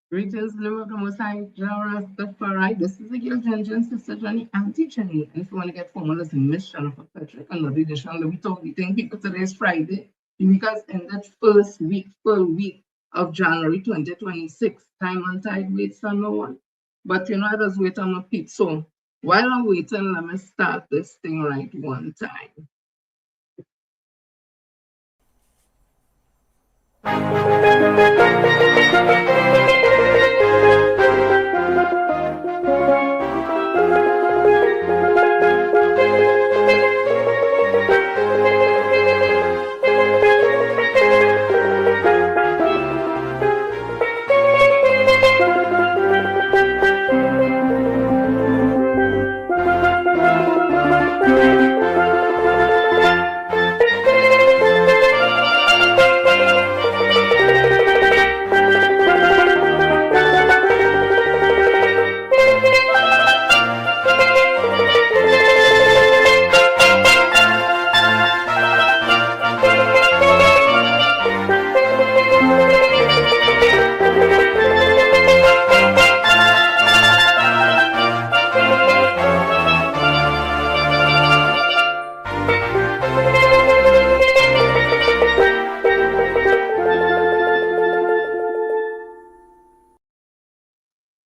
Greetings, Lord, the Most High, Jah Rastafari. This is the girl Ginger, Sister Johnny, Auntie Jenny. And if you want to get formulas, mission for Patrick, another edition, we talk, we think people today is Friday, because in that first week, full week of January 2026, time and tide waits on no one. But you know, I just wait on my feet. So while I'm waiting, let me start this thing right one time.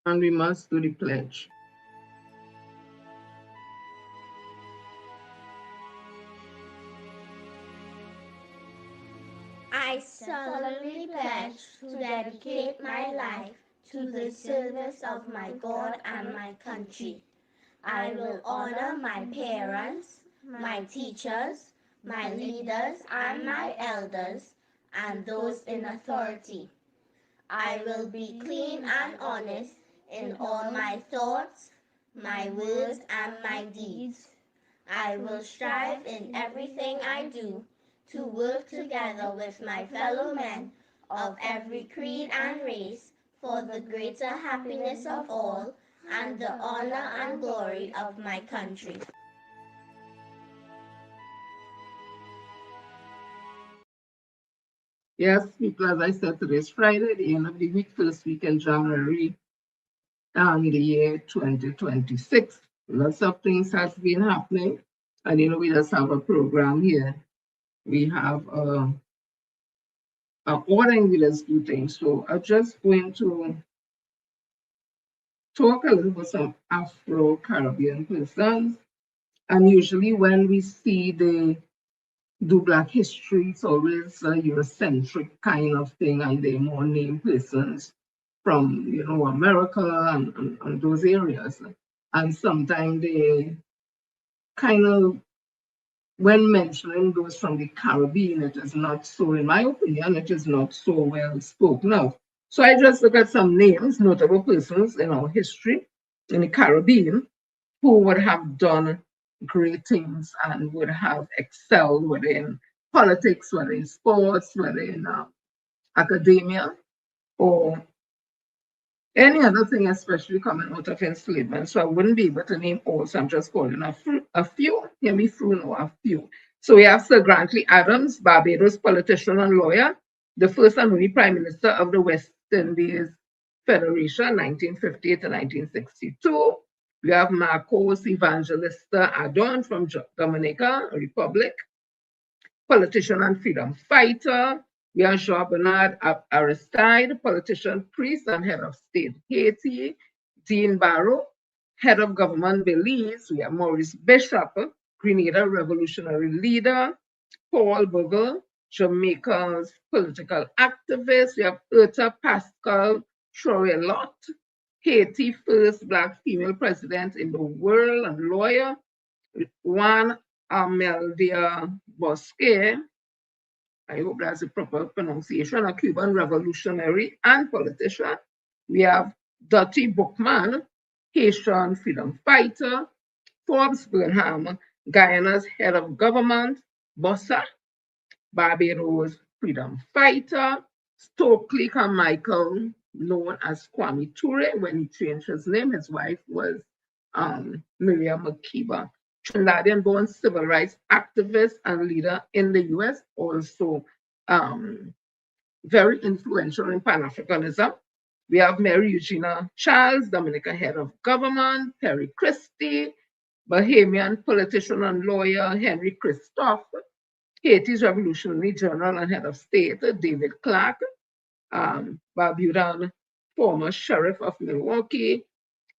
And we must do the pledge. I solemnly pledge to dedicate my life to the service of my God and my country. I will honor my parents, my teachers, my leaders, and my elders, and those in authority. I will be clean and honest in all my thoughts, my words, and my deeds. I will strive in everything I do to work together with my fellow men of every creed and race for the greater happiness of all and the honor and glory of my country. Yes, people, as I said, today is Friday, the end of the week, first week in January, the year 2026. Lots of things have been happening. And you know, we just have a program here. We have a ordering with us do things. So I'm just going to talk a little about some Afro-Caribbean persons. And usually when we see the do Black history, it's always a Eurocentric kind of thing, and they're more named persons from, you know, America and those areas. And sometimes they kind of, when mentioning those from the Caribbean, it is not so, in my opinion, it is not so well spoken of. So I just look at some names, notable persons in our history in the Caribbean who would have done great things and would have excelled within politics, whether in sports, whether in academia, or any other thing, especially coming out of enslavement. So I wouldn't be able to name all, so I'm just calling a few. Hear me through now, a few. So we have Sir Grantley Adams, Barbados politician and lawyer, the first and only Prime Minister of the West Indies Federation, 1958 to 1962. We have Marcos Evangelista Adon from Dominica Republic, politician and freedom fighter. We have Jean Bernard Aristide, politician, priest, and head of state Haiti. Dean Barrow, head of government Belize. We have Maurice Bishop, Grenada revolutionary leader. Paul Bogle, Jamaica's political activist. We have Urta Pascal Troelot, Haiti first Black female president in the world and lawyer. Juan Ameldia Bosque, I hope that's the proper pronunciation, a Cuban revolutionary and politician. We have Dottie Bookman, Haitian freedom fighter. Forbes Burnham, Guyana's head of government. Bossa, Barbados freedom fighter. Stokely Carmichael, known as Kwame Ture. When he changed his name, his wife was Miriam Makeba. Trinidadian-born civil rights activist and leader in the U.S., also very influential in Pan-Africanism. We have Mary Eugenia Charles, Dominica head of government, Perry Christie, Bahamian politician and lawyer Henry Christophe, Haiti's Revolutionary General and head of state David Clark, Barbudan former sheriff of Milwaukee,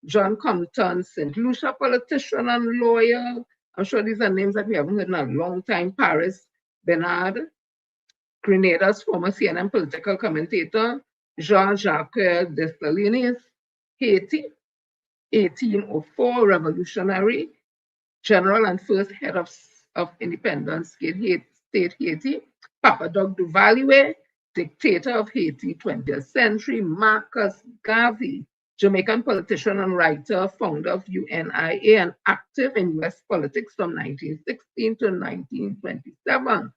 John Compton, St. Lucia politician and lawyer. I'm sure these are names that we haven't heard in a long time. Paris Bernard, Grenada's former CNN political commentator, Jean-Jacques Dessalines, Haiti, 1804 revolutionary, general and first head of independence state Haiti, Papa Doc Duvalier, dictator of Haiti, 20th century, Marcus Garvey, Jamaican politician and writer, founder of UNIA, and active in US politics from 1916 to 1927.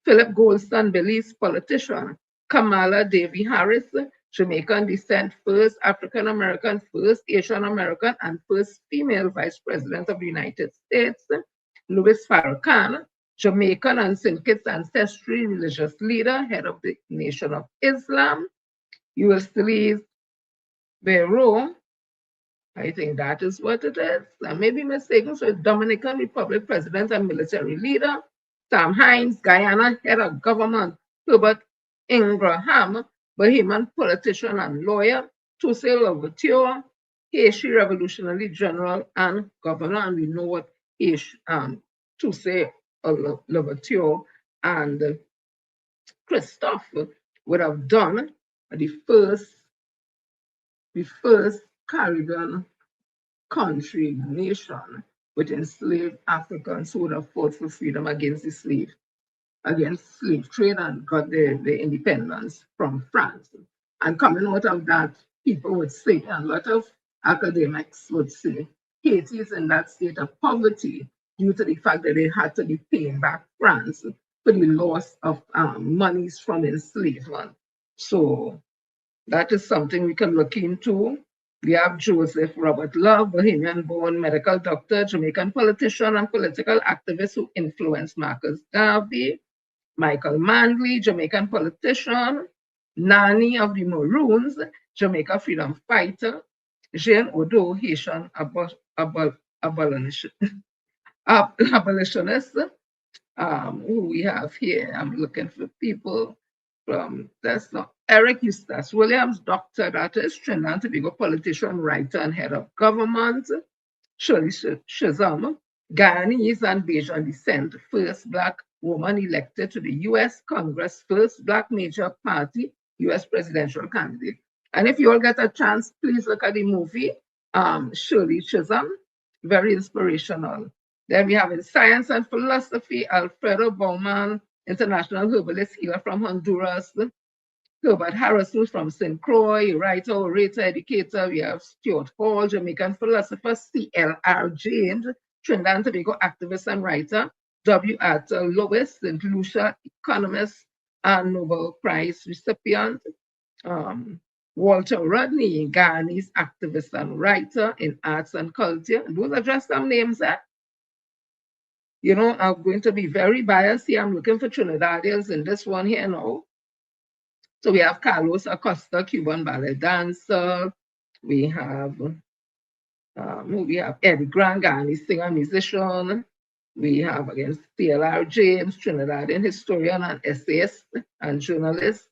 Philip Goldson, Belize politician, Kamala Davy Harris, Jamaican descent, first African American, first Asian American, and first female vice president of the United States. Louis Farrakhan, Jamaican and St. Kitts ancestry religious leader, head of the Nation of Islam. Ulysses Beirut, I think that is what it is. I may be mistaken, so Dominican Republic president and military leader. Sam Hines, Guyana head of government. Herbert Ingraham, Bahamian politician and lawyer. Toussaint Louverture, Haitian revolutionary general and governor. And we know what Toussaint Louverture and Christophe would have done. The first Caribbean country, nation, with enslaved Africans who would have fought for freedom against slave trade and got the independence from France. And coming out of that, people would say, and a lot of academics would say, Haiti is in that state of poverty due to the fact that they had to be paying back France for the loss of monies from enslavement. So that is something we can look into. We have Joseph Robert Love, Bahamian-born medical doctor, Jamaican politician and political activist who influenced Marcus Garvey. Michael Manley, Jamaican politician. Nani of the Maroons, Jamaica freedom fighter. Jean Odo, Haitian abolitionist. Who we have here, I'm looking for people from, that's not, Eric Eustace Williams, doctor, that is, Trinidad and Tobago politician, writer, and head of government. Shirley Chisholm, Guyanese and Bajan descent, first Black woman elected to the US Congress, first Black major party US presidential candidate. And if you all get a chance, please look at the movie, Shirley Chisholm, very inspirational. Then we have in science and philosophy, Alfredo Bowman, international herbalist healer from Honduras. Herbert Harrison from St. Croix, writer, orator, educator. We have Stuart Hall, Jamaican philosopher. C.L.R. James, Trinidad and Tobago activist and writer. W. Arthur Lewis, St. Lucia economist and Nobel Prize recipient. Walter Rodney, Guyanese activist and writer in arts and culture. And those are just some names that, you know, I'm going to be very biased here. I'm looking for Trinidadians in this one here now. So we have Carlos Acosta, Cuban ballet dancer. We have Eddie Grant, Guyanese singer, musician. We have again C.L.R. James, Trinidadian historian and essayist and journalist.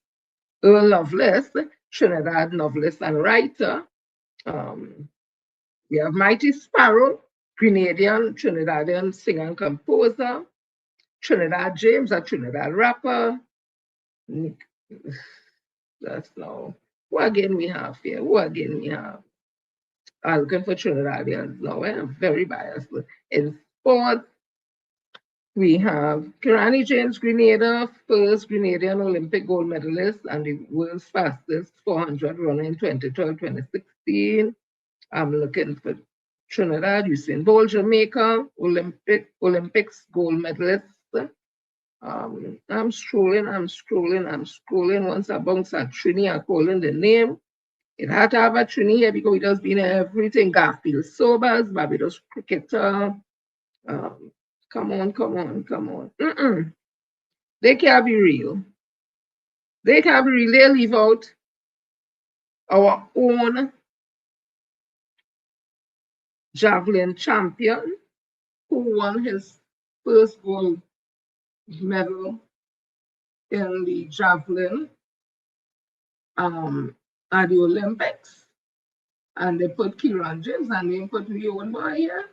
Earl Lovelace, Trinidad novelist and writer. We have Mighty Sparrow, Grenadian, Trinidadian singer and composer. Trinidad James, a Trinidad rapper. That's now. Who again we have here? I'm looking for Trinidadians now. I'm very biased. In sports, we have Kirani James Grenada, first Grenadian Olympic gold medalist and the world's fastest 400 runner in 2012-2016. I'm looking for Trinidad, Usain Bolt, Jamaica, Olympics gold medalist. I'm scrolling. Once I bounce at Trini, I call in the name. It had to have a Trini here because it has been everything. Garfield Sobers, Barbados cricketer. Come on. They can't be real. They leave out our own javelin champion who won his first gold medal in the javelin at the Olympics. And they put Kieran James and they put the own boy here.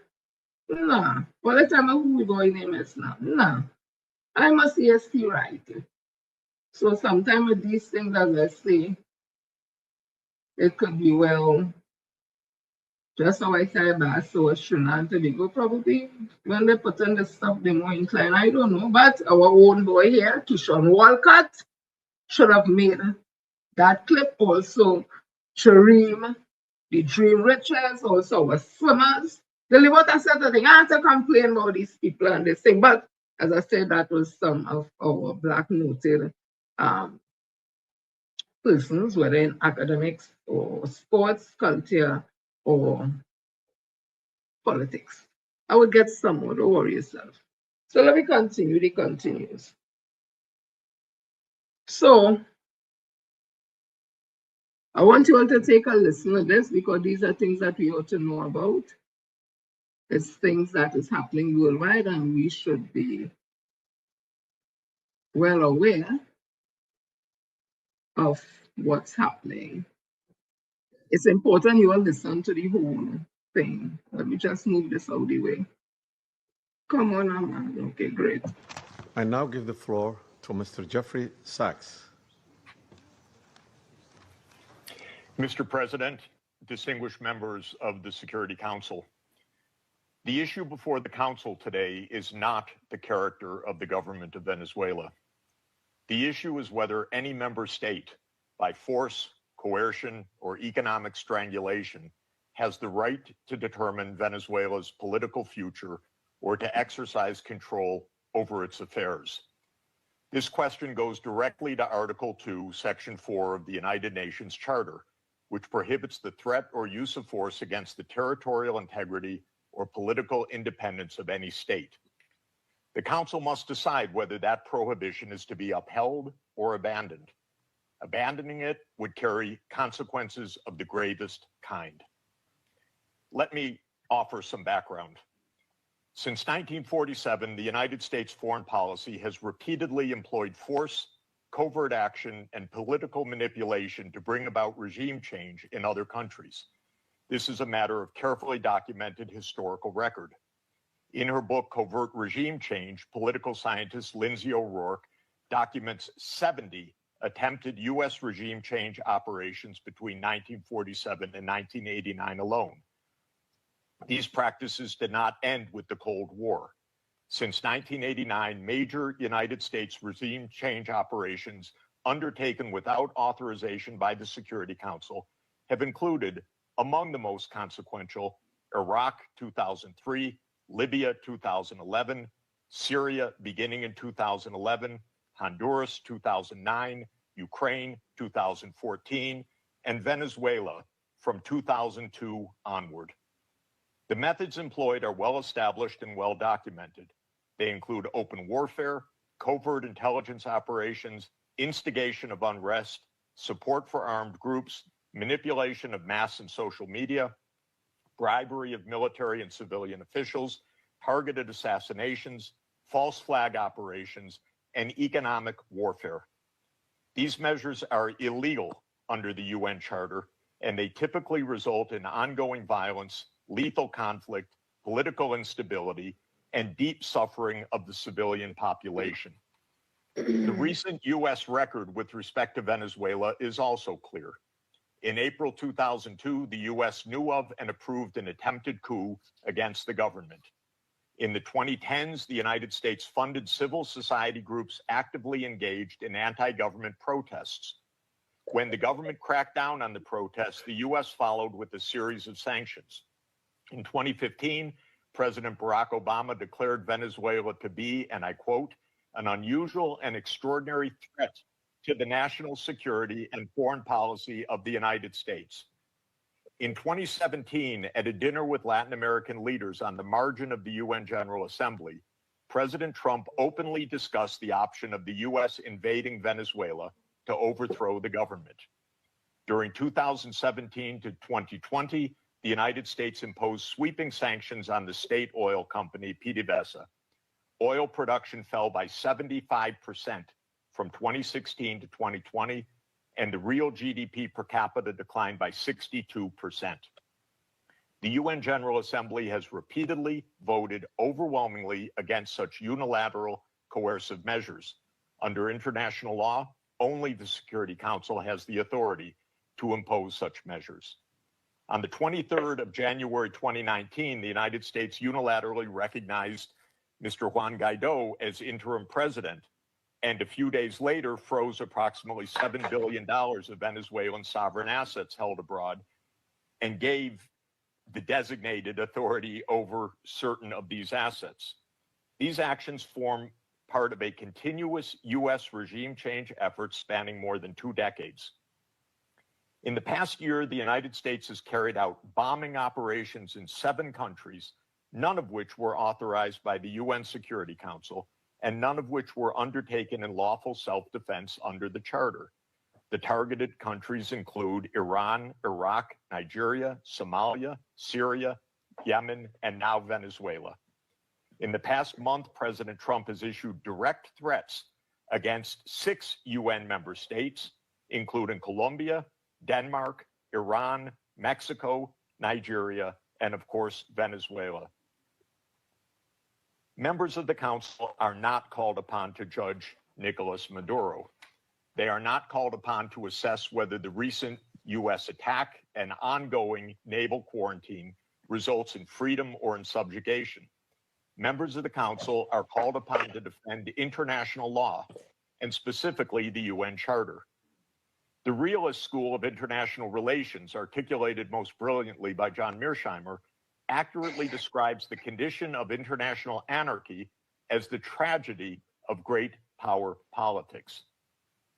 Nah. Well, let's tell me who the boy name is now. Nah. I must say ST right. So sometimes with these things, as I say, it could be well, just how I say that, so Trinidad and Tobago probably, when they put in the stuff, they're more inclined. I don't know. But our own boy here, Kishon Walcott, should have made that clip also. Shareem, the Dream Richards, also our swimmers. The Livota said that they had to complain about these people and this thing. But as I said, that was some of our Black noted persons, whether in academics or sports, culture, or politics. I will get some more, don't worry yourself. So let me continue, it continues. So I want you all to take a listen to this because these are things that we ought to know about. It's things that is happening worldwide and we should be well aware of what's happening. It's important you all listen to the whole thing. Let me just move this out of the way. Come on, man. Okay, great. I now give the floor to Mr. Jeffrey Sachs. Mr. President, distinguished members of the Security Council, the issue before the Council today is not the character of the government of Venezuela. The issue is whether any member state, by force, coercion, or economic strangulation, has the right to determine Venezuela's political future or to exercise control over its affairs. This question goes directly to Article 2, Section 4 of the United Nations Charter, which prohibits the threat or use of force against the territorial integrity or political independence of any state. The Council must decide whether that prohibition is to be upheld or abandoned. Abandoning it would carry consequences of the gravest kind. Let me offer some background. Since 1947, the United States foreign policy has repeatedly employed force, covert action, and political manipulation to bring about regime change in other countries. This is a matter of carefully documented historical record. In her book, Covert Regime Change, political scientist Lindsay O'Rourke documents 70 attempted U.S. regime change operations between 1947 and 1989 alone. These practices did not end with the Cold War. Since 1989, major United States regime change operations undertaken without authorization by the Security Council have included, among the most consequential, Iraq 2003, Libya 2011, Syria beginning in 2011, Honduras 2009, Ukraine 2014, and Venezuela from 2002 onward. The methods employed are well established and well documented. They include open warfare, covert intelligence operations, instigation of unrest, support for armed groups, manipulation of mass and social media, bribery of military and civilian officials, targeted assassinations, false flag operations, and economic warfare. These measures are illegal under the UN Charter, and they typically result in ongoing violence, lethal conflict, political instability, and deep suffering of the civilian population. The recent U.S. record with respect to Venezuela is also clear. In April 2002, the U.S. knew of and approved an attempted coup against the government. In the 2010s, the United States funded civil society groups actively engaged in anti-government protests. When the government cracked down on the protests, the U.S. followed with a series of sanctions. In 2015, President Barack Obama declared Venezuela to be, and I quote, an unusual and extraordinary threat to the national security and foreign policy of the United States. In 2017, at a dinner with Latin American leaders on the margin of the UN General Assembly, President Trump openly discussed the option of the U.S. invading Venezuela to overthrow the government. During 2017 to 2020, the United States imposed sweeping sanctions on the state oil company PDVSA. Oil production fell by 75% from 2016 to 2020, and the real GDP per capita declined by 62%. The UN General Assembly has repeatedly voted overwhelmingly against such unilateral coercive measures. Under international law, only the Security Council has the authority to impose such measures. On the 23rd of January 2019, the United States unilaterally recognized Mr. Juan Guaido as interim president, and a few days later froze approximately $7 billion of Venezuelan sovereign assets held abroad and gave the designated authority over certain of these assets. These actions form part of a continuous U.S. regime change effort spanning more than 2 decades. In the past year, the United States has carried out bombing operations in 7 countries, none of which were authorized by the UN Security Council, and none of which were undertaken in lawful self-defense under the Charter. The targeted countries include Iran, Iraq, Nigeria, Somalia, Syria, Yemen, and now Venezuela. In the past month, President Trump has issued direct threats against 6 UN member states, including Colombia, Denmark, Iran, Mexico, Nigeria, and of course, Venezuela. Members of the Council are not called upon to judge Nicolas Maduro. They are not called upon to assess whether the recent U.S. attack and ongoing naval quarantine results in freedom or in subjugation. Members of the Council are called upon to defend international law, and specifically the UN Charter. The realist school of international relations, articulated most brilliantly by John Mearsheimer, accurately describes the condition of international anarchy as the tragedy of great power politics.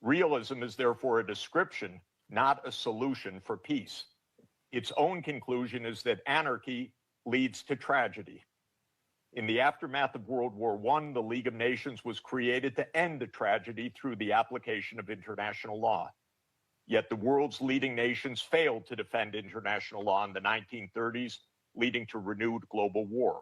Realism is therefore a description, not a solution for peace. Its own conclusion is that anarchy leads to tragedy. In the aftermath of World War I, the League of Nations was created to end the tragedy through the application of international law. Yet the world's leading nations failed to defend international law in the 1930s, leading to renewed global war.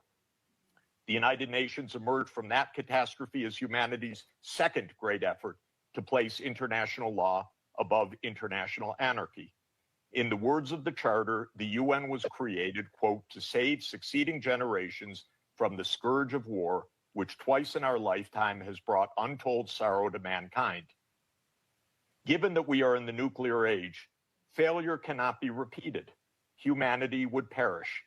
The United Nations emerged from that catastrophe as humanity's second great effort to place international law above international anarchy. In the words of the Charter, the UN was created, quote, to save succeeding generations from the scourge of war, which twice in our lifetime has brought untold sorrow to mankind. Given that we are in the nuclear age, failure cannot be repeated. Humanity would perish.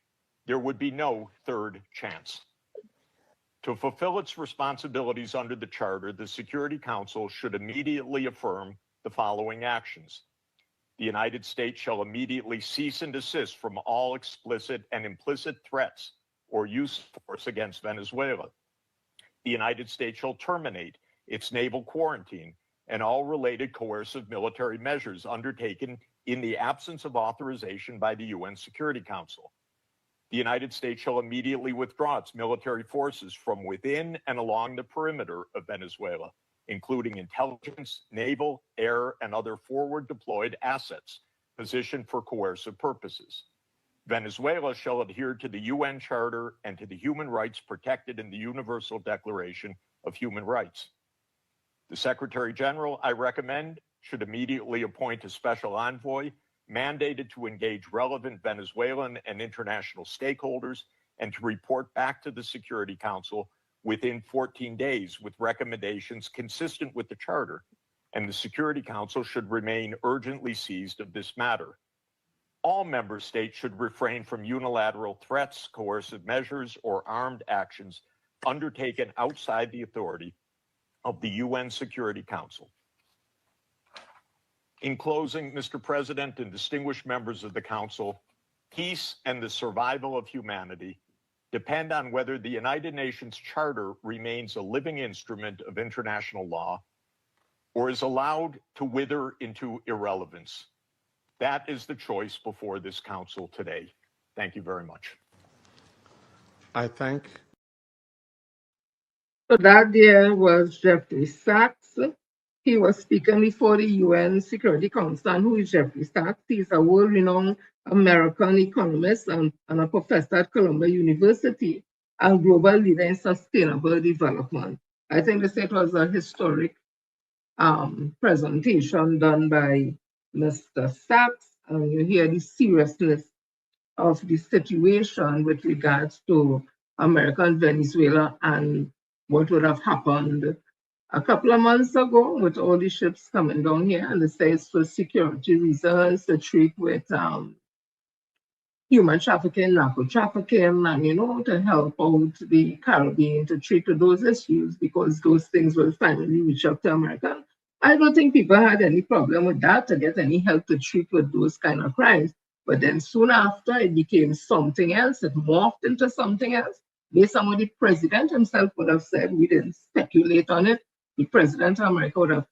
There would be no third chance. To fulfill its responsibilities under the Charter, the Security Council should immediately affirm the following actions. The United States shall immediately cease and desist from all explicit and implicit threats or use of force against Venezuela. The United States shall terminate its naval quarantine and all related coercive military measures undertaken in the absence of authorization by the UN Security Council. The United States shall immediately withdraw its military forces from within and along the perimeter of Venezuela, including intelligence, naval, air, and other forward deployed assets positioned for coercive purposes. Venezuela shall adhere to the UN Charter and to the human rights protected in the Universal Declaration of Human Rights. The Secretary General, I recommend, should immediately appoint a special envoy mandated to engage relevant Venezuelan and international stakeholders and to report back to the Security Council within 14 days with recommendations consistent with the Charter, and the Security Council should remain urgently seized of this matter. All member states should refrain from unilateral threats, coercive measures, or armed actions undertaken outside the authority of the UN Security Council. In closing, Mr. President and distinguished members of the Council, peace and the survival of humanity depend on whether the United Nations Charter remains a living instrument of international law or is allowed to wither into irrelevance. That is the choice before this Council today. Thank you very much. I thank. So that there was Jeffrey Sachs, he was speaking before the UN Security Council, and who is Jeffrey Sachs. He's a world-renowned American economist and a professor at Columbia University and global leader in sustainable development. I think this it was a historic presentation done by Mr. Sachs, and you hear the seriousness of the situation with regards to America and Venezuela and what would have happened a couple of months ago with all the ships coming down here, and they say it's for security reasons to treat with human trafficking, narco trafficking, and to help out the Caribbean to treat with those issues because those things will finally reach up to America. I don't think people had any problem with that to get any help to treat with those kind of crimes. But then soon after, it became something else. It morphed into something else. Based on what the president himself would have said, we didn't speculate on it. The president of America would have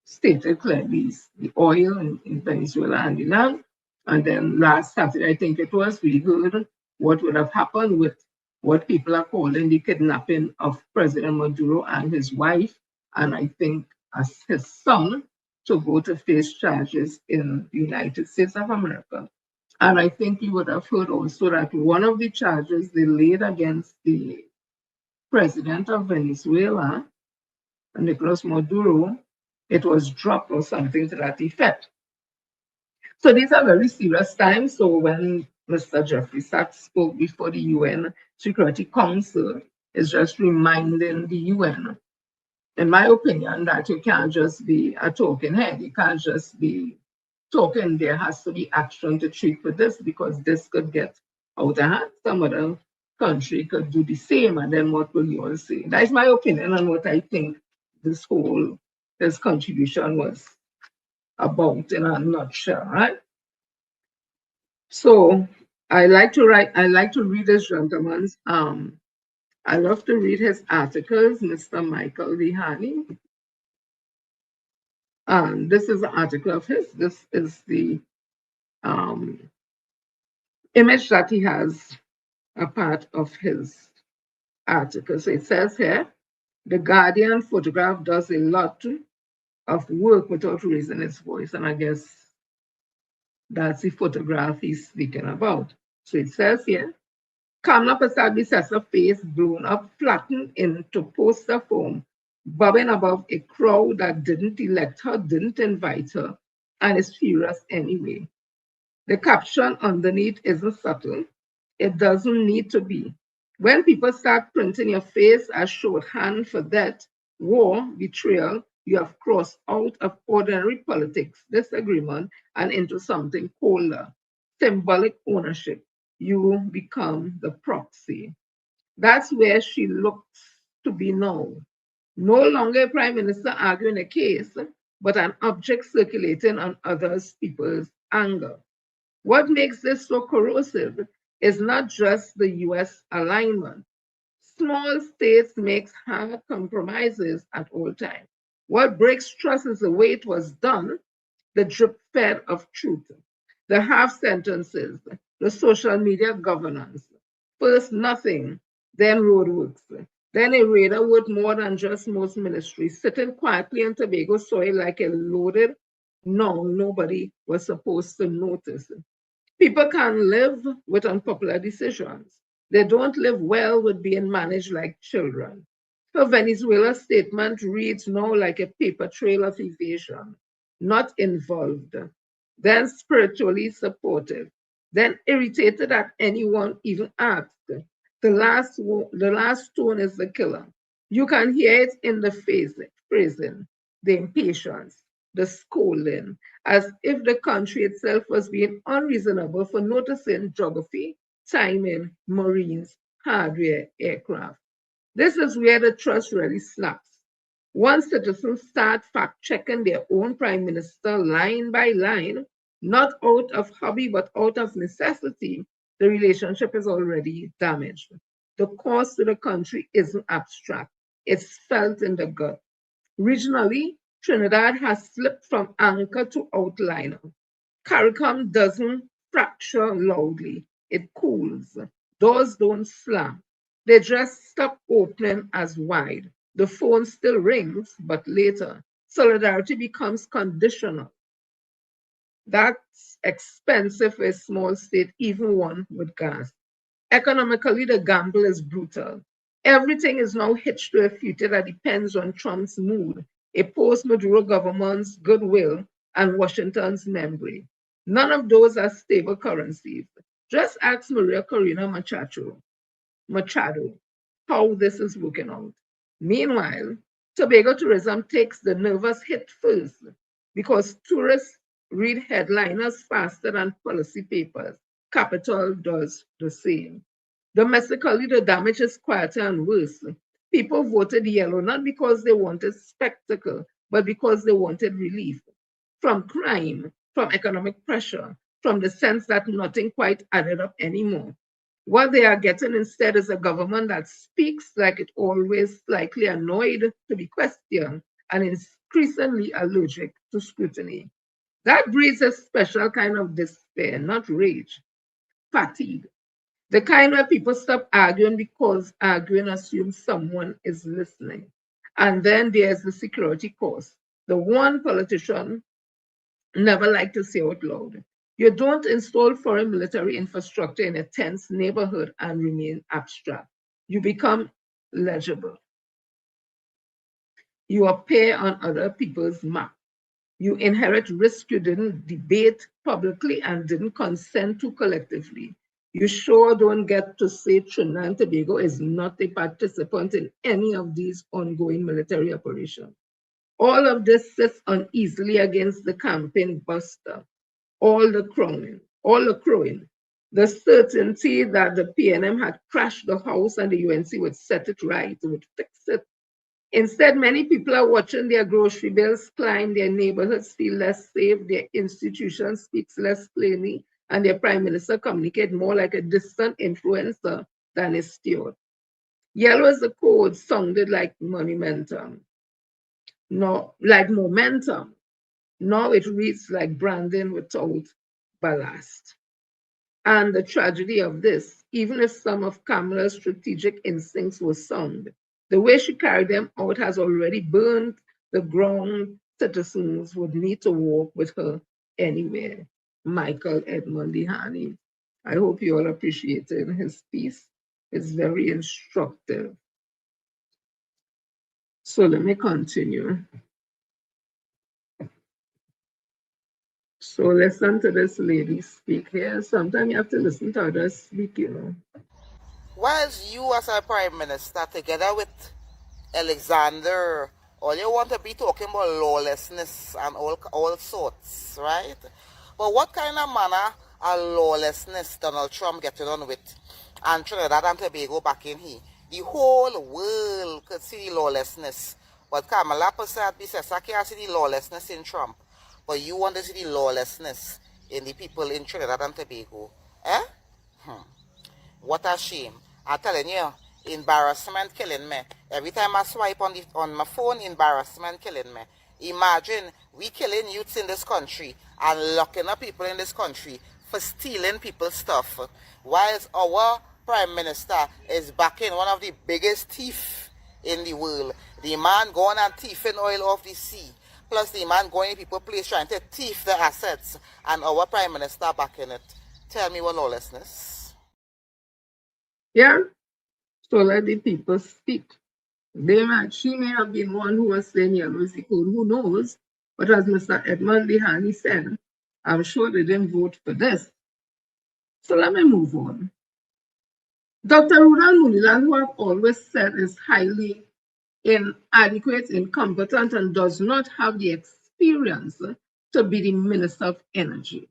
stated clearly the oil in Venezuela and Iran. And then last Saturday, I think it was, we heard what would have happened with what people are calling the kidnapping of President Maduro and his wife, and I think as his son, to go to face charges in the United States of America. And I think you would have heard also that one of the charges they laid against the president of Venezuela, Nicolas Maduro, it was dropped or something to that effect. So these are very serious times. So when Mr. Jeffrey Sachs spoke before the UN Security Council, is just reminding the UN, in my opinion, that you can't just be a talking head. You can't just be talking. There has to be action to treat with this because this could get out of hand. Some other country could do the same, and then what will you all say? That's my opinion on what I think this contribution was about in a nutshell, right? So I like to read this gentleman's I love to read his articles, Mr. Michael Vihani. This is an article of his. This is the image that he has a part of his article. So it says here, the Guardian photograph does a lot of work without raising its voice. And I guess that's the photograph he's speaking about. So it says here, Kamala Prasad Bissa's face blown up, flattened into poster form, bobbing above a crowd that didn't elect her, didn't invite her, and is furious anyway. The caption underneath isn't subtle. It doesn't need to be. When people start printing your face as shorthand for that, war, betrayal, you have crossed out of ordinary politics, disagreement, and into something colder, symbolic ownership. You become the proxy. That's where she looks to be now. No longer a prime minister arguing a case, but an object circulating on others people's anger. What makes this so corrosive is not just the US alignment. Small states make hard compromises at all times. What breaks trust is the way it was done, the drip fed of truth, the half sentences, the social media governance. First nothing, then roadworks. Then a raider worth more than just most ministries, sitting quietly on Tobago soil like a loaded no, nobody was supposed to notice. People can live with unpopular decisions. They don't live well with being managed like children. Her Venezuela statement reads now like a paper trail of evasion, not involved, then spiritually supportive, then irritated that anyone even asked. The last tone is the killer. You can hear it in the face, phrasing, the impatience, the scolding, as if the country itself was being unreasonable for noticing geography, timing, marines, hardware, aircraft. This is where the trust really snaps. Once citizens start fact checking their own prime minister line by line, not out of hobby but out of necessity, the relationship is already damaged. The cost to the country isn't abstract, it's felt in the gut. Regionally, Trinidad has slipped from anchor to outliner. CARICOM doesn't fracture loudly, it cools. Doors don't slam. They just stop opening as wide. The phone still rings, but later. solidarity becomes conditional. That's expensive for a small state, even one with gas. Economically, the gamble is brutal. Everything is now hitched to a future that depends on Trump's mood, a post Maduro government's goodwill, and Washington's memory. None of those are stable currencies. Just ask Maria Corina Machado how this is working out. Meanwhile, Tobago tourism takes the nervous hit first because tourists read headliners faster than policy papers. Capital does the same. Domestically, the damage is quieter and worse. People voted yellow not because they wanted spectacle, but because they wanted relief from crime, from economic pressure, from the sense that nothing quite added up anymore. What they are getting instead is a government that speaks like it always, slightly annoyed to be questioned and increasingly allergic to scrutiny. That breeds a special kind of despair, not rage, fatigue. The kind where people stop arguing because arguing assumes someone is listening. And then there's the security cost. The one politician never liked to say out loud. You don't install foreign military infrastructure in a tense neighborhood and remain abstract. You become legible. You appear on other people's map. You inherit risk you didn't debate publicly and didn't consent to collectively. You sure don't get to say Trinidad and Tobago is not a participant in any of these ongoing military operations. All of this sits uneasily against the campaign buster, all the crowing, the certainty that the PNM had crashed the house and the UNC would set it right, would fix it. Instead, many people are watching their grocery bills climb, their neighborhoods feel less safe, their institution speaks less plainly, and their prime minister communicates more like a distant influencer than a steward. Yellow as the code sounded like monumentum, no, like momentum. Now it reads like Brandon without ballast. And the tragedy of this, even if some of Kamala's strategic instincts were sound, the way she carried them out has already burned the ground citizens would need to walk with her anywhere. Michael Edmund Dihani. I hope you all appreciated his piece. It's very instructive. So let me continue. So listen to this lady speak here. Sometimes you have to listen to others speak, you know. Whilst you as a prime minister, together with Alexander, all you want to be talking about lawlessness and all sorts, right? But what kind of manner of lawlessness Donald Trump getting on with and Trinidad and Tobago back in here? The whole world could see the lawlessness. But Kamala Prasad says, I can't see the lawlessness in Trump. But you want to see the lawlessness in the people in Trinidad and Tobago. Eh? What a shame. I'm telling you, embarrassment killing me. Every time I swipe on my phone, embarrassment killing me. Imagine we killing youths in this country and locking up people in this country for stealing people's stuff, whilst our prime minister is backing one of the biggest thieves in the world. The man going and thieving oil off the sea, plus the man going in people's place trying to thief the assets, and our prime minister backing it. Tell me what lawlessness. Yeah, so let the people speak. She may have been one who was saying yellow is the code, who knows? But as Mr. Edmund Lehani said, I'm sure they didn't vote for this. So let me move on. Dr. Rudan Munilan, who I've always said is highly inadequate, incompetent, and does not have the experience to be the Minister of Energy.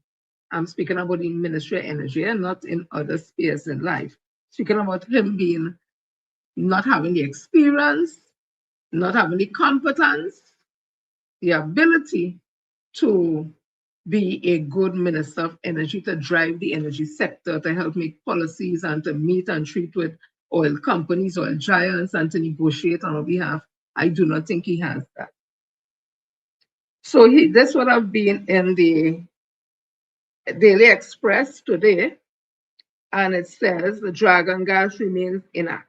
I'm speaking about the Ministry of Energy and not in other spheres in life. Speaking about him being not having the experience, not having the competence, the ability to be a good Minister of Energy, to drive the energy sector, to help make policies and to meet and treat with oil companies, oil giants, and to negotiate on our behalf. I do not think he has that. So this would have been in the Daily Express today, and it says the Dragon gas remains inactive.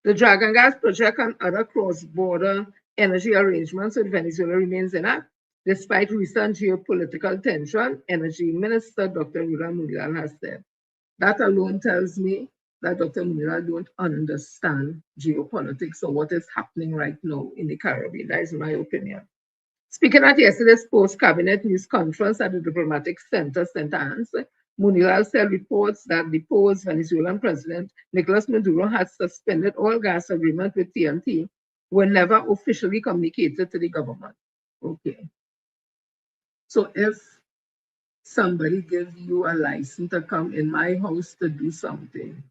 The Dragon gas project and other cross-border energy arrangements with Venezuela remains intact. Despite recent geopolitical tension, Energy Minister Dr. Rula Munilal has said. That alone tells me that Dr. Munilal don't understand geopolitics or what is happening right now in the Caribbean. That is my opinion. Speaking at yesterday's post-cabinet news conference at the Diplomatic Center, St. Anne's, Munilal said reports that the post-Venezuelan president, Nicolas Maduro, had suspended all gas agreements with TNT were never officially communicated to the government. Okay. So if somebody gives you a license to come in my house to do something,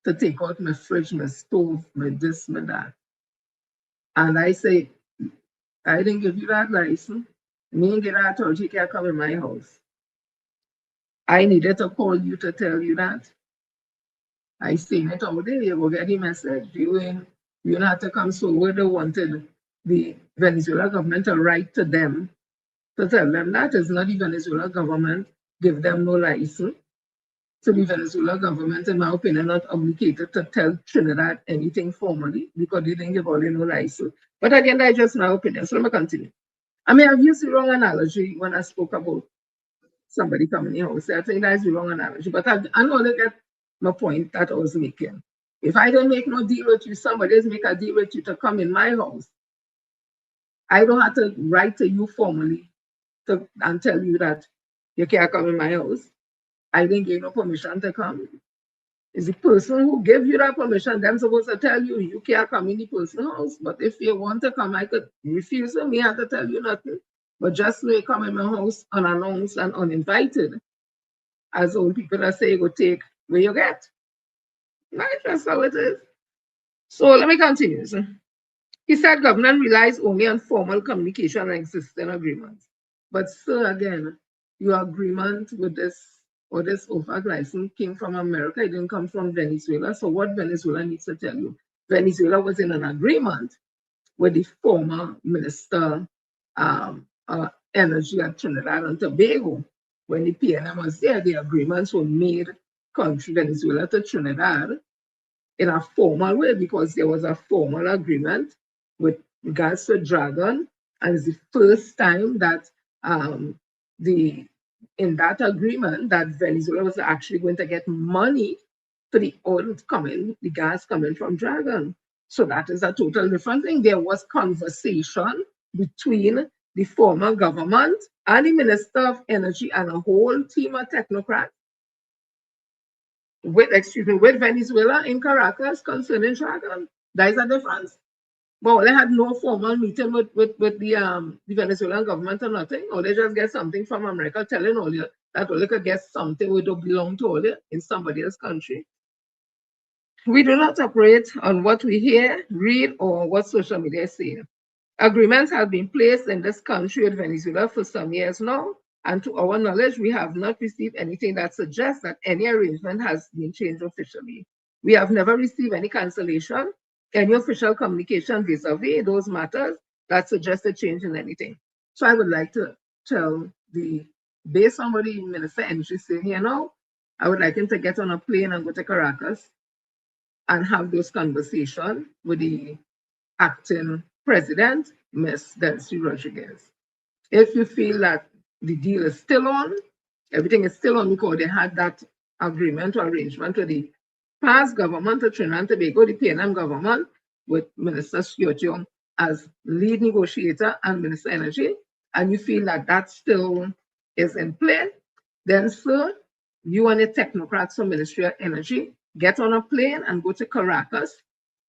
to take out my fridge, my stove, my this, my that, and I say, I didn't give you that license, me and get that authority, you can't come in my house. I needed to call you to tell you that. I seen it out there, you will get the message. You don't have to come so where they wanted the Venezuela government to write to them to tell them that is not the Venezuela government, give them no license. So the Venezuela government, in my opinion, not obligated to tell Trinidad anything formally because they didn't give all no license. But again, that's just my opinion. So let me continue. I mean, I've used the wrong analogy when I spoke about somebody coming in your house. I think that's the wrong analogy. But I know they get my point that I was making. If I don't make no deal with you, somebody else make a deal with you to come in my house. I don't have to write to you formally and tell you that you can't come in my house. I didn't give no permission to come. It's the person who gave you that permission, them supposed to tell you you can't come in the person's house. But if you want to come, I could refuse to me, I have to tell you nothing. But just may come in my house unannounced and uninvited. As old people that say, go take where you get. That's just how it is. So let me continue. So, he said government relies only on formal communication and existing agreements. But sir, again, your agreement with this or this OFAC license came from America. It didn't come from Venezuela. So what Venezuela needs to tell you? Venezuela was in an agreement with the former minister energy at Trinidad and Tobago. When the PNM was there, the agreements were made country Venezuela to Trinidad in a formal way because there was a formal agreement with regards to Dragon, and it's the first time that in that agreement that Venezuela was actually going to get money for the oil coming, the gas coming from Dragon. So that is a total different thing. There was conversation between the former government and the Minister of Energy and a whole team of technocrats with Venezuela in Caracas concerning Dragon. That is a difference. But they had no formal meeting with the Venezuelan government or nothing, or they just get something from America telling all you that all they could get something which don't belong to all you in somebody else's country. We do not operate on what we hear, read, or what social media is saying. Agreements have been placed in this country with Venezuela for some years now, and to our knowledge, we have not received anything that suggests that any arrangement has been changed officially. We have never received any cancellation, any official communication vis-a-vis those matters that suggest a change in anything. So I would like to tell based on what the Minister of Energy is saying here now, I would like him to get on a plane and go to Caracas and have those conversations with the acting president, Ms. Delcy Rodriguez. If you feel that the deal is still on, everything is still on because they had that agreement or arrangement with the past government of Trinidad and Tobago, the PNM government, with Minister Stuart Young as lead negotiator and Minister of Energy, and you feel that that still is in play, then sir, you and the technocrats from Ministry of Energy get on a plane and go to Caracas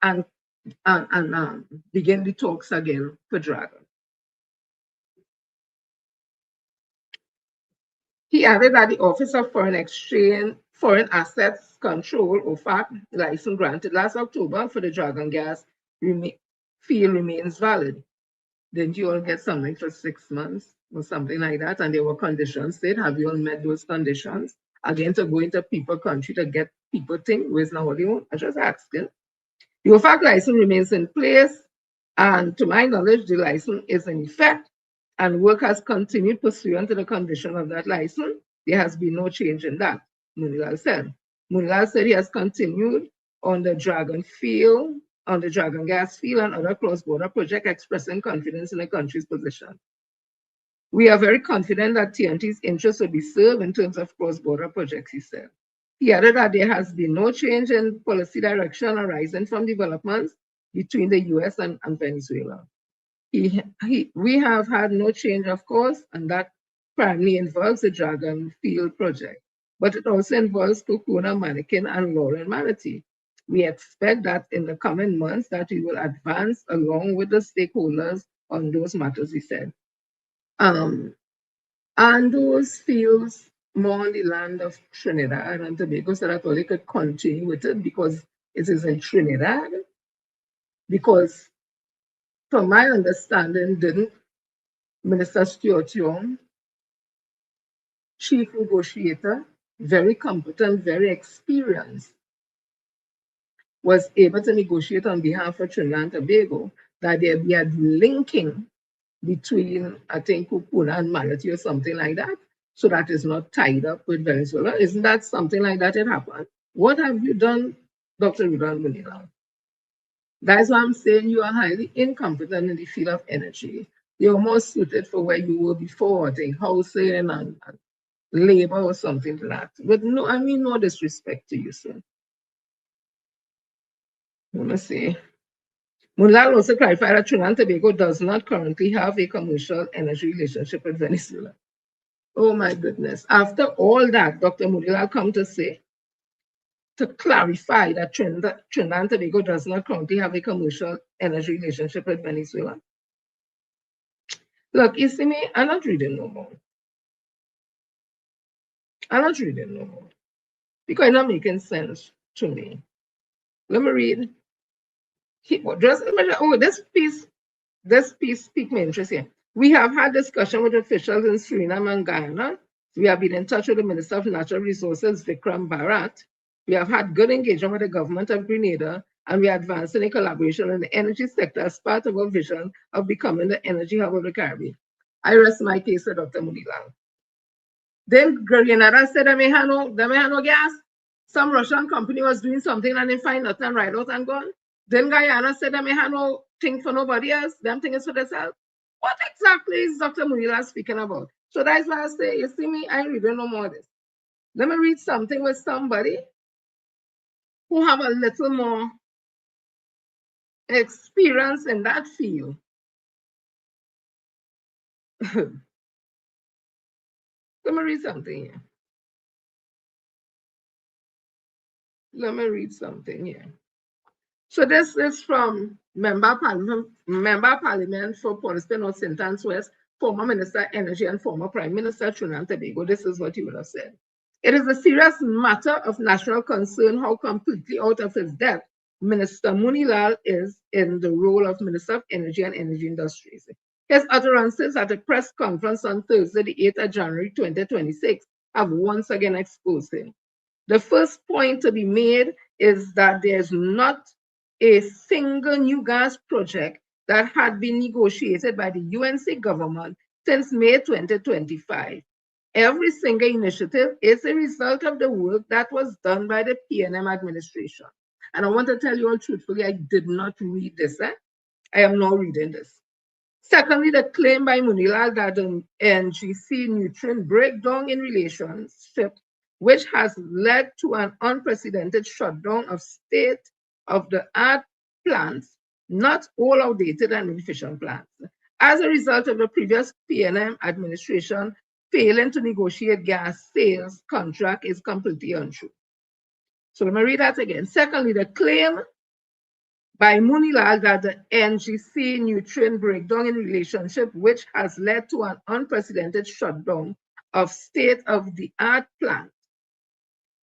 and begin the talks again for Dragon. He added that the Office of Foreign Exchange, Foreign Assets Control, OFAC, license granted last October for the Dragon gas field remains valid. Didn't you all get something for 6 months or something like that? And there were conditions said, have you all met those conditions? Again, to go into people country to get people thing, where's now what you? I just asking. The OFAC license remains in place, and to my knowledge, the license is in effect, and work has continued pursuant to the condition of that license. There has been no change in that, Munilal said. Munilal said he has continued on the Dragon field on the Dragon gas field and other cross-border projects, expressing confidence in the country's position. We are very confident that TNT's interests will be served in terms of cross-border projects, he said. He added that there has been no change in policy direction arising from developments between the US and Venezuela. We have had no change, of course, and that primarily involves the Dragon Field project, but it also involves Kokona, Manikin, and Lauren Manatee. We expect that in the coming months that we will advance along with the stakeholders on those matters, he said. And those fields more on the land of Trinidad and Tobago, so that they could continue with it because it is in Trinidad. Because from my understanding, didn't Minister Stuart Young, chief negotiator, very competent, very experienced, was able to negotiate on behalf of Trinidad and Tobago that there be a linking between, I think, Kupuna and Manatee or something like that, so that is not tied up with Venezuela. Isn't that something like that it happened? What have you done, Dr. Rudolph Munila? That's why I'm saying you are highly incompetent in the field of energy. You're more suited for where you were before, I think, housing and labor or something like that. But no, I mean no disrespect to you, sir. Let me see. Munlal also clarified that Trinidad and Tobago does not currently have a commercial energy relationship with Venezuela. Oh my goodness. After all that, Dr. Munlal come to say, to clarify that Trinidad and Tobago does not currently have a commercial energy relationship with Venezuela. Look, you see me, I'm not reading no more. I'm not reading no more. Because it's not making sense to me. Let me read. This piece piqued my interest here. We have had discussion with officials in Suriname and Guyana. We have been in touch with the Minister of Natural Resources, Vikram Bharat. We have had good engagement with the government of Grenada, and we are advancing in collaboration in the energy sector as part of our vision of becoming the energy hub of the Caribbean. I rest my case with Dr. Munila. Then Grenada said they may have no gas. Some Russian company was doing something and they find nothing right out and gone. Then Guyana said they may have no thing for nobody else. Them thing is for themselves. What exactly is Dr. Munila speaking about? So that's why I say, you see me, I ain't reading no more of this. Let me read something with somebody who have a little more experience in that field. Let me read something here. Let me read something here. So this is from Member Parliament for Port North St. Anne's West, former Minister of Energy and former Prime Minister Trinidad and Tobago. This is what he would have said. It is a serious matter of national concern how completely out of his depth Minister Munilal is in the role of Minister of Energy and Energy Industries. His utterances at a press conference on Thursday, the 8th of January 2026, have once again exposed him. The first point to be made is that there's not a single new gas project that had been negotiated by the UNC government since May 2025. Every single initiative is a result of the work that was done by the PNM administration. And I want to tell you all truthfully, I did not read this. I am now reading this. Secondly, the claim by Munila that the NGC nutrient breakdown in relationship, which has led to an unprecedented shutdown of state-of-the-art plants, not all outdated and inefficient plants, as a result of the previous PNM administration failing to negotiate gas sales contract is completely untrue. So let me read that again. Secondly, the claim by Munilal that the NGC nutrient breakdown in relationship, which has led to an unprecedented shutdown of state-of-the-art plants,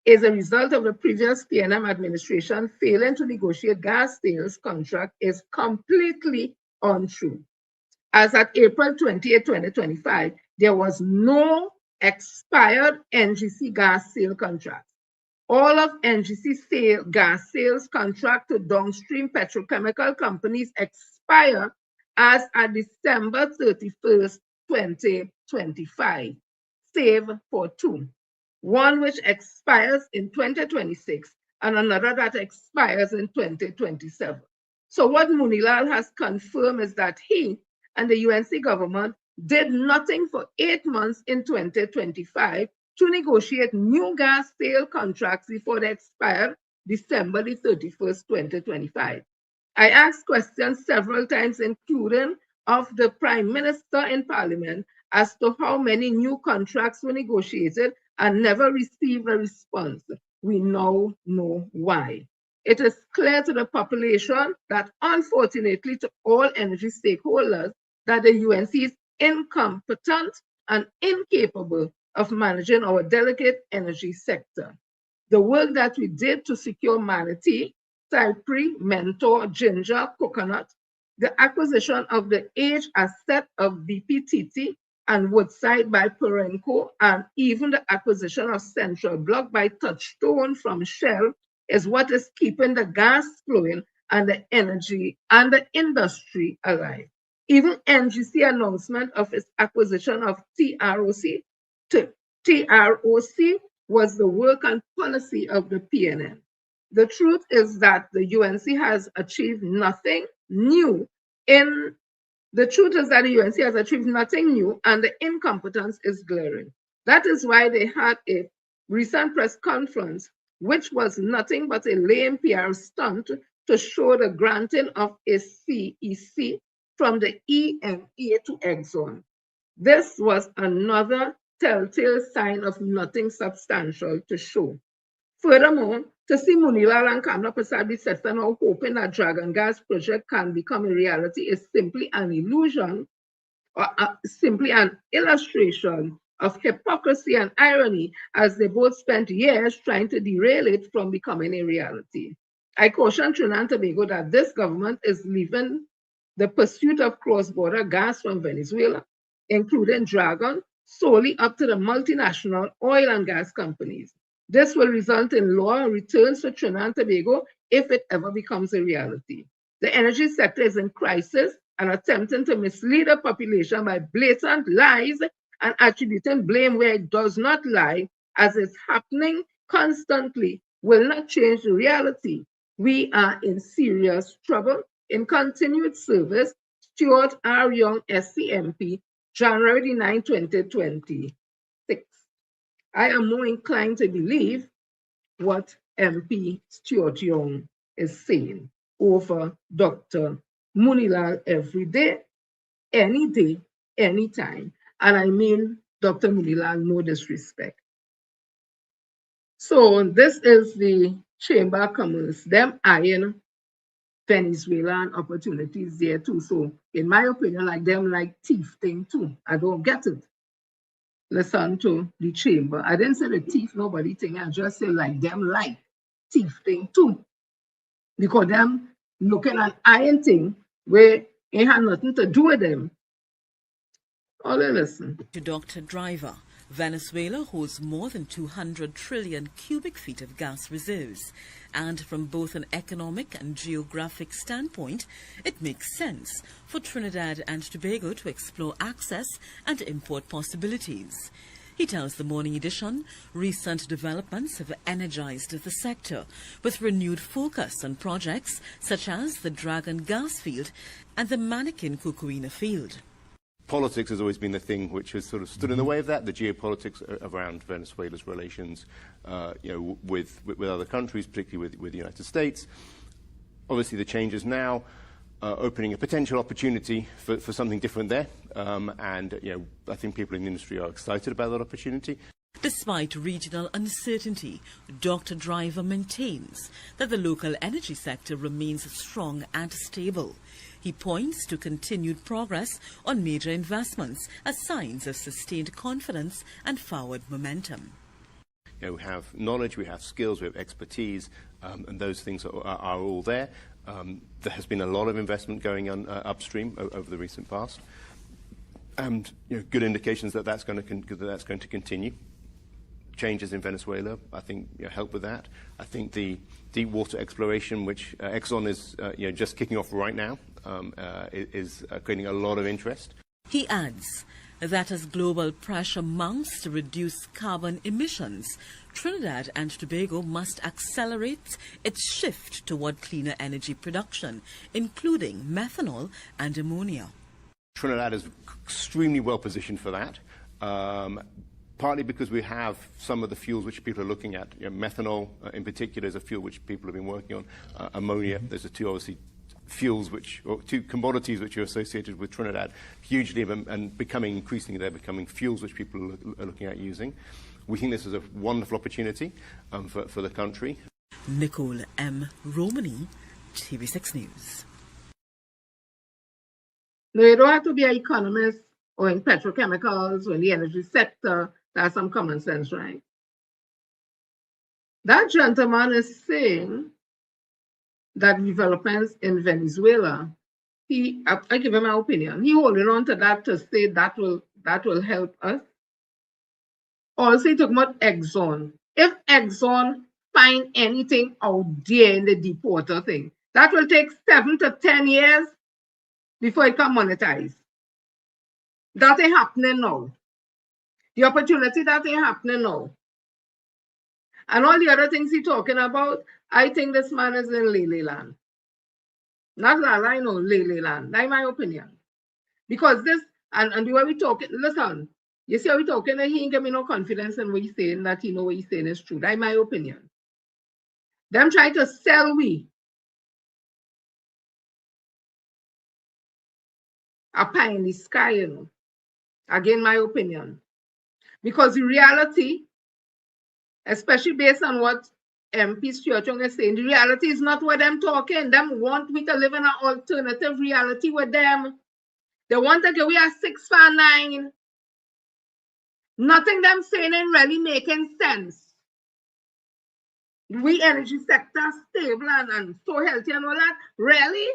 is a result of the previous PNM administration failing to negotiate gas sales contract is completely untrue. As at April 28, 2025, there was no expired NGC gas sale contract. All of NGC gas sales contract to downstream petrochemical companies expire as at December 31st, 2025, save for two. One which expires in 2026 and another that expires in 2027. So what Munilal has confirmed is that he and the UNC government did nothing for 8 months in 2025 to negotiate new gas sale contracts before they expire December the 31st, 2025. I asked questions several times, including of the Prime Minister in Parliament, as to how many new contracts were negotiated and never received a response. We now know why. It is clear to the population that, unfortunately, to all energy stakeholders, that the UNC is incompetent and incapable of managing our delicate energy sector. The work that we did to secure Manatee, Cypress, Mentor, Ginger, Coconut, the acquisition of the age asset of BPTT and Woodside by Perenco, and even the acquisition of Central Block by Touchstone from Shell is what is keeping the gas flowing and the energy and the industry alive. Even NGC announcement of its acquisition of TROC was the work and policy of the PNN. The truth is that the UNC has achieved nothing new and the incompetence is glaring. That is why they had a recent press conference, which was nothing but a lame PR stunt to show the granting of a CEC from the EMA to Exxon. This was another telltale sign of nothing substantial to show. Furthermore, to see Munilal and Kamla Prasad be set now hoping that Dragon Gas project can become a reality is simply an illusion or simply an illustration of hypocrisy and irony, as they both spent years trying to derail it from becoming a reality. I caution Trinidad and Tobago that this government is leaving the pursuit of cross-border gas from Venezuela, including Dragon, solely up to the multinational oil and gas companies. This will result in lower returns for Trinidad and Tobago if it ever becomes a reality. The energy sector is in crisis, and attempting to mislead the population by blatant lies and attributing blame where it does not lie, as is happening constantly, will not change the reality. We are in serious trouble. In continued service, Stuart R. Young, SCMP, January 9, 2026. I am more inclined to believe what MP Stuart Young is saying over Dr. Munilal every day, any time. And I mean Dr. Munilal, no disrespect. So this is the Chamber of Commerce, them eyeing Venezuelan opportunities there too. So in my opinion, like them like thief thing too. I don't get it. Listen to the chamber. I didn't say the thief nobody thing. I just say like them like thief thing too. Because them looking at iron thing where it had nothing to do with them. All listen. To Dr. Driver, Venezuela holds more than 200 trillion cubic feet of gas reserves, and from both an economic and geographic standpoint, it makes sense for Trinidad and Tobago to explore access and import possibilities. He tells the Morning Edition recent developments have energized the sector with renewed focus on projects such as the Dragon gas field and the Mannequin Cocoina field. Politics has always been the thing which has sort of stood in the way of that, the geopolitics around Venezuela's relations with other countries, particularly with the United States. Obviously the changes now opening a potential opportunity for something different there, and I think people in the industry are excited about that opportunity. Despite regional uncertainty, Dr. Driver maintains that the local energy sector remains strong and stable. He points to continued progress on major investments as signs of sustained confidence and forward momentum. We have knowledge, we have skills, we have expertise, and those things are all there. There has been a lot of investment going on upstream over the recent past, and good indications that that's going to continue. Changes in Venezuela, I think, help with that. I think the deep water exploration, which Exxon is just kicking off right now, is creating a lot of interest. He adds that as global pressure mounts to reduce carbon emissions, Trinidad and Tobago must accelerate its shift toward cleaner energy production, including methanol and ammonia. Trinidad is extremely well positioned for that, partly because we have some of the fuels which people are looking at. You know, methanol, in particular, is a fuel which people have been working on. Ammonia, there's the two, obviously, fuels or two commodities which are associated with Trinidad hugely and becoming increasingly, they're becoming fuels which people are looking at using. We think this is a wonderful opportunity for the country. Nicole M. Romani, TV6 News. No, you don't have to be an economist or in petrochemicals or in the energy sector to have some common sense, right? That gentleman is saying that developments in Venezuela, I give him my opinion, he holding on to that to say that will help us. Also, he talking about Exxon. If Exxon find anything out there in the deep water thing, that will take 7 to 10 years before it can monetize. That ain't happening now. The opportunity that ain't happening now. And all the other things he's talking about, I think this man is in Lele land. Not La La, no, Lele land. That's my opinion. Because this, and the way we talking, listen, you see how we talking, and he ain't give me no confidence in what he's saying, that he know what he's saying is true. That's my opinion. Them trying to sell we a pie in the sky, you know. Again, my opinion. Because the reality, especially based on what MP Stuart Young is saying, the reality is not what them talking. Them want me to live in an alternative reality with them. They want to get we are 6 for 9. Nothing them saying ain't really making sense. We energy sector stable and so healthy and all that. Really?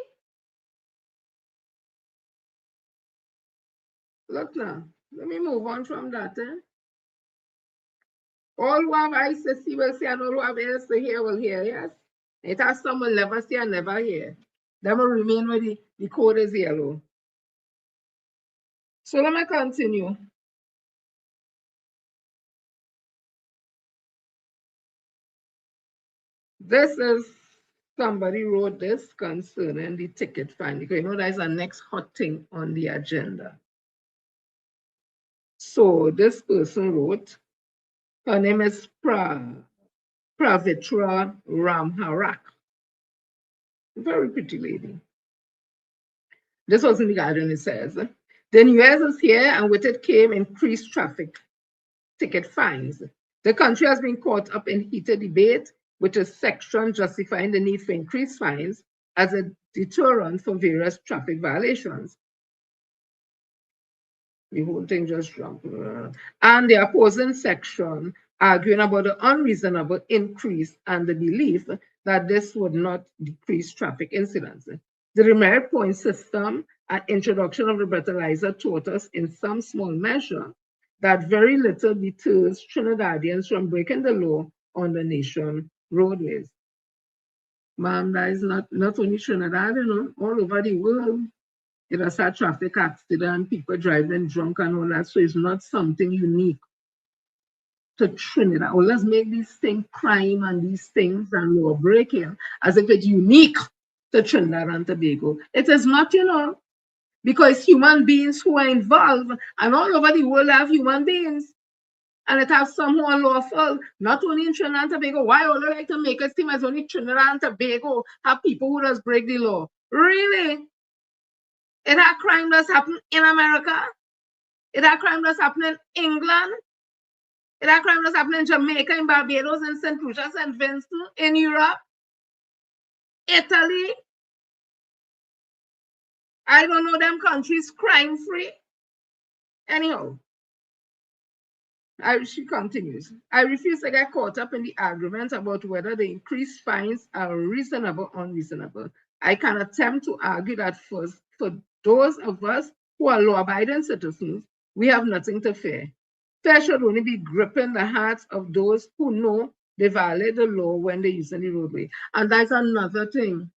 Look now, let me move on from that. All who have eyes to see will see, and all who have ears to hear will hear, yes? It has some will never see and never hear. They will remain where the code is yellow. So let me continue. This is, somebody wrote this concerning the ticket fine, because you know that's the next hot thing on the agenda. So this person wrote, her name is Pravitra Ramharak. Very pretty lady. This was in the Guardian, it says. The New Year's is here, and with it came increased traffic ticket fines. The country has been caught up in heated debate, with a section justifying the need for increased fines as a deterrent for various traffic violations. The whole thing just jumped. And the opposing section arguing about the unreasonable increase and the belief that this would not decrease traffic incidents. The demerit point system and introduction of the breathalyzer taught us in some small measure that very little deters Trinidadians from breaking the law on the nation roadways. Ma'am, that is not only Trinidad, you know, all over the world. It has a traffic accident, people driving drunk and all that. So it's not something unique to Trinidad. Oh, let's make these things crime and these things and law breaking as if it's unique to Trinidad and Tobago. It is not, you know, because human beings who are involved, and all over the world have human beings. And it has some who are lawful, not only in Trinidad and Tobago. Why all like to make it seem as only Trinidad and Tobago have people who just break the law? Really? It had crime that's happened in America. It had crime that's happened in England. It had crime that's happened in Jamaica, in Barbados, in St. Lucia, St. Vincent, in Europe, Italy. I don't know them countries crime-free. Anyhow, she continues. I refuse to get caught up in the argument about whether the increased fines are reasonable or unreasonable. I can attempt to argue that first, for those of us who are law-abiding citizens, we have nothing to fear. Fear should only be gripping the hearts of those who know they violate the law when they're using the roadway. And that's another thing.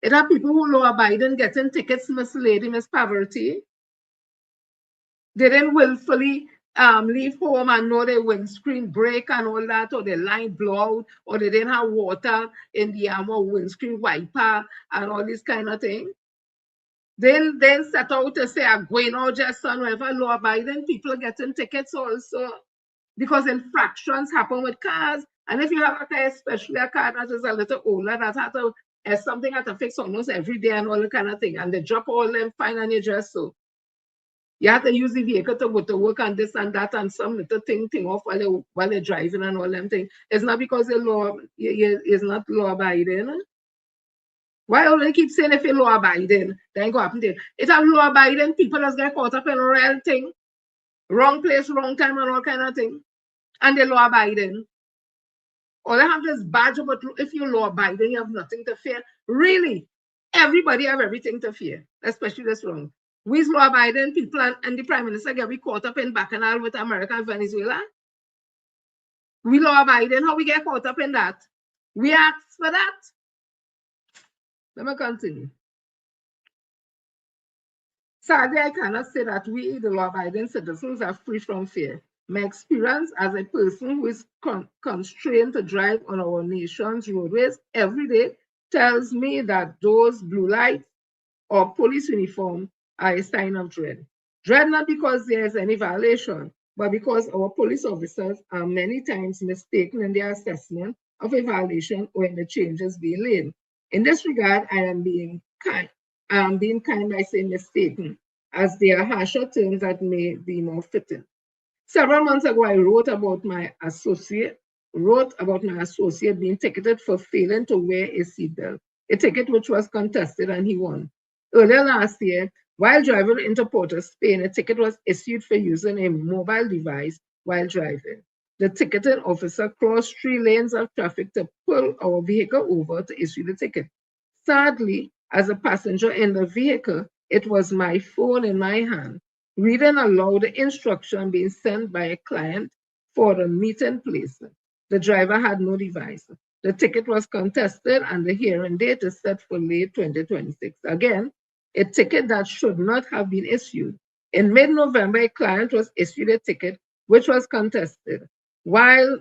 It are people who law-abiding getting tickets, Miss Lady, Miss Poverty. They didn't willfully leave home and know their windscreen break and all that, or the line blow out, or they didn't have water in the windscreen wiper and all this kind of thing. Then set out to say, I'm going out just on whatever law abiding people getting tickets also, because infractions happen with cars. And if you have a car, especially a car that is a little older, that has something that to fix almost every day and all that kind of thing, and they drop all them fine and you just so. You have to use the vehicle to go to work and this and that and some little thing off while they're driving and all them things. It's not because the law is not law abiding. Why only keep saying if you're law abiding, then go happen to it? If I'm law abiding, people just get caught up in a real thing. Wrong place, wrong time, and all kind of thing. And they're law abiding. All I have is badge, but if you're law abiding, you have nothing to fear. Really, everybody have everything to fear, especially this wrong. We's law abiding people and the Prime Minister get we caught up in Bacchanal with America and Venezuela. We law abiding, how we get caught up in that? We asked for that. Let me continue. Sadly, I cannot say that we, the law-abiding citizens, are free from fear. My experience as a person who is constrained to drive on our nation's roadways every day tells me that those blue lights or police uniform are a sign of dread. Dread not because there is any violation, but because our police officers are many times mistaken in their assessment of a violation or in the changes being made. In this regard, I am being kind by saying mistaken, as there are harsher terms that may be more fitting. Several months ago, I wrote about my associate being ticketed for failing to wear a seatbelt, a ticket which was contested and he won. Earlier last year, while driving into Port of Spain, a ticket was issued for using a mobile device while driving. The ticketing officer crossed 3 lanes of traffic to pull our vehicle over to issue the ticket. Sadly, as a passenger in the vehicle, it was my phone in my hand, reading aloud the instruction being sent by a client for the meeting place. The driver had no device. The ticket was contested and the hearing date is set for late 2026. Again, a ticket that should not have been issued. In mid-November, a client was issued a ticket which was contested, while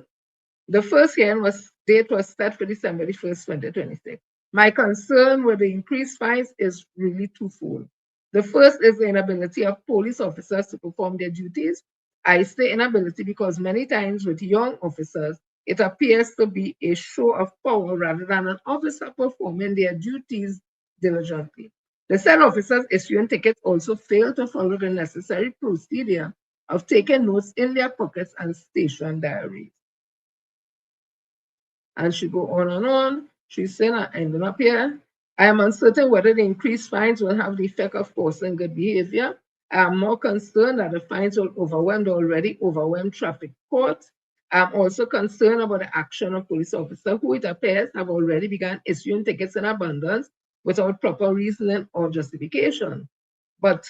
the first hearing date was set for December 1st, 2026. My concern with the increased fines is really twofold. The first is the inability of police officers to perform their duties. I say inability because many times with young officers, it appears to be a show of power rather than an officer performing their duties diligently. The said officers issuing tickets also fail to follow the necessary procedure of taking notes in their pockets and station diaries. And she go on and on. She's saying, I ended up here. I am uncertain whether the increased fines will have the effect of forcing good behavior. I am more concerned that the fines will overwhelm the already overwhelmed traffic court. I'm also concerned about the action of police officers who it appears have already begun issuing tickets in abundance without proper reasoning or justification. But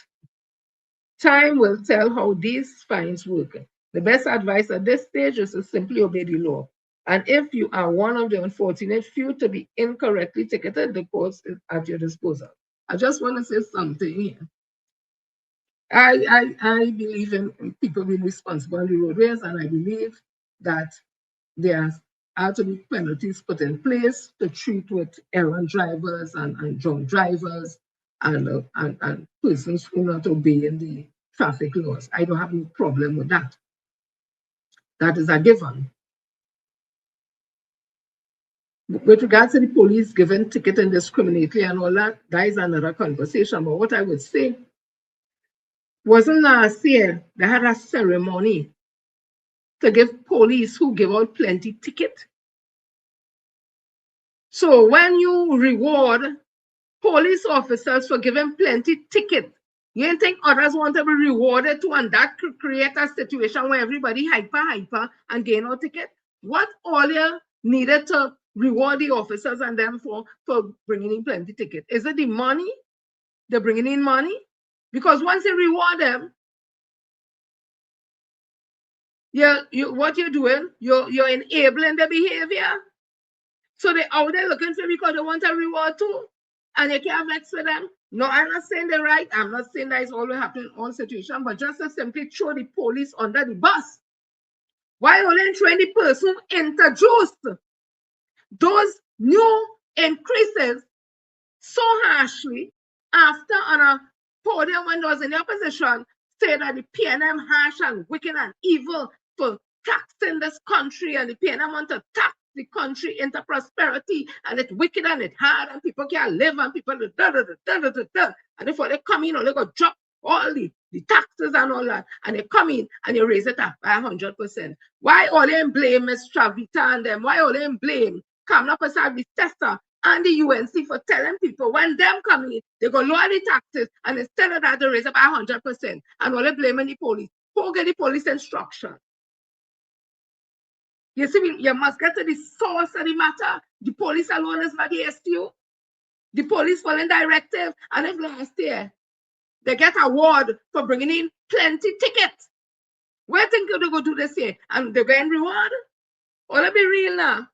time will tell how these fines work. The best advice at this stage is to simply obey the law. And if you are one of the unfortunate few to be incorrectly ticketed, the course is at your disposal. I just want to say something here. I believe in people being responsible on the roadways, and I believe that there are to be penalties put in place to treat with errant drivers and drunk drivers and persons who are not obeying the traffic laws. I don't have no problem with that. That is a given. With regards to the police giving ticket indiscriminately and all that, that is another conversation. But what I would say, wasn't last year they had a ceremony to give police who give out plenty ticket? So when you reward police officers for giving plenty ticket, you don't think others want to be rewarded too, and that could create a situation where everybody hyper and gain no ticket? What all you needed to reward the officers and them for bringing in plenty ticket? Is it the money? They're bringing in money? Because once you reward them, what you're doing, you're enabling the behavior. So they out there looking for because they want a reward too, and you can't vex with them. No, I'm not saying they're right. I'm not saying that it's always happening in all situations, but just to simply throw the police under the bus. Why only train the person who introduced those new increases so harshly after on a podium when those in the opposition say that the PNM harsh and wicked and evil for taxing this country, and the PNM want to tax the country into prosperity, and it's wicked and it's hard and people can't live and people and before they come in, they go drop all the taxes and all that, and they come in and you raise it up by 100%. Why all them blame Ms. Travita and them? Why all them blame Kamala Prasad, Tessa, and the UNC for telling people when them come in, they go lower the taxes, and instead of that, they raise it by 100%, and all they blaming the police. Who get the police instruction? You see, you must get to the source of the matter. The police alone is not the issue. The police following directive, and if last year they get award for bringing in plenty tickets, where think you they go do this year? And they're getting reward? All be real now.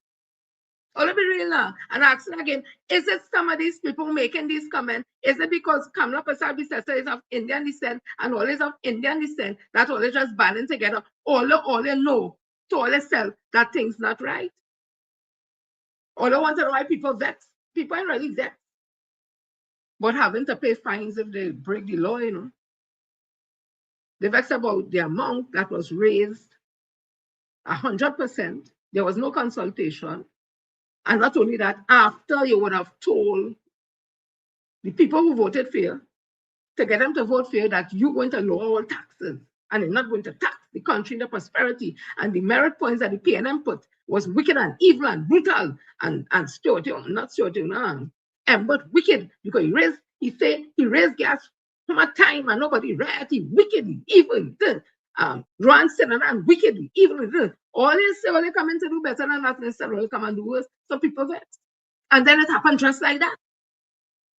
All be real now. And asking again, is it some of these people making these comments? Is it because Kamala Prasad Bissessa is of Indian descent and all is of Indian descent that all is just banding together? All they know to all self that thing's not right? All I want to know why people vex. People ain't really vex. But having to pay fines if they break the law, you know. They vex about the amount that was raised 100%. There was no consultation. And not only that, after you would have told the people who voted for you to get them to vote for you that you're going to lower all taxes and you're not going to tax the country into prosperity. And the merit points that the PNM put was wicked and evil and brutal and not stewardship, but wicked because he raised gas from a time and nobody read. He wicked, he evil, Ron Senator and wicked, evil. All they say, they come in to do better than that, instead of come and do worse. So people vex. And then it happened just like that.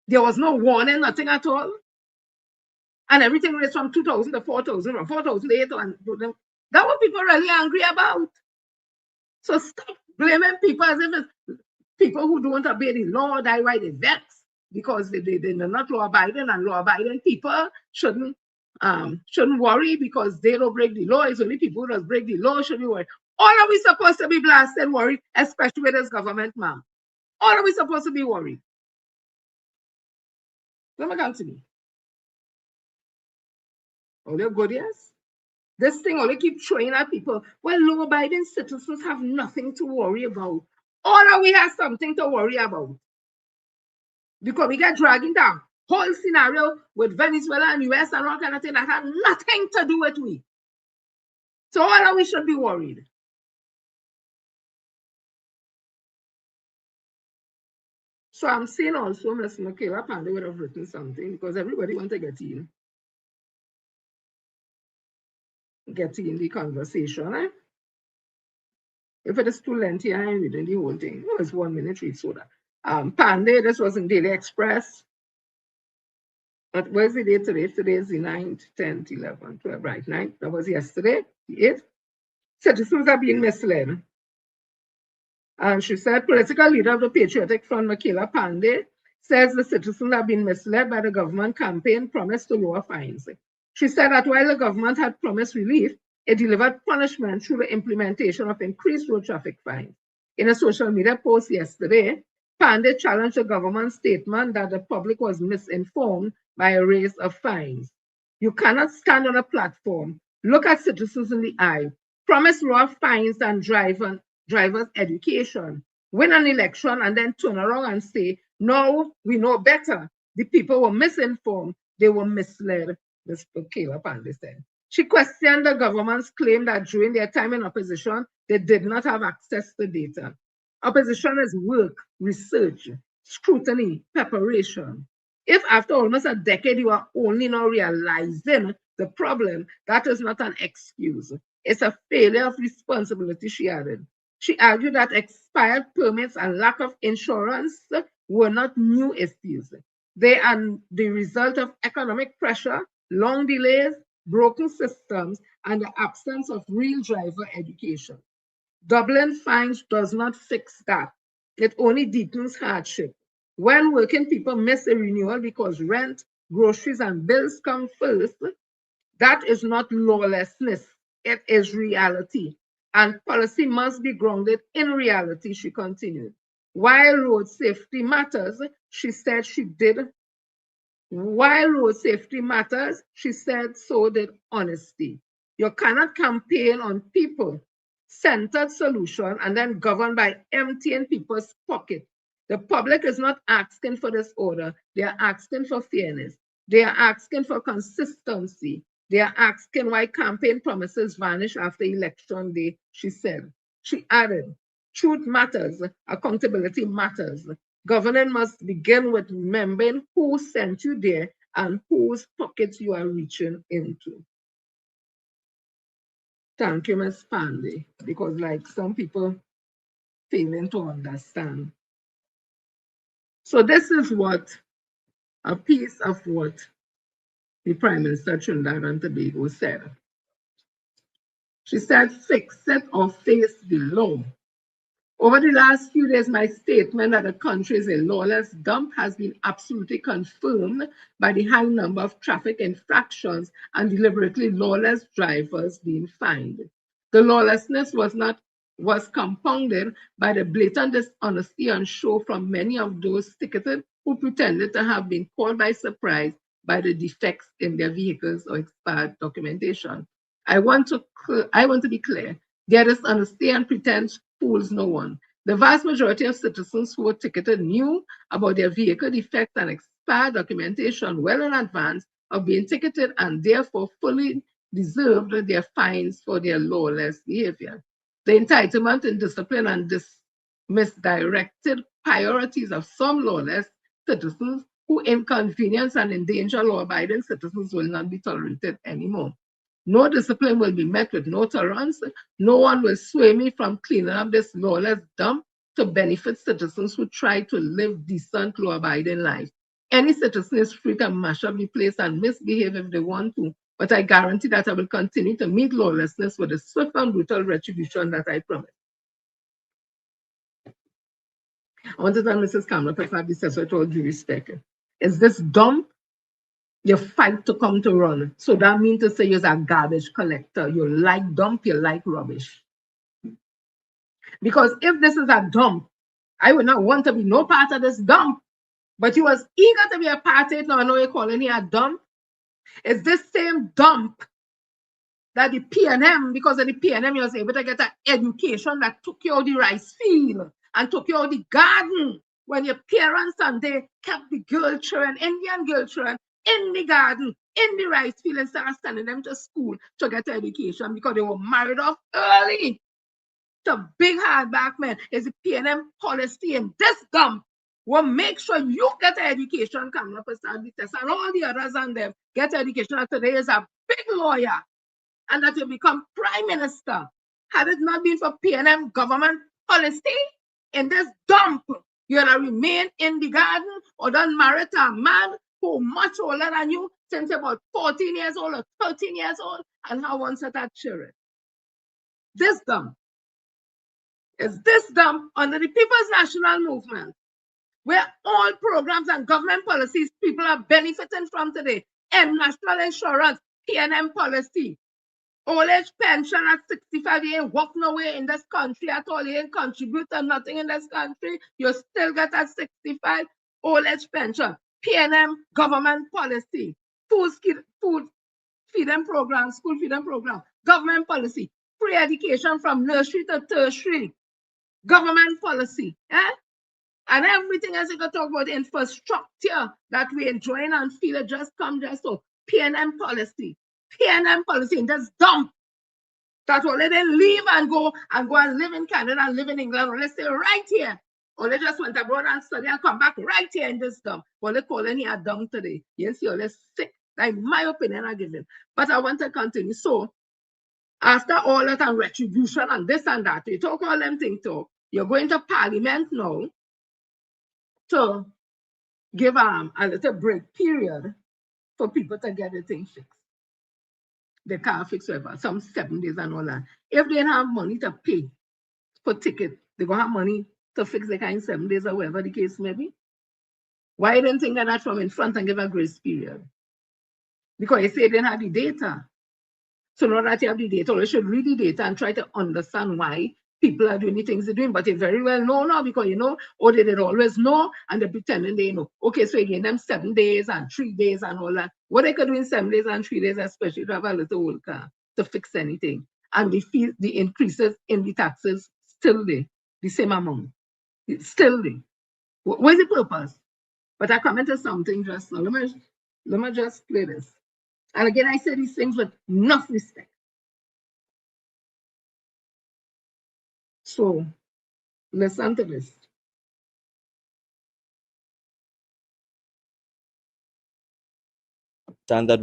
There was no warning, nothing at all. And everything raised from 2,000 to 4,000 or 4,000 to 8,000. That's what people are really angry about. So stop blaming people as if it's people who don't obey the law, that's why they vex, because they're not law-abiding, and law-abiding people shouldn't worry because they don't break the law. It's only people who don't break the law should be worried. All are we supposed to be blasted and worried, especially with this government, ma'am? All are we supposed to be worried? Let me come to me. Oh, they're good, yes? This thing only keep throwing at people. Well, law-abiding citizens have nothing to worry about. All of we have something to worry about. Because we get dragged in the whole scenario with Venezuela and US and all kind of thing that have nothing to do with we. So all of we should be worried. So I'm saying also, Ms. Michaela Pandey would have written something because everybody wants to get in the conversation. Eh? If it is too lengthy, I ain't reading the whole thing. No, it's 1 minute read so that. Pandey, this was in Daily Express. But where's the date today? Today is the 9th, 10th, 11th, 12th, right? 9th. That was yesterday, the 8th. Citizens are being misled. And she said, political leader of the Patriotic Front, Michaela Pandey, says the citizens have been misled by the government campaign promise to lower fines. She said that while the government had promised relief, it delivered punishment through the implementation of increased road traffic fines. In a social media post yesterday, Pandey challenged the government's statement that the public was misinformed by a raise of fines. You cannot stand on a platform, look at citizens in the eye, promise lower fines and drivers' education, win an election, and then turn around and say, no, we know better. The people were misinformed. They were misled, Ms. Michaela Pandey said. She questioned the government's claim that during their time in opposition, they did not have access to data. Opposition is work, research, scrutiny, preparation. If after almost a decade you are only now realizing the problem, that is not an excuse. It's a failure of responsibility, she added. She argued that expired permits and lack of insurance were not new issues. They are the result of economic pressure, long delays, broken systems, and the absence of real driver education. Doubling fines does not fix that. It only deepens hardship. When working people miss a renewal because rent, groceries, and bills come first, that is not lawlessness. It is reality. And policy must be grounded in reality, she continued. While road safety matters, she said she did. While road safety matters, she said so did honesty. You cannot campaign on people-centered solution and then govern by emptying people's pocket. The public is not asking for this order. They are asking for fairness. They are asking for consistency. They are asking why campaign promises vanish after election day, she said. She added, truth matters, accountability matters. Governing must begin with remembering who sent you there and whose pockets you are reaching into. Thank you, Ms. Pandey, because like some people failing to understand. So this is a piece of what the Prime Minister Trinidad and Tobago said. She said, fix it or face the law. Over the last few days, my statement that the country is a lawless dump has been absolutely confirmed by the high number of traffic infractions and deliberately lawless drivers being fined. The lawlessness was compounded by the blatant dishonesty on show from many of those ticketed who pretended to have been caught by surprise by the defects in their vehicles or expired documentation. I want to be clear. Their dishonesty and pretense fools no one. The vast majority of citizens who were ticketed knew about their vehicle defects and expired documentation well in advance of being ticketed and therefore fully deserved their fines for their lawless behavior. The entitlement in discipline and misdirected priorities of some lawless citizens who inconvenience and endanger law-abiding citizens will not be tolerated anymore. No discipline will be met with no tolerance. No one will sway me from cleaning up this lawless dump to benefit citizens who try to live decent, law-abiding lives. Any citizen is free to mash up the place and misbehave if they want to, but I guarantee that I will continue to meet lawlessness with the swift and brutal retribution that I promise. I want to tell Mrs. Kamala Prasad this with all due respect. Is this dump? You fight to come to run. So that means to say you're a garbage collector. You like dump, you like rubbish. Because if this is a dump, I would not want to be no part of this dump. But you was eager to be a part of it. Now I know you're calling it a dump. It's this same dump that the PNM, because of the PNM, you was able to get an education that took you out the rice field and took you out the garden when your parents and they kept the girl children, Indian girl children, in the garden, in the rice field, instead of sending them to school to get education because they were married off early. The big hardback man is the PNM policy in this dump will make sure you get education, Kamala Prasad, and all the others and them get education. And today is a big lawyer and that you become prime minister. Had it not been for PNM government policy in this dump, you'd have remained in the garden or done married to a man who much older than you since about 14 years old or 13 years old and have one set of children. This dump is this dump under the People's National Movement, where all programs and government policies people are benefiting from today, and national insurance, PNM policy, old age pension at 65, you ain't walk nowhere in this country at all, you ain't contribute to nothing in this country, you still get at 65, old age pension, PNM government policy, food feeding program, school feeding program, government policy, free education from nursery to tertiary, government policy, and everything else you can talk about infrastructure that we enjoying and feel it just come just so. PNM policy in this dump that will let them leave and go and live in Canada and live in England, or let's stay right here. Or they just went abroad and study and come back right here in this dump. Well, they calling here a dump today. You see, all this sick. Like my opinion I give it. But I want to continue. So after all that and retribution and this and that, you talk all them things talk. You're going to Parliament now to give a little break period for people to get the thing fixed. They can't fix whatever, some 7 days and all that. If they don't have money to pay for ticket, they're going to have money to fix the kind 7 days or whatever the case may be. Why didn't think of that from in front and give a grace period? Because you say they didn't have the data. So now that you have the data, you should read the data and try to understand why people are doing the things they're doing. But they very well know now because, or they did always know and they're pretending they know. Okay, so you give them 7 days and 3 days and all that. What they could do in 7 days and 3 days, especially to have a little old car to fix anything. And the increases in the taxes still there, the same amount. It's still there. What's the purpose? But I commented something just now. Let me just play this. And again, I say these things with enough respect. So, listen to this. That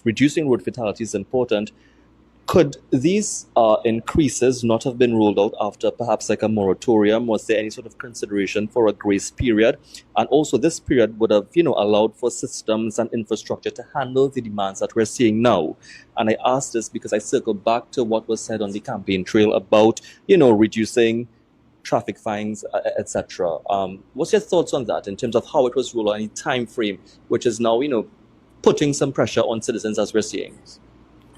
reducing road fatalities is important. Could these increases not have been ruled out after perhaps like a moratorium? Was there any sort of consideration for a grace period? And also this period would have, allowed for systems and infrastructure to handle the demands that we're seeing now. And I ask this because I circle back to what was said on the campaign trail about, reducing traffic fines, etc. What's your thoughts on that in terms of how it was ruled on any time frame, which is now, putting some pressure on citizens as we're seeing?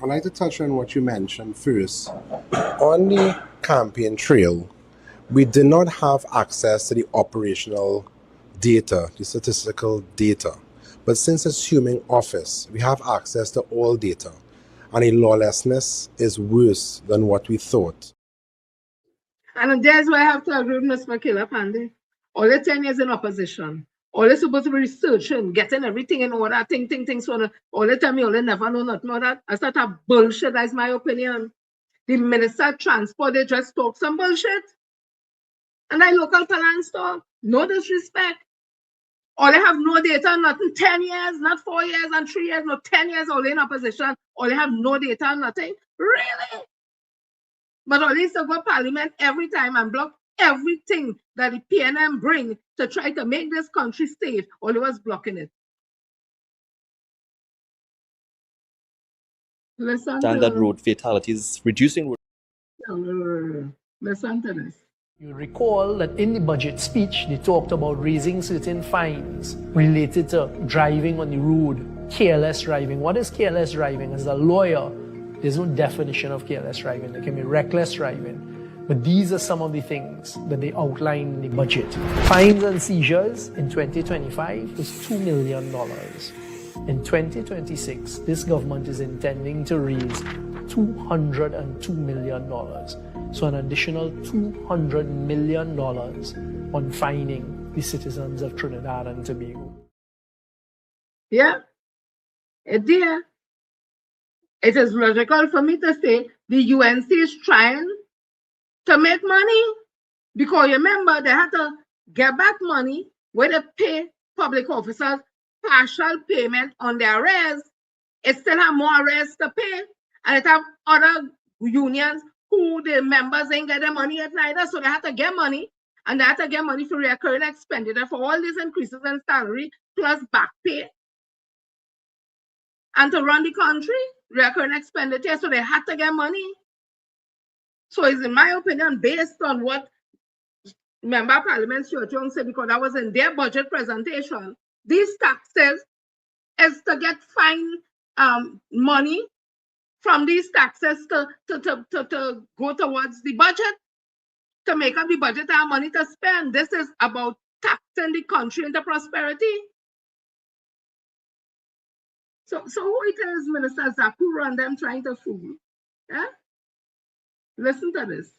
I'd like to touch on what you mentioned first. On the campaign trail, we did not have access to the operational data, the statistical data. But since assuming office, we have access to all data. And the lawlessness is worse than what we thought. And there's why I have to agree with Ms. Makila Pandey. All the 10 years in opposition. All they're supposed to be researching, getting everything in order, things. So all the time, you all never know nothing about that. That's not a bullshit, that's my opinion. The Minister of Transport, they just talk some bullshit. And I local plans talk, no disrespect. All they have no data, nothing, 10 years, not 4 years and 3 years, no 10 years, all in opposition. All they have no data, nothing. Really? But all they used to go Parliament every time and block everything that the PNM bring to try to make this country safe, all he was blocking it. Listen Standard road fatalities, reducing road. Listen to this. You recall that in the budget speech, they talked about raising certain fines related to driving on the road, careless driving. What is careless driving? As a lawyer, there's no definition of careless driving. There can be reckless driving. But these are some of the things that they outline in the budget. Fines and seizures in 2025 was $2 million. In 2026, this government is intending to raise $202 million. So an additional $200 million on fining the citizens of Trinidad and Tobago. Yeah, it is logical for me to say the UNC is trying to make money, because remember they had to get back money where they pay public officers partial payment on their arrears. It still have more arrears to pay, and it have other unions who the members ain't get their money yet neither, so they had to get money, and they had to get money for recurring expenditure for all these increases in salary plus back pay. And to run the country, recurring expenditure, so they had to get money. So it's, in my opinion, based on what Member of Parliament Stuart Young said, because that was in their budget presentation, these taxes is to get fine money from these taxes to go towards the budget, to make up the budget and money to spend. This is about taxing the country into prosperity. So who it is, Minister Zakura and them trying to fool? Yeah? Listen to this.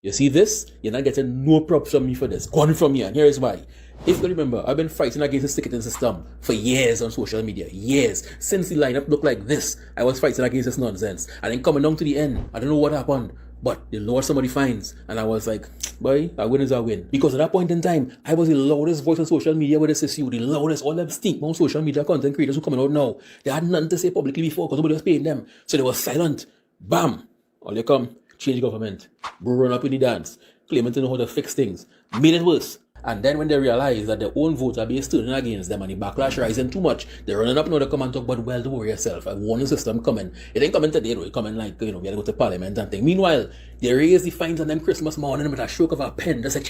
You see this? You're not getting no props from me for this. Gone from me, and here is why. If you remember, I've been fighting against the ticketing system for years on social media. Years. Since the lineup looked like this, I was fighting against this nonsense. And then coming down to the end, I don't know what happened, but they lowered some of the fines. And I was like, boy, a win is a win. Because at that point in time, I was the loudest voice on social media with this issue. The loudest, all them stink on social media content creators who coming out now. They had nothing to say publicly before because nobody was paying them. So they were silent. Bam! All you come, change government, run up in the dance, claiming to know how to fix things, made it worse. And then when they realize that their own votes are being stood against them and the backlash rising too much, they're running up now to come and talk about, well, don't worry yourself, a warning system coming. It ain't coming today though, it coming like, we gotta go to Parliament and thing. Meanwhile, they raise the fines on them Christmas morning with a stroke of a pen, just like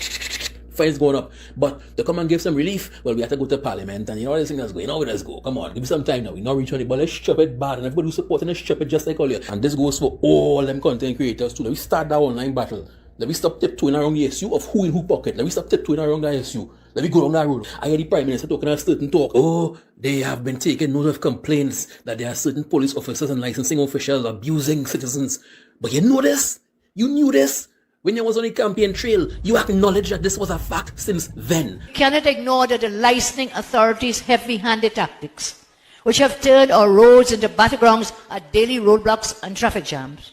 fines going up. But to come and give some relief, well, we have to go to Parliament, and you know, all this thing that's going on, let's go. Come on, give me some time now. We not reach on it, but let's strip it bad, and everybody who's supporting us, strip it just like all you. And this goes for all them content creators too. Let me start that online battle. Let me stop tiptoeing around the issue of who in who pocket. Let me stop tiptoeing around that issue. Let me go down that road. I hear the Prime Minister talking a certain talk. Oh, they have been taking note of complaints that there are certain police officers and licensing officials abusing citizens. But you know this? You knew this? When you was on the campaign trail, you acknowledged that this was a fact since then. You cannot ignore that the licensing authorities' heavy-handed tactics, which have turned our roads into battlegrounds, are daily roadblocks and traffic jams.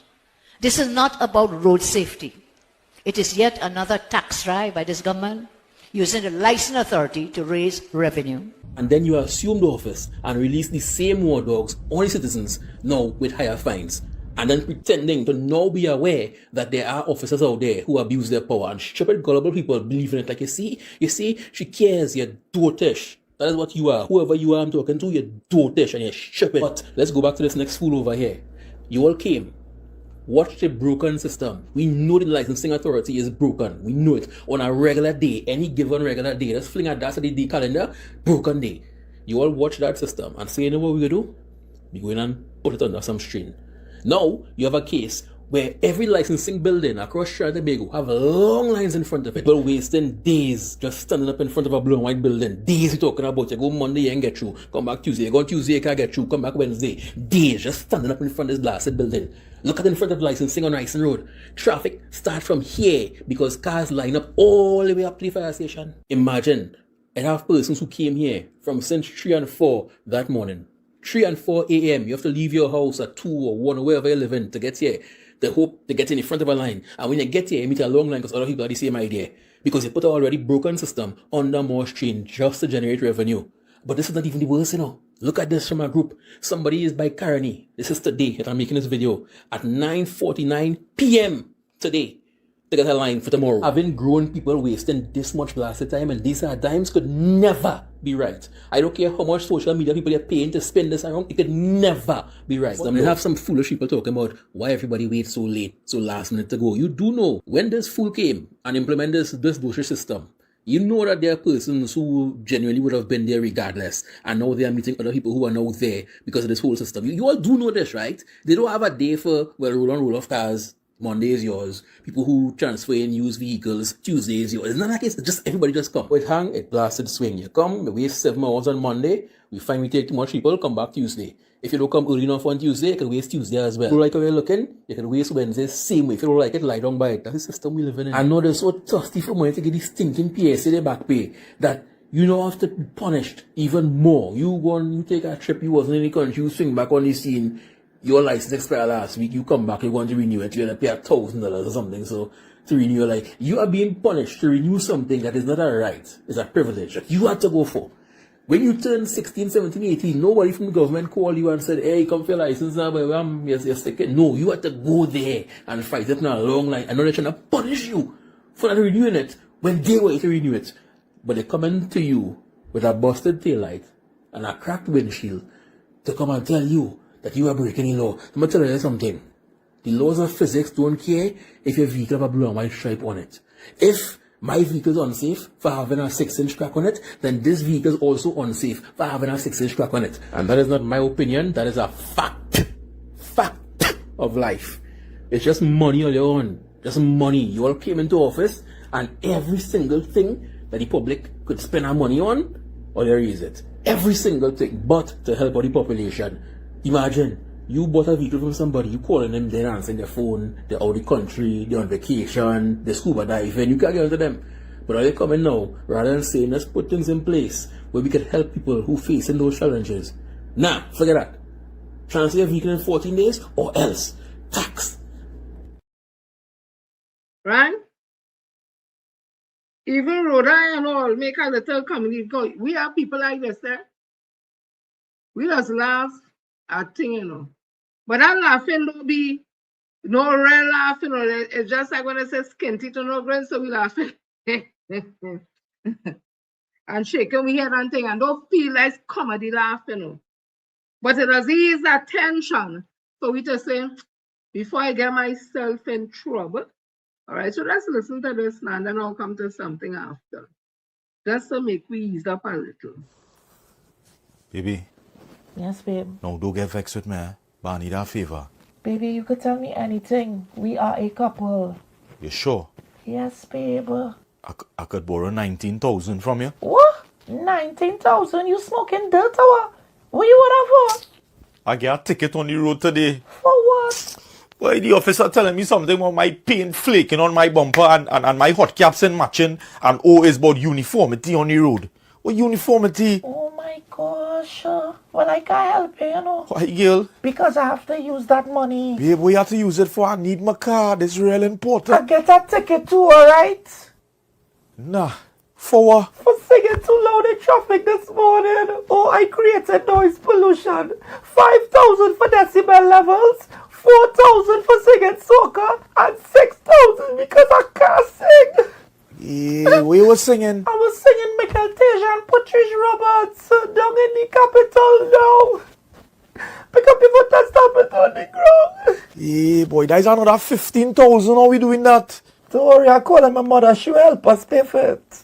This is not about road safety. It is yet another tax drive by this government, using the licensing authority to raise revenue. And then you assumed office and released the same war dogs on the citizens, now with higher fines. And then pretending to now be aware that there are officers out there who abuse their power, and stupid, gullible people believe in it. Like, you see, she cares, you're dotish. That is what you are. Whoever you are I'm talking to, you're dotish and you're stupid. But let's go back to this next fool over here. You all came. Watch the broken system. We know the licensing authority is broken. We know it. On a regular day, any given regular day, let's fling at that day calendar, broken day. You all watch that system and say, you know what we're going to do? We're going and put it under some strain. Now, you have a case where every licensing building across Trinidad and Tobago have long lines in front of it. People wasting days just standing up in front of a blue and white building. Days you're talking about. You go Monday, you ain't get through. Come back Tuesday. You go on Tuesday, you can't get through. Come back Wednesday. Days just standing up in front of this blasted building. Look at in front of licensing on Ryson Road. Traffic starts from here because cars line up all the way up to the fire station. Imagine, I have persons who came here from since 3 and 4 that morning. 3 and 4 a.m. You have to leave your house at 2 or 1 or wherever you live in to get here. They hope to get in the front of a line. And when you get here, you meet a long line because other people have the same idea. Because you put an already broken system under more strain just to generate revenue. But this is not even the worst, you know. Look at this from a group. Somebody is by Carney. This is today that I'm making this video. At 9:49 p.m. today. To get a line for tomorrow. Having grown people wasting this much blasted time and these hard times could never be right. I don't care how much social media people are paying to spin this around, it could never be right. I mean, have some foolish people talking about why everybody waits so late, so last minute to go. You do know, when this fool came and implemented this bullshit system, you know that there are persons who genuinely would have been there regardless, and now they are meeting other people who are now there because of this whole system. You all do know this, right? They don't have a day for, well, roll on, roll off cars. Monday is yours. People who transfer in used vehicles, Tuesday is yours. It's not like it's just everybody just come. It hang, it blasted swing. You come, we waste 7 hours on Monday. We find we take too much people, come back Tuesday. If you don't come early enough on Tuesday, you can waste Tuesday as well. If you don't like how you're looking, you can waste Wednesday same way. If you don't like it, lie down by it. That's the system we live in. I know they're so thirsty for money to get this stinking PSA their back pay that you know have to be punished even more. You go and you take a trip, you wasn't in the country, you swing back on the scene. Your license expired last week, you come back, you want to renew it, you're going to pay $1,000 or something, so to renew your life. You are being punished to renew something that is not a right, it's a privilege that you had to go for. When you turn 16, 17, 18, nobody from the government called you and said, hey, come for your license now, but you're sticking. No, you had to go there and fight it in a long line. I know they're trying to punish you for not renewing it when they were to renew it. But they're coming to you with a busted taillight and a cracked windshield to come and tell you that you are breaking the law. I'm going to tell you something. The laws of physics don't care if your vehicle have a blue and white stripe on it. If my vehicle is unsafe for having a 6-inch crack on it, then this vehicle is also unsafe for having a 6-inch crack on it. And that is not my opinion, that is a fact of life. It's just money on your own. Just money. You all came into office and every single thing that the public could spend our money on, or there is it. Every single thing, but to help out the population. Imagine, you bought a vehicle from somebody, you calling them, they're answering their phone, they're out of the country, they're on vacation, they're scuba diving, you can't get onto them. But are they coming now, rather than saying, let's put things in place where we can help people who facing those challenges? Nah, forget that. Transfer your vehicle in 14 days or else. Tax. Right? Even Rhoda and all make a little community. We have people like this there. We just laugh at Ting, you know. But that laughing don't be no real laughing. Or it's just like when I say skinty to no grain, so we laughing. And shaking we head and thing and don't feel like comedy laughing. You know. But it does ease that tension. So we just say, before I get myself in trouble, All right, so let's listen to this now, and then I'll come to something after. Just to make we ease up a little. Baby. Yes, babe. No, don't get vexed with me, but I need a favor. Baby, you could tell me anything. We are a couple. You sure? Yes, babe. I could borrow 19,000 from you. What? 19,000? You smoking dirt or what you want for? I get a ticket on the road today. For what? Why the officer telling me something about my paint flaking on my bumper and my hot caps ain't matching, and is about uniformity on the road. What uniformity? Oh my gosh. Well, I can't help you, you know. Why, girl? Because I have to use that money. Babe, what you have to use it for? I need my card. It's real important. I get a ticket too, alright? Nah. For what? For singing too loud in traffic this morning. Oh, I created noise pollution. 5,000 for decibel levels, 4,000 for singing soca, and 6,000 because I can't sing. Yeah, what you were singing? I was singing Michael Teja and Patrice Roberts down in the capital now. Pick up your foot and stamp it on the ground. Yeah, boy, that's another 15,000. How we doing that? Don't worry, I call my mother. She will help us pay for it.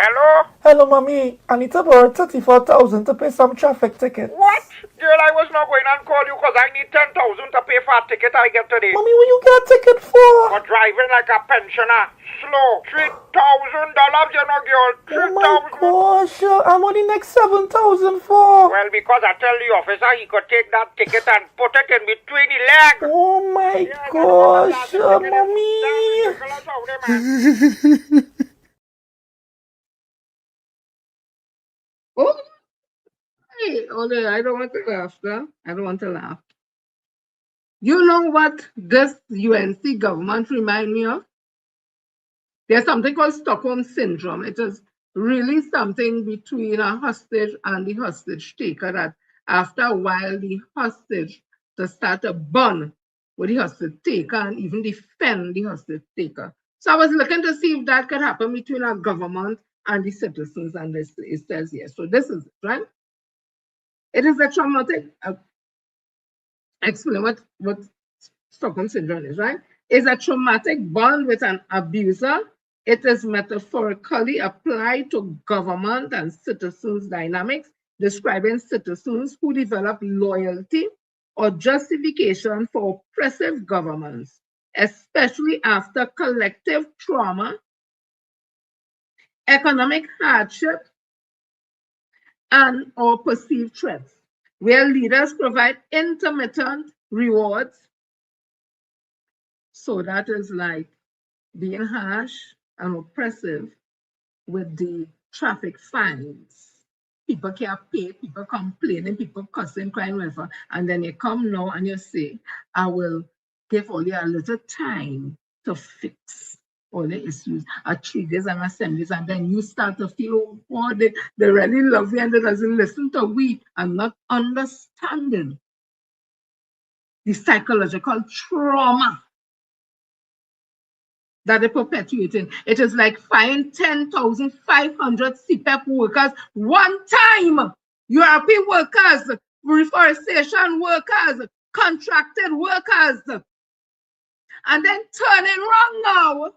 Hello? Hello, mommy. I need to borrow 34,000 to pay some traffic tickets. What? Girl, I was not going and call you because I need 10,000 to pay for a ticket I get today. Mommy, what you get a ticket for? For driving like a pensioner. Slow. $3,000, you know, girl. Oh my gosh, I'm only next 7,000 for. Well, because I tell the officer he could take that ticket and put it in between the legs. Oh my gosh, mommy. Oh, hey, Ole, I don't want to laugh, huh? I don't want to laugh. You know what this UNC government remind me of? There's something called Stockholm Syndrome. It is really something between a hostage and the hostage taker that after a while, the hostage to start a bond with the hostage taker and even defend the hostage taker. So I was looking to see if that could happen between our government and the citizens, and it says yes. So this is it, right? It is a traumatic, explain what Stockholm Syndrome is, right? It's a traumatic bond with an abuser. It is metaphorically applied to government and citizens dynamics, describing citizens who develop loyalty or justification for oppressive governments, especially after collective trauma, economic hardship, and or perceived threats, where leaders provide intermittent rewards. So that is like being harsh and oppressive with the traffic fines. People can't pay, people complaining, people cussing, crying, whatever. And then you come now and you say, I will give all you a little time to fix all the issues at 3 days and assemblies, and then you start to feel, oh, they really love you and they doesn't listen to we and not understanding the psychological trauma that they're perpetuating. It is like find 10,500 CPEP workers one time, European workers, reforestation workers, contracted workers, and then turning around now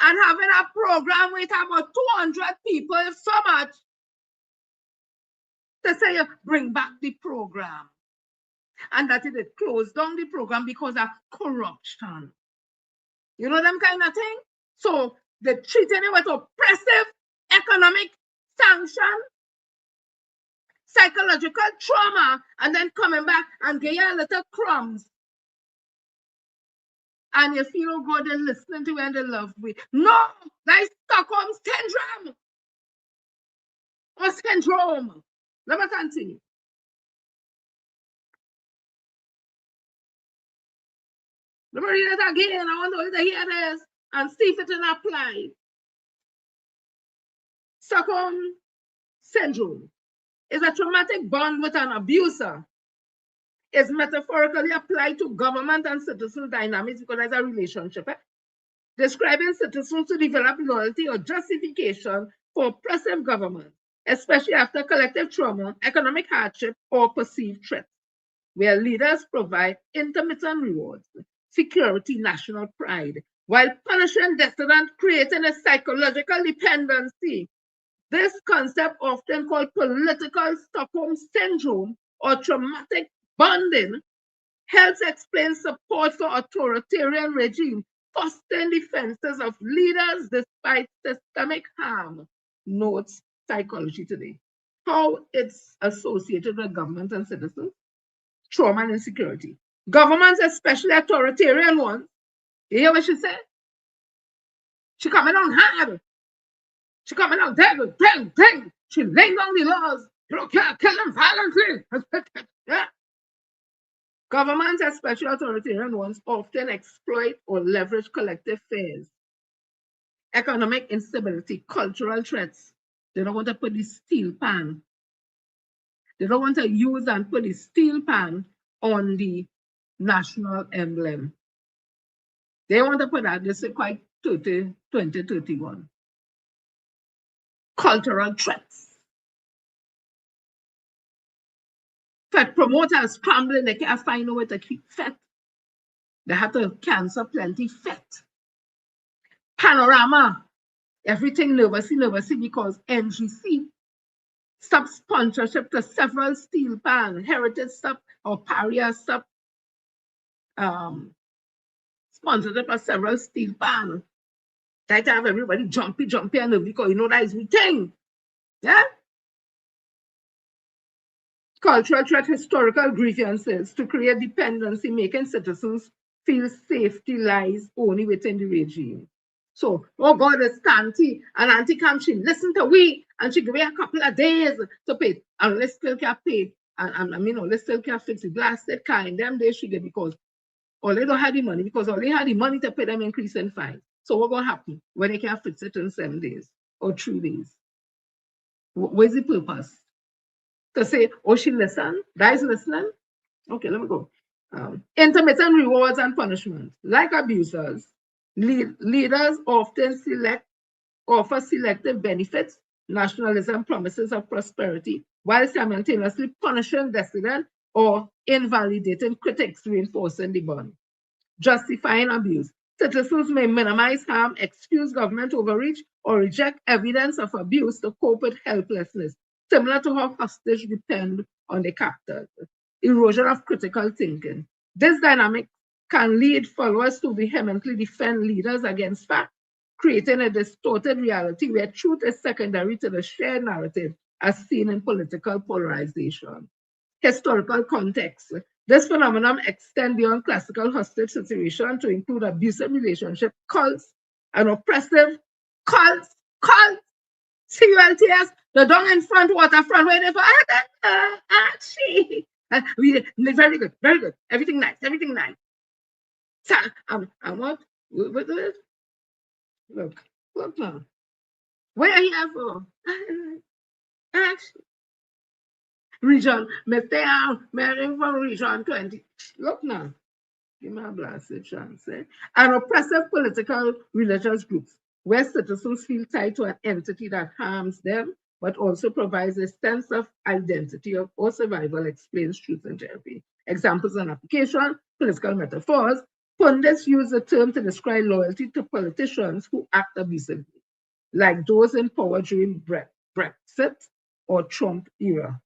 and having a program with about 200 people, so much, to say bring back the program. And that it closed down the program because of corruption. You know them kind of thing? So they're treating it with oppressive economic sanction, psychological trauma, and then coming back and give you a little crumbs. And you feel good and listening to you and they love you. No, that's Stockholm Syndrome. Or syndrome. Let me continue. Let me read it again. I want you to hear this and see if it can apply. Stockholm Syndrome is a traumatic bond with an abuser. It's metaphorically applied to government and citizen dynamics because there's a relationship. Describing citizens to develop loyalty or justification for oppressive government, especially after collective trauma, economic hardship, or perceived threats, where leaders provide intermittent rewards. security, national pride, while punishing dissident, creating a psychological dependency. This concept, often called political Stockholm syndrome or traumatic bonding, helps explain support for authoritarian regimes, fostering defenses of leaders despite systemic harm. Notes Psychology Today. How it's associated with government and citizens, trauma and insecurity. Governments, especially authoritarian ones, you hear what she said? She coming on hard. She coming on devil, dang. She laying down the laws. You can't kill them violently. Yeah. Governments, especially authoritarian ones, often exploit or leverage collective fears, economic instability, cultural threats. They don't want to put the steel pan. They don't want to use and put the steel pan on the national emblem. They want to put that, this is quite 2031. Cultural threats. Fat promoters scrambling, they can't find a way to keep fat. They have to cancel plenty fat. Panorama, everything nervousy because NGC stopped sponsorship to several steel pan, Heritage stop or Paria stop sponsorship of several steel pan. That have everybody jumpy and because you know that is the thing. Yeah? Cultural threat, historical grievances to create dependency, making citizens feel safety lies only within the regime. So, oh God, it's Auntie, and Auntie come, she listen to we, and she give me a couple of days to pay, and let's still can't pay, and I mean, let's still can't fix the blasted car in them days she get because all they don't have the money, because all they had the money to pay them increase in fine. So what gonna happen when they can't fix it in 7 days or 3 days? Where's the purpose? To say, oh, she listen, guys listening? Okay, let me go. Intermittent rewards and punishment. Like abusers, leaders often offer selective benefits, nationalism, promises of prosperity, while simultaneously punishing dissident or invalidating critics, reinforcing the bond. Justifying abuse. Citizens may minimize harm, excuse government overreach, or reject evidence of abuse to cope with helplessness, similar to how hostage depend on the captors. Erosion of critical thinking. This dynamic can lead followers to vehemently defend leaders against facts, creating a distorted reality where truth is secondary to the shared narrative as seen in political polarization. Historical context. This phenomenon extends beyond classical hostage situation to include abusive relationship, cults, and oppressive cults, CULTS, the down in front, waterfront, waiting for very good, everything nice. So, and what? Look now. Where are you here for? Actually, region, me stay out, marrying from region 20. Look now. Give me a blasted chance. And oppressive political religious groups where citizens feel tied to an entity that harms them, but also provides a sense of identity or survival, explains truth and therapy. Examples and application, political metaphors. Pundits use the term to describe loyalty to politicians who act abusively, like those in power during Brexit or Trump era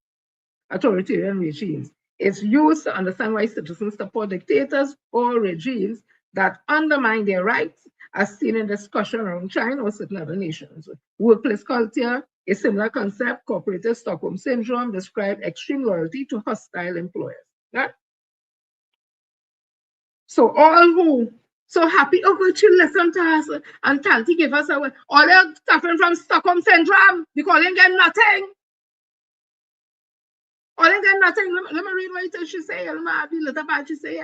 authoritarian regimes. It's used to understand why citizens support dictators or regimes that undermine their rights, as seen in discussion around China or certain other nations. Workplace culture, a similar concept, corporate Stockholm syndrome, describe extreme loyalty to hostile employers. Yeah? So all who so happy, oh, good, you listen to us, and Tanti give us all they're suffering from Stockholm syndrome because they get nothing. Or they get nothing. Let me read what she say. Let me have the little part she say.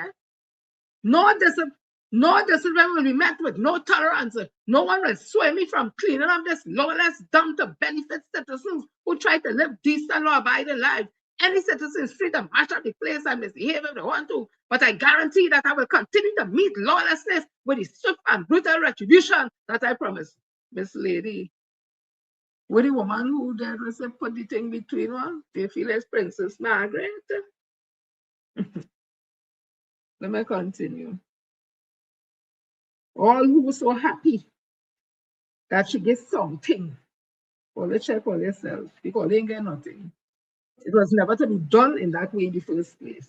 No discipline will be met with, no tolerance. No one will sway me from cleaning up this lawless dump to benefit citizens who try to live decent, law-abiding lives. Any citizen is free to march up the place and misbehave if they want to, but I guarantee that I will continue to meet lawlessness with the swift and brutal retribution that I promise. Miss Lady, with the woman who did was put the thing between one, they feel as Princess Margaret. Let me continue. all who were so happy that she gets something, well, let's check on yourself because they ain't get nothing. It was never to be done in that way in the first place.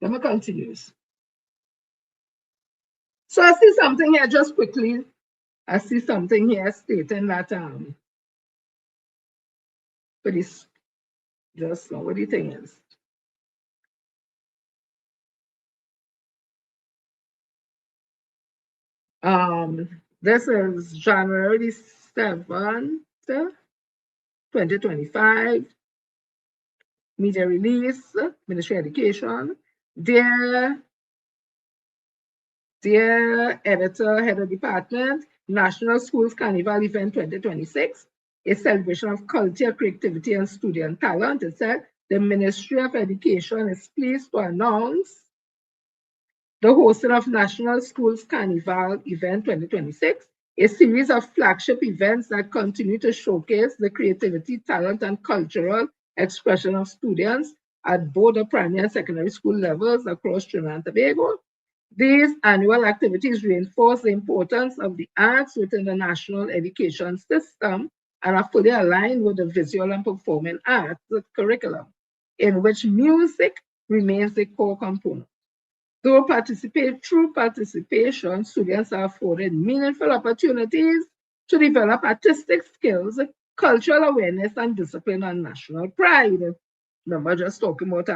Let me continue. So I see something here just quickly. I see something here stating that for this, just what the thing is. This is January 7th, 2025. Media release, Ministry of Education. Dear Editor, Head of Department, National Schools Carnival Event 2026, a celebration of culture, creativity, and student talent. It said the Ministry of Education is pleased to announce the hosting of National Schools Carnival Event 2026, a series of flagship events that continue to showcase the creativity, talent, and cultural expression of students at both the primary and secondary school levels across Trinidad and Tobago. These annual activities reinforce the importance of the arts within the national education system and are fully aligned with the visual and performing arts curriculum, in which music remains a core component. Through participation, students are afforded meaningful opportunities to develop artistic skills, cultural awareness, and discipline and national pride. Remember, just talking about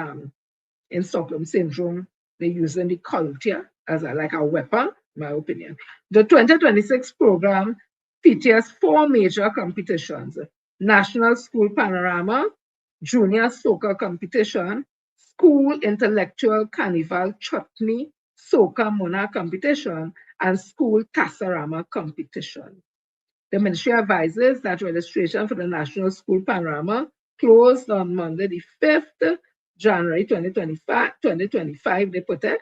in Stockholm Syndrome, they're using the culture as like a weapon, in my opinion. The 2026 program features 4 major competitions: National School Panorama, Junior Soca Competition, School Intellectual Carnival Chutney Soca Mona Competition, and School Tassarama Competition. The ministry advises that registration for the National School Panorama closed on Monday, the 5th January 2025, they put it,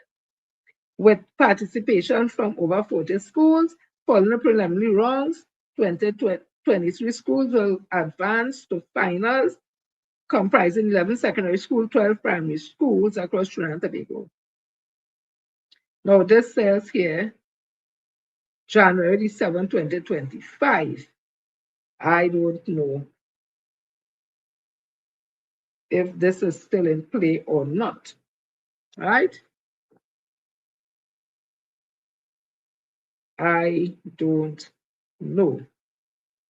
with participation from over 40 schools. Following the preliminary rounds, 23 schools will advance to finals, comprising 11 secondary schools, 12 primary schools across Trinidad and Tobago. Now, this says here, January 7, 2025. I don't know if this is still in play or not, right? I don't know.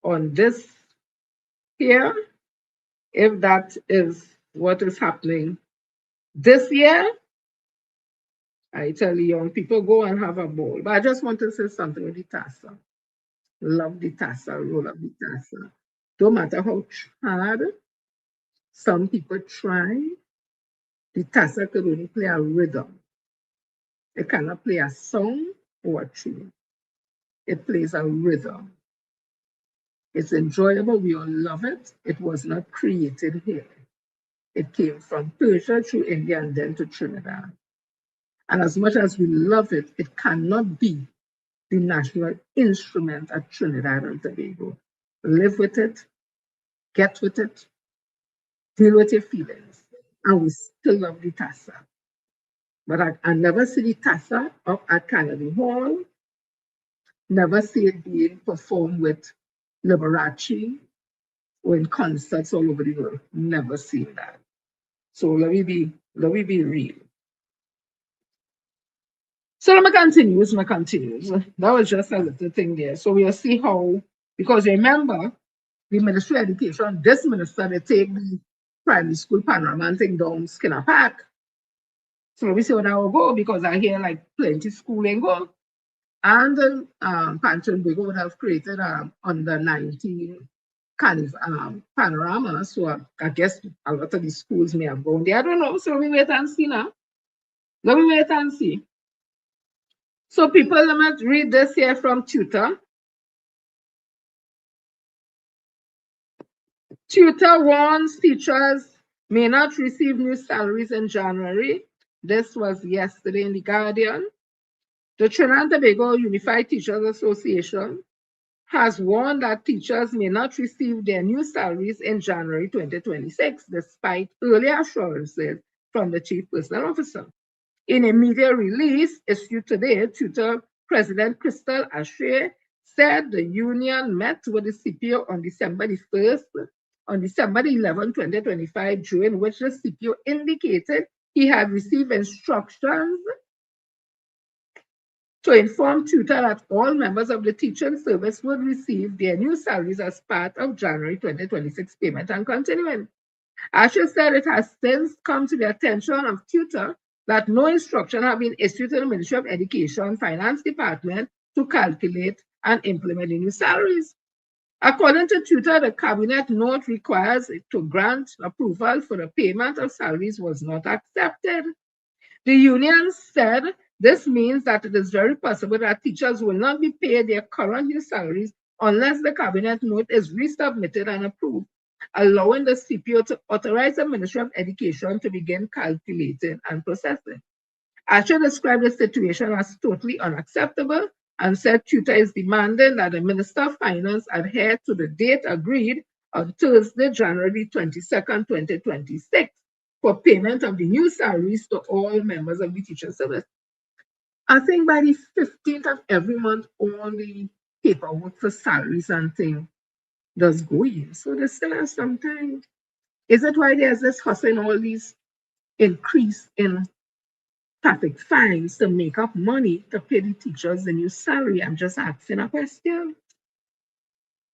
On this here, if that is what is happening this year, I tell you, young people, go and have a ball. But I just want to say something with the tassel. Love the tassel, roll up the tassel. Don't matter how hard some people try, the tassel could only play a rhythm. It cannot play a song or a tune. It plays a rhythm. It's enjoyable. We all love it. It was not created here. It came from Persia through India and then to Trinidad. And as much as we love it, it cannot be the national instrument at Trinidad and Tobago. Live with it, get with it, deal with your feelings. And we still love the tassa. But I never see the tassa up at Carnegie Hall, never see it being performed with Liberace or in concerts all over the world. Never seen that. So let me be real. So let me continue. That was just a little thing there. So we'll see how, because remember, the Ministry of Education, this minister, they take the primary school panorama and thing down Skinner Park. So let me see what I will go, because I hear like plenty schooling go. And Pancho Bigo would have created under 19 kind of panorama. So I guess a lot of the schools may have gone there. I don't know. So we wait and see now. Let me wait and see. So people, let me read this here from Tutor. Tutor warns teachers may not receive new salaries in January. This was yesterday in The Guardian. The Trinidad and Tobago Unified Teachers Association has warned that teachers may not receive their new salaries in January 2026, despite earlier assurances from the Chief Personnel Officer. In a media release issued today, Tutor President Crystal Ashe said the union met with the CPO on December the 1st, on December 11, 2025, during which the CPO indicated he had received instructions to inform tutor that all members of the teaching service would receive their new salaries as part of January 2026 payment and continuing. Ashe said it has since come to the attention of tutor that no instruction have been issued to the Ministry of Education Finance Department to calculate and implement the new salaries. According to tutor, the cabinet note requires it to grant approval for the payment of salaries was not accepted. The union said this means that it is very possible that teachers will not be paid their current new salaries unless the cabinet note is resubmitted and approved, allowing the CPO to authorize the Ministry of Education to begin calculating and processing. Ashe described the situation as totally unacceptable and said tutor is demanding that the Minister of Finance adhere to the date agreed on Thursday, January 22nd, 2026 for payment of the new salaries to all members of the teacher service. I think by the 15th of every month, all the paperwork for salaries and things does go in. So they still have some time. Is it why there's this hustling all these increase in traffic fines to make up money to pay the teachers the new salary? I'm just asking a question.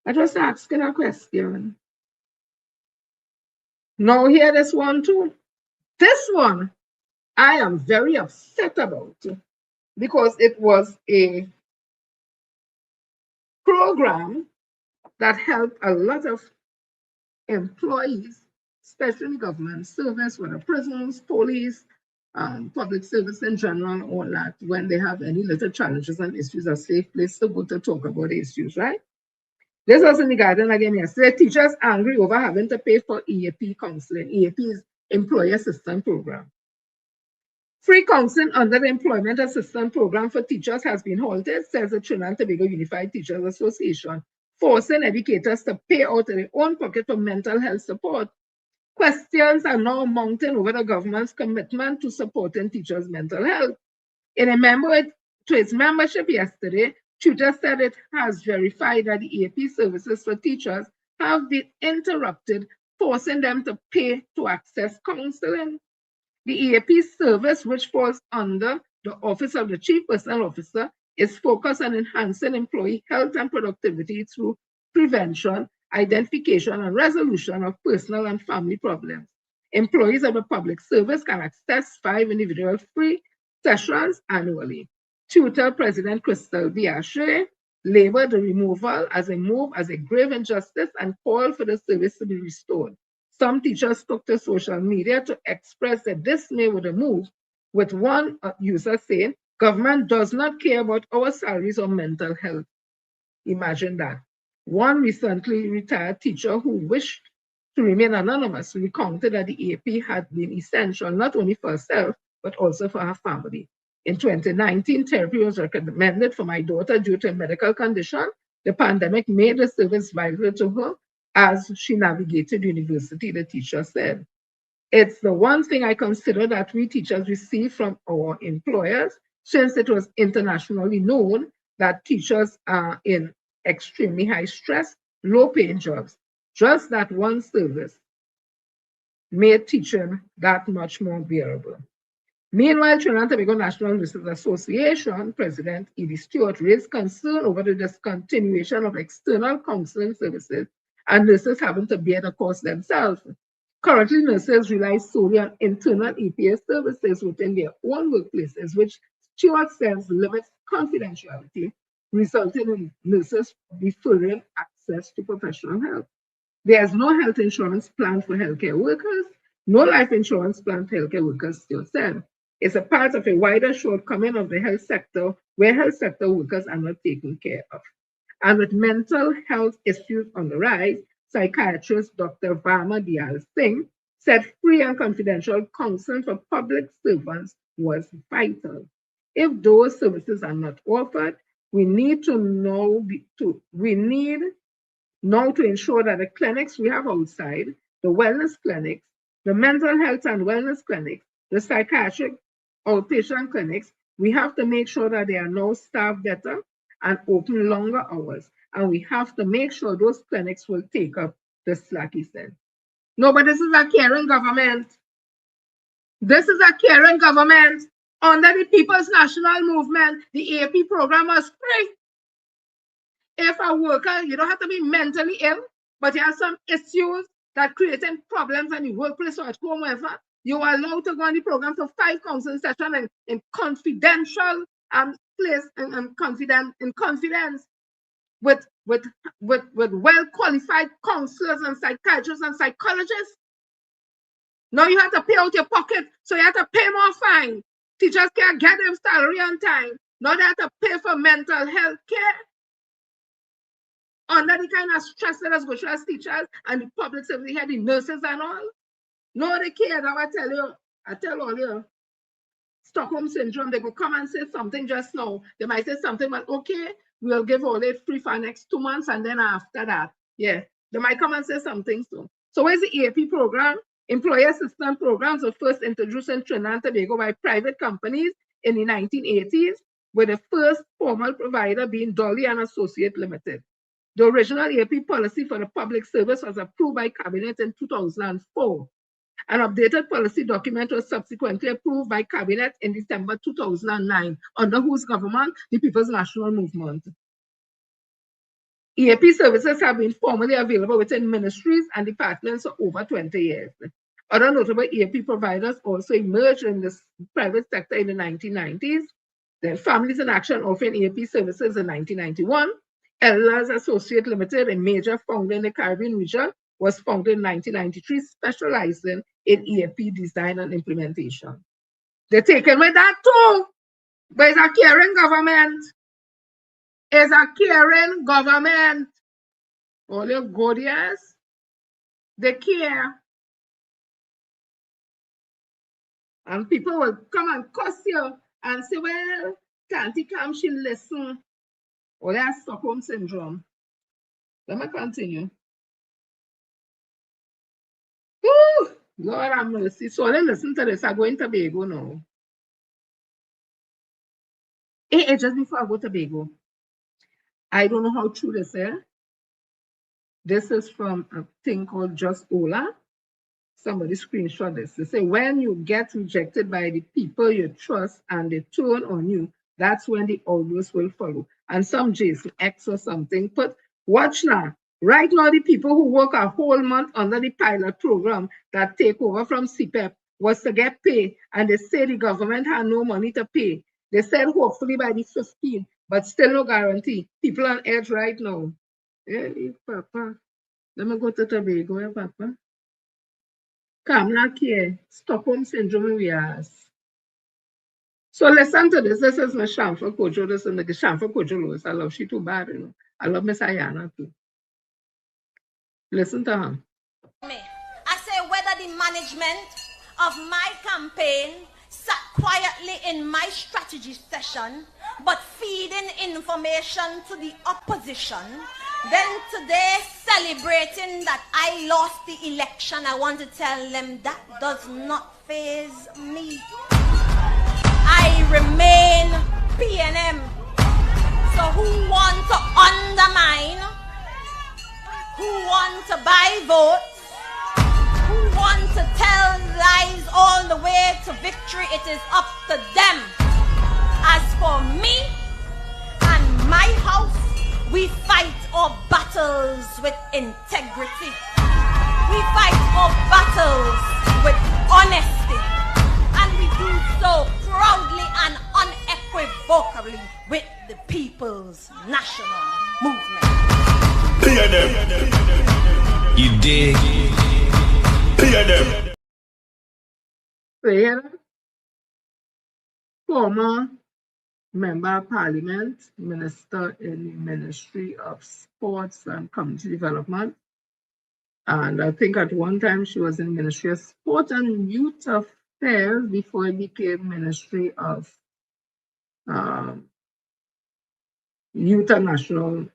I'm just asking a question. Now hear this one too. This one I am very upset about because it was a program that helped a lot of employees, especially government service, whether prisons, police, public service in general, all that, when they have any little challenges and issues, a safe place to go to talk about the issues, right? This was in the garden again yesterday. Teachers angry over having to pay for EAP counseling. EAP is Employee Assistance Program. Free counseling under the Employment Assistance Program for teachers has been halted, says the Trinidad and Tobago Unified Teachers Association, forcing educators to pay out of their own pocket for mental health support. Questions are now mounting over the government's commitment to supporting teachers' mental health. In a memo to its membership yesterday, Tutor said it has verified that the EAP services for teachers have been interrupted, forcing them to pay to access counseling. The EAP service, which falls under the Office of the Chief Personnel Officer, is focused on enhancing employee health and productivity through prevention, identification, and resolution of personal and family problems. Employees of the public service can access 5 individual free sessions annually. Tutor President Crystal B. Ashe labeled the removal as a move as a grave injustice and called for the service to be restored. Some teachers took to social media to express their dismay with the move, with one user saying, "Government does not care about our salaries or mental health." Imagine that. One recently retired teacher who wished to remain anonymous recounted that the EAP had been essential not only for herself, but also for her family. In 2019, therapy was recommended for my daughter due to a medical condition. The pandemic made the service vital to her as she navigated university, the teacher said. It's the one thing I consider that we teachers receive from our employers, since it was internationally known that teachers are in extremely high stress, low-paying jobs. Just that one service made teaching that much more bearable. Meanwhile, Trinidad and Tobago National Nurses Association President Edie Stewart raised concern over the discontinuation of external counseling services and nurses having to bear the cost themselves. Currently, nurses rely solely on internal EPS services within their own workplaces, which Stewart says limits confidentiality, resulting in nurses deferring access to professional help. There is no health insurance plan for healthcare workers, no life insurance plan for healthcare workers, Stewart said. It's a part of a wider shortcoming of the health sector, where health sector workers are not taken care of. And with mental health issues on the rise, psychiatrist Dr. Varma Diyal Singh said free and confidential counseling for public servants was vital. If those services are not offered, we need now to ensure that the clinics we have outside, the wellness clinics, the mental health and wellness clinics, the psychiatric outpatient clinics, We have to make sure that they are now staffed better and open longer hours. And we have to make sure those clinics will take up the slack, he said. No, but this is a caring government. This is a caring government. Under the People's National Movement, the AP program was free. If a worker, you don't have to be mentally ill, but you have some issues that creating problems in the workplace or at home, wherever, you are allowed to go on the program for 5 counseling sessions in confidential place and confidence with well-qualified counselors and psychiatrists and psychologists. Now you have to pay out your pocket, so you have to pay more fine. Teachers can't get their salary on time. Now they have to pay for mental health care. Under the kind of stress that has go through as teachers and the public service, here, the nurses and all. No, they care. I tell all you. Stockholm Syndrome, they go come and say something just now. They might say something, but okay, we'll give all it free for next 2 months, and then after that, yeah, they might come and say something soon. So where's the EAP program? Employee assistance programs were first introduced in Trinidad and Tobago by private companies in the 1980s, with the first formal provider being Dolly and Associate Limited. The original EAP policy for the public service was approved by Cabinet in 2004. An updated policy document was subsequently approved by Cabinet in December 2009, under whose government? The People's National Movement. EAP services have been formally available within ministries and departments for over 20 years. Other notable EAP providers also emerged in the private sector in the 1990s. Then Families in Action offering EAP services in 1991. Elders Associate Limited, a major founder in the Caribbean region, was founded in 1993, specializing in EAP design and implementation. They're taken with that too, but it's a caring government. It's a caring government. All your good years, they care. And people will come and cuss you and say, well, Tanti Cam, she listen. Or that's Stockholm Syndrome. Let me continue. Woo! Lord have mercy. So let's listen to this. I'm going to Tobago now. Hey, just before I go to Tobago, I don't know how true this is. This is from a thing called Just Ola. Somebody screenshot this. They say, when you get rejected by the people you trust and they turn on you, that's when the orders will follow. And some Jason X or something put, watch now. Right now, the people who work a whole month under the pilot program that take over from CPEP was to get paid, and they say the government had no money to pay. They said hopefully by the 15th, but still no guarantee. People on edge right now. Hey, Papa. Let me go to Tobago, eh, Papa. Come back here. Stockholm Syndrome we ask. So listen to this. This is my Shamfa Kojo. This is the Shamfa Kojo Lewis. I love she too bad, you know. I love Miss Ayana too. Listen to her. I say whether the management of my campaign sat quietly in my strategy session, but feeding information to the opposition, then today celebrating that I lost the election, I want to tell them that does not faze me. I remain PNM. So who want to undermine? Who want to buy votes? Who want to tell lies all the way to victory? It is up to them. As for me and my house, we fight our battles with integrity. We fight our battles with honesty. And we do so proudly and unequivocally with the People's National Movement. You dig? Former Member of Parliament, Minister in the Ministry of Sports and Community Development. And I think at one time she was in the Ministry of Sport and Youth Affairs before it became Ministry of Youth and National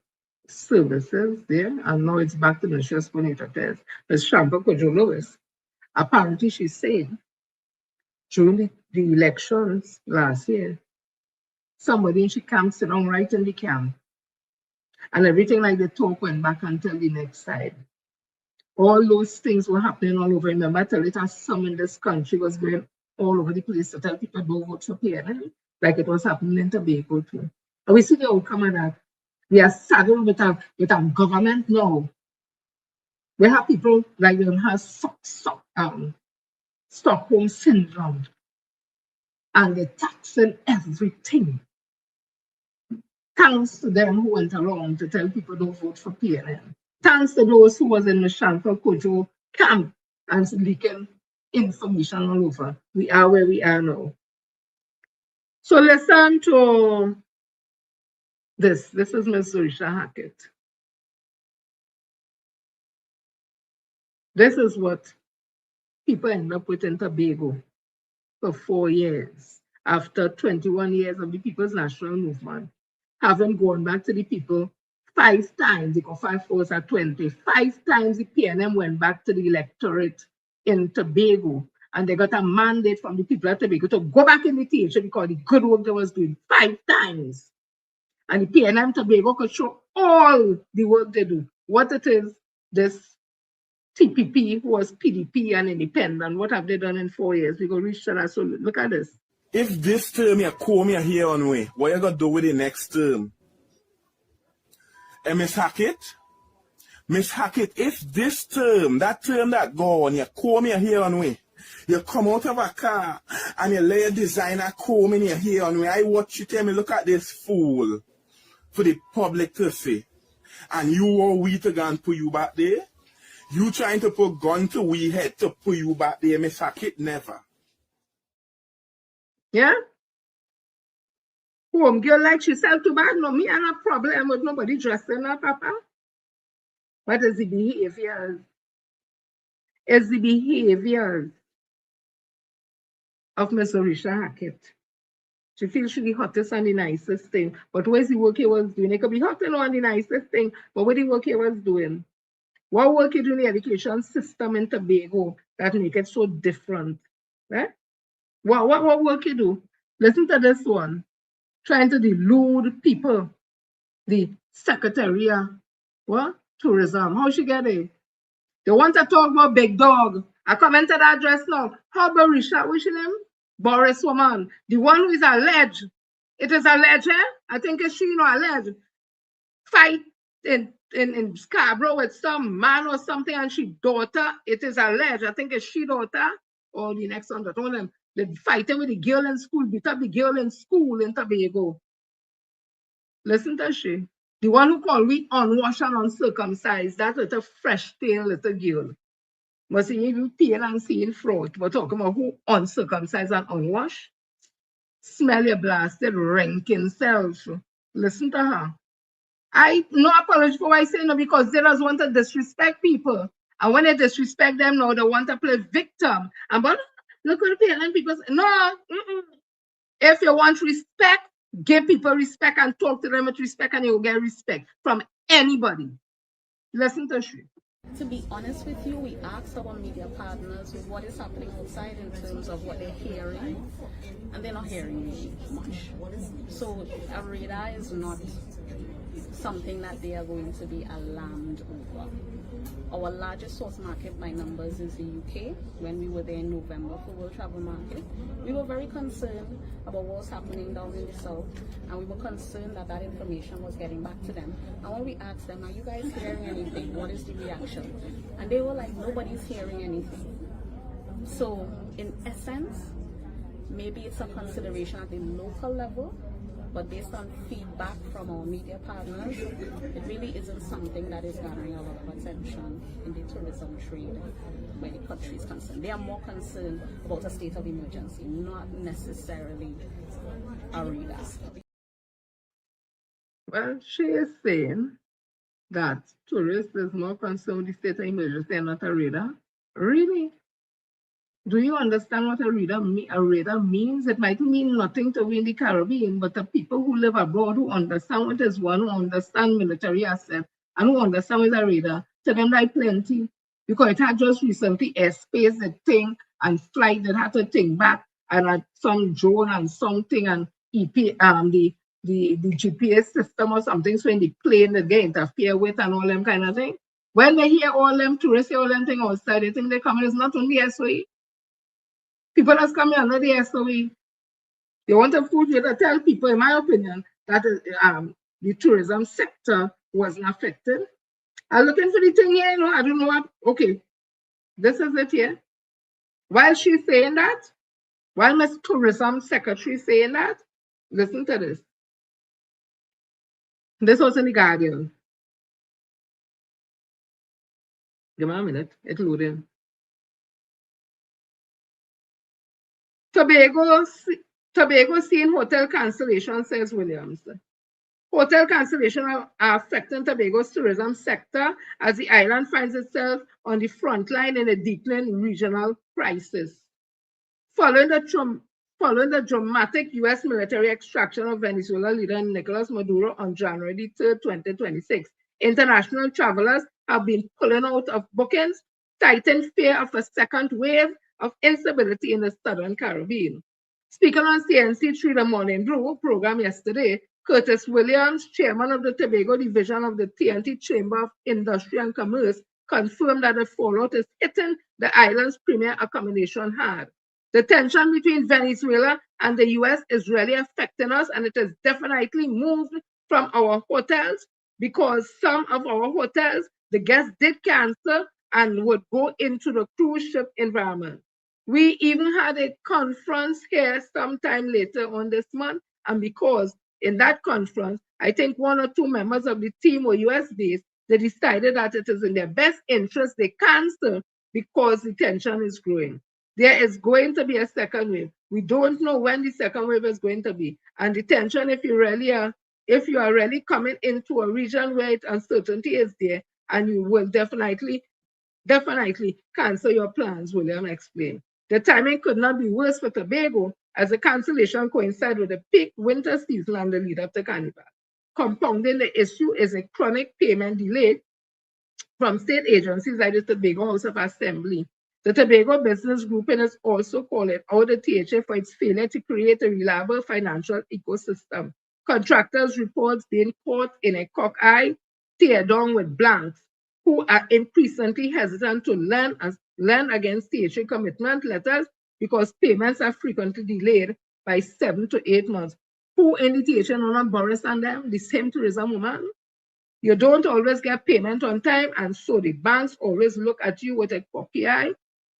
Services there. And now it's back to the Ministry of Sport and Youth Affairs. Ms. Shampa Kojo Lewis. Apparently she said during the elections last year somebody in she camp sit down right in the camp. And everything like the talk went back until the next side. All those things were happening all over. Remember, I tell it as some in this country was going all over the place to tell people don't vote for PNM, like it was happening in Tobago too. And we see the outcome of that. We are saddled with a government now. We have people like them have Stockholm syndrome, and they're taxing everything. Thanks to them who went around to tell people don't vote for PNM. Thanks to those who was in the Shanfa Kojo camp and leaking information all over. We are where we are now. So listen to this. This is Ms. Zorisha Hackett. This is what people end up with in Tobago for 4 years after 21 years of the People's National Movement. Haven't gone back to the people 5 times. They got 5 4s at 20. 5 times the PNM went back to the electorate in Tobago, and they got a mandate from the people of Tobago to go back in the TH because the good work they was doing 5 times. And the PNM Tobago could show all the work they do. What it is, this TPP who was PDP and independent, what have they done in 4 years? We go reach to that. So look at this. If this term you come here on way, what you gonna do with the next term? And Miss Hackett, if this term, that term that gone, you come here on way, you come out of a car and you lay a designer comb in your hair on way, I watch you tell me, look at this fool for the public to see. And you or we to go and put you back there? You trying to put gun to we head to put you back there, Miss Hackett? Never. Yeah? Home girl like she sell too bad. No, me and a problem with nobody dressing her, Papa. What is the behaviors? It's the behaviors of Miss Zorisha Hackett. She feels she's the hottest and the nicest thing. But where's the work he was doing? It could be hot and the nicest thing, but what the work he was doing? What work he doing in the education system in Tobago that make it so different? Right? What work you do? Listen to this one. Trying to delude people. The Secretary of Tourism. How she get it? They want to talk about Big Dog. I comment to that address now. How about Richard, what's your name? Boris woman. The one who is alleged. It is alleged, eh? I think it's she, alleged. Fight in Scarborough with some man or something and she daughter. It is alleged. I think it's she daughter or the next one that told them. They fighting with the girl in school, beat up the girl in school in Tobago. Listen to she. The one who called we unwashed and uncircumcised, that little fresh tail little girl. Must see you tail and see in front. We're talking about who uncircumcised and unwashed. Smell your blasted ranking self. Listen to her. I no apology for what I say no, because they just want to disrespect people. And when they disrespect them now, they want to play victim. And but look at the PLN people say, no. If you want respect, give people respect and talk to them with respect, and you'll get respect from anybody. Listen to she. To be honest with you, we asked our media partners what is happening outside in terms of what they're hearing, and they're not hearing much. So a radar is not something that they are going to be alarmed over. Our largest source market by numbers is the UK. When we were there in November for World Travel Market, we were very concerned about what was happening down in the south, and we were concerned that that information was getting back to them. And when we asked them, are you guys hearing anything? What is the reaction? And they were like, nobody's hearing anything. So in essence, maybe it's a consideration at the local level, but based on feedback from our media partners, it really isn't something that is garnering a lot of attention in the tourism trade where the country is concerned. They are more concerned about a state of emergency, not necessarily a radar. Well, she is saying that tourists is more concerned with the state of emergency and not a radar. Really? Do you understand what a radar means? It might mean nothing to we in the Caribbean, but the people who live abroad who understand what is one, who understand military assets, and who understand what is a radar, to them like plenty. Because it had just recently airspace, the thing, and flight that had to think back, and some drone and something, and the GPS system or something, so in the plane that they interfere with and all them kind of thing. When they hear all them tourists, all them thing outside, they think they come in. It's not only SOE. People that's coming under the SOE. They want to put you to tell people, in my opinion, that the tourism sector wasn't affected. I'm looking for the thing here, you know, I don't know what. Okay, this is it here. While she's saying that, while Miss Tourism Secretary saying that, listen to this. This was in the Guardian. Give me a minute, it's loading. Tobago seeing hotel cancellation, says Williams. Hotel cancellation are affecting Tobago's tourism sector as the island finds itself on the front line in a deepening regional crisis. Following the dramatic U.S. military extraction of Venezuela leader Nicolas Maduro on January 3, 2026, international travelers have been pulling out of bookings, citing fear of a second wave of instability in the Southern Caribbean. Speaking on CNC3 The Morning Brew program yesterday, Curtis Williams, chairman of the Tobago division of the TNT Chamber of Industry and Commerce, confirmed that the fallout is hitting the island's premier accommodation hard. The tension between Venezuela and the US is really affecting us, and it has definitely moved from our hotels because some of our hotels, the guests did cancel and would go into the cruise ship environment. We even had a conference here sometime later on this month, and because in that conference, I think 1 or 2 members of the team were US based, they decided that it is in their best interest they cancel because the tension is growing. There is going to be a second wave. We don't know when the second wave is going to be. And the tension, if you are really coming into a region where uncertainty is there, and you will definitely cancel your plans, William explained. The timing could not be worse for Tobago, as the cancellation coincided with the peak winter season and the lead up to Carnival. Compounding the issue is a chronic payment delay from state agencies like the Tobago House of Assembly. The Tobago Business Group is also calling out the THA for its failure to create a reliable financial ecosystem. Contractors reports being caught in a cockeye tear down with blanks, who are increasingly hesitant to lend against THA commitment letters because payments are frequently delayed by 7 to 8 months. Who in the THA know not Boris and them, the same tourism woman? You don't always get payment on time, and so the banks always look at you with a cocky eye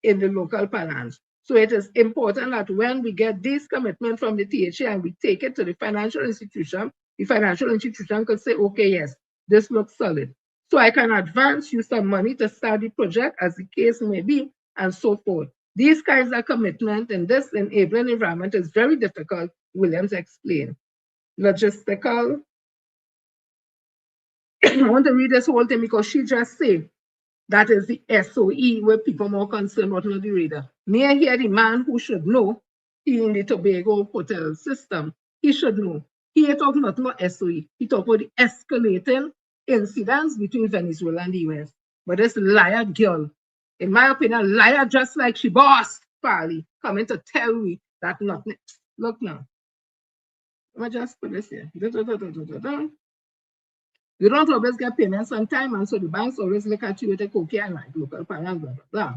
in the local parlance. So it is important that when we get this commitment from the THA and we take it to the financial institution could say, okay, yes, this looks solid. So I can advance you some money to start the project, as the case may be, and so forth. These kinds of commitment in this enabling environment is very difficult, Williams explained. Logistical. I want to read this whole thing because she just said that is the SOE where people are more concerned about, not the reader. May I hear the man who should know, he in the Tobago hotel system, he should know. He ain't talking about SOE, he talk about the escalating incidents between Venezuela and the US. But this liar girl, in my opinion, liar just like she boss, Farley, coming to tell me that nothing. Look now. Let me just put this here. You don't always get payments on time, and so the banks always look at you with a cookie and like local finance, blah, blah, blah.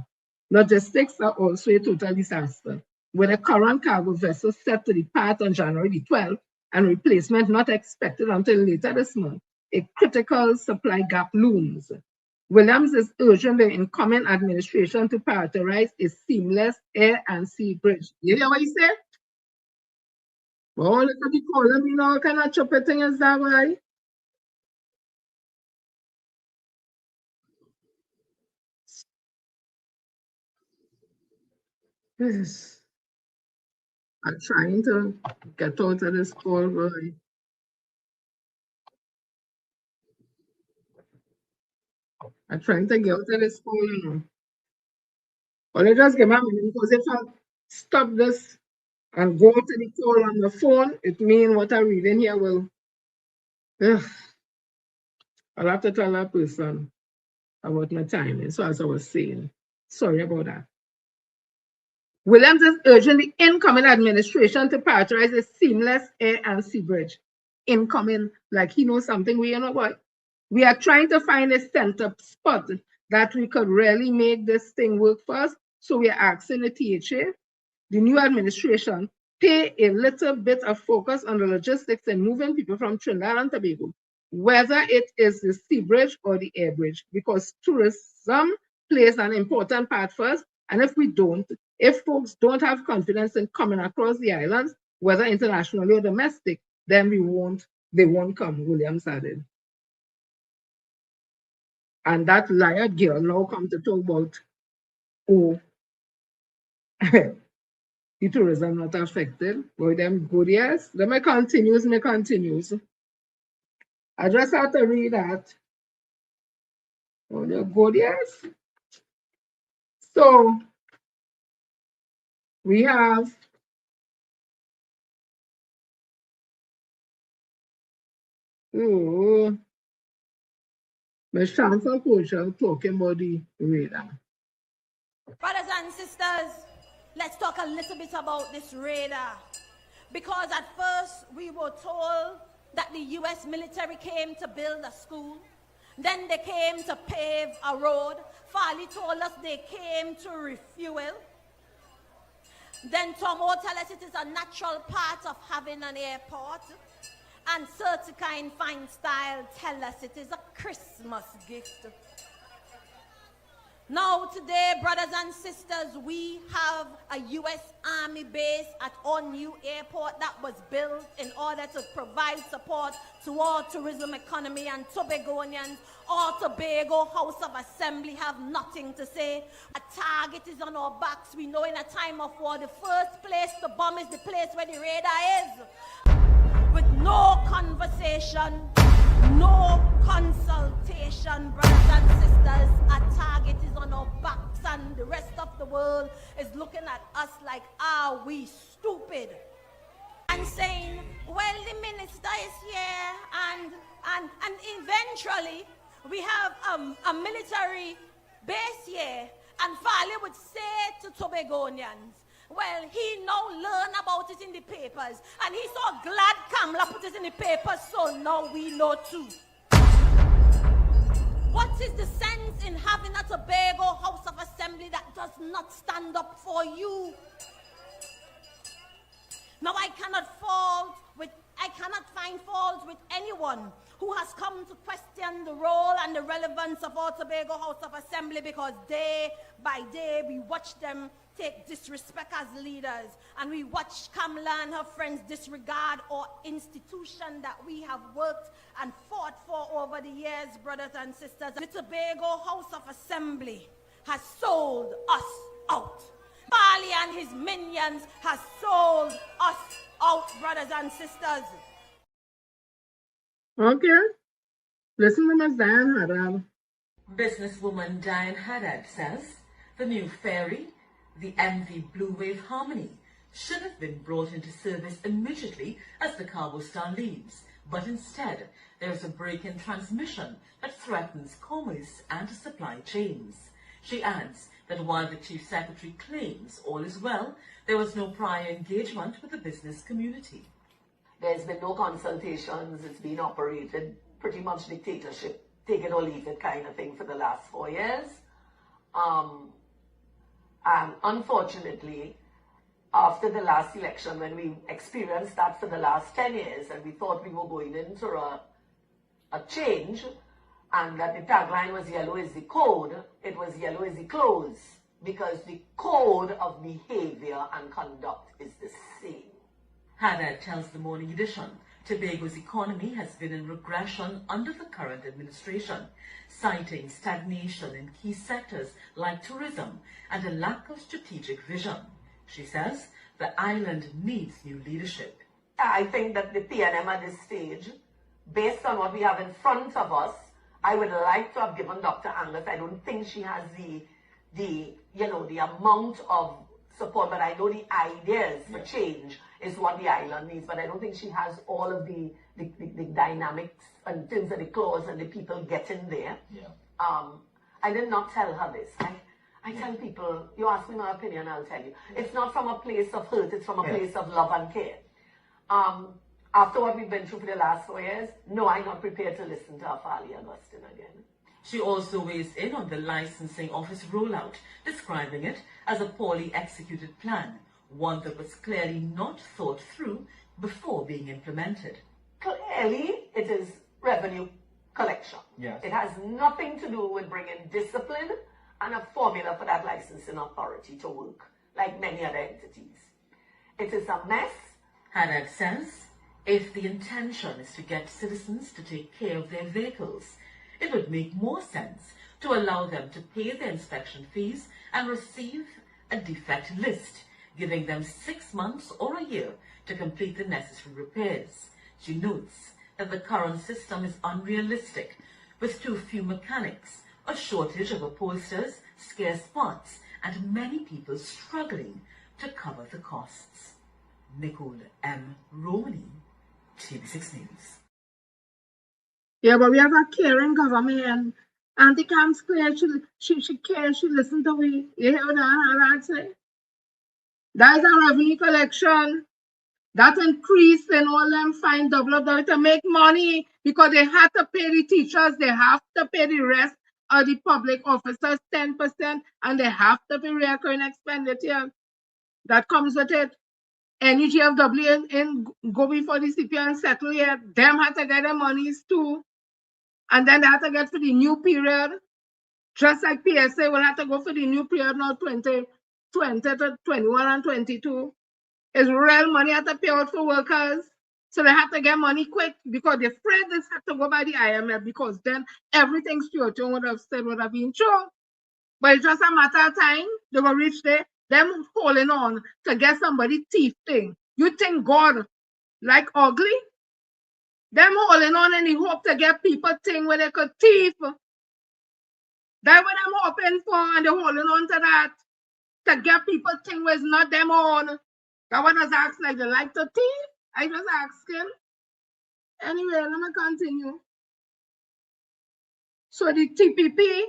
Logistics are also a total disaster, with a current cargo vessel set to depart on January the 12th and replacement not expected until later this month. A critical supply gap looms. Williams is urging the incoming administration to prioritize a seamless air and sea bridge. You hear what he said? Well, look at the column, you know, kind of chop thing is that way. Yes. I'm trying to get out of this call, boy. I'm trying to get out of this call, you know. But I just give my money because if I stop this and go to the call on the phone, it means what I'm reading here will. I'll have to tell that person about my timing. So as I was saying, sorry about that. Williams is urging the incoming administration to prioritize a seamless air and sea bridge. Incoming, like he knows something we don't know about. We are trying to find a center spot that we could really make this thing work for us. So we are asking the THA, the new administration, pay a little bit of focus on the logistics and moving people from Trinidad and Tobago, whether it is the sea bridge or the air bridge, because tourism plays an important part for us. And if folks don't have confidence in coming across the islands, whether internationally or domestic, then they won't come, Williams added. And that liar girl now come to talk about, oh, the tourism not affected. Boy, them good, yes. Then me continues. I just have to read that. Oh, they're good, yes. So we have Ms. Chancellor Kochel talking about the radar. Brothers and sisters, let's talk a little bit about this radar. Because at first we were told that the US military came to build a school. Then they came to pave a road. Farley told us they came to refuel. Then Tomo tell us it is a natural part of having an airport. And Certikine Fine Style tell us it is a Christmas gift. Now today, brothers and sisters, we have a U.S. Army base at our new airport that was built in order to provide support to our tourism economy, and Tobagonians or Tobago House of Assembly have nothing to say. A target is on our backs. We know in a time of war, the first place to bomb is the place where the radar is. With no conversation, no consultation, brothers and sisters, a target is on our backs and the rest of the world is looking at us like, are we stupid? And saying, well, the minister is here and eventually we have a military base here, and Farley would say to Tobagonians, well, he now learn about it in the papers, and he's so glad Kamla put it in the papers, so now we know too. What is the sense in having a Tobago House of Assembly that does not stand up for you? Now I cannot find fault with anyone who has come to question the role and the relevance of our Tobago House of Assembly, because day by day we watch them take disrespect as leaders, and we watch Kamla and her friends disregard our institution that we have worked and fought for over the years, brothers and sisters. The Tobago House of Assembly has sold us out. Farley and his minions has sold us out, brothers and sisters. Okay. Listen to Ms. Diane Haddad. Businesswoman Diane Haddad says the new ferry, the MV Blue Wave Harmony, should have been brought into service immediately as the cargo star leaves, but instead there is a break in transmission that threatens commerce and supply chains. She adds that while the Chief Secretary claims all is well, there was no prior engagement with the business community. There's been no consultations. It's been operated pretty much dictatorship, take it or leave it kind of thing for the last 4 years. And unfortunately, after the last election, when we experienced that for the last 10 years, and we thought we were going into a change, and that the tagline was yellow is the code, it was yellow is the clothes, because the code of behavior and conduct is the same. Haddad tells the Morning Edition Tobago's economy has been in regression under the current administration, citing stagnation in key sectors like tourism and a lack of strategic vision. She says the island needs new leadership. I think that the PNM at this stage, based on what we have in front of us, I would like to have given Dr. Angus. I don't think she has the amount of support, but I know the ideas for change is what the island needs, but I don't think she has all of the dynamics in terms of the clause and the people getting there. I did not tell her this. I tell people, you ask me my opinion, I'll tell you. It's not from a place of hurt, it's from a place of love and care. After what we've been through for the last 4 years, no, I'm not prepared to listen to Afali Augustine again. She also weighs in on the licensing office rollout, describing it as a poorly executed plan, one that was clearly not thought through before being implemented. Clearly, it is revenue collection. Yes. It has nothing to do with bringing discipline and a formula for that licensing authority to work, like many other entities. It is a mess. Haddad says, if the intention is to get citizens to take care of their vehicles, it would make more sense to allow them to pay their inspection fees and receive a defect list, giving them 6 months or a year to complete the necessary repairs. She notes that the current system is unrealistic, with too few mechanics, a shortage of upholsters, scarce parts, and many people struggling to cover the costs. Nicole M. Romani, TV6 News. Yeah, but we have a caring government. Auntie Cam's clear, she cares, she listens to me. You hear what I say? That is a revenue collection. That increase in all them fine double to make money because they have to pay the teachers, they have to pay the rest of the public officers 10%, and they have to pay recurring expenditure. That comes with it. Any GFW in go before the CP and settle here, them have to get their monies too. And then they have to get for the new period. Just like PSA will have to go for the new period now 2020 to 21 and 22. It's real money have to pay out for workers. So they have to get money quick because they're afraid this have to go by the IMF because then everything Stuart would have said would have been true. But it's just a matter of time. They will reach there. Them holding on to get somebody thief thing. You think God like ugly? Them holding on and they hope to get people thing where they could thief. That's what I'm hoping for, and they're holding on to that. To get people thing where it's not them own. That one was asked like they like to thief. I just asking. Anyway, let me continue. So the TPP,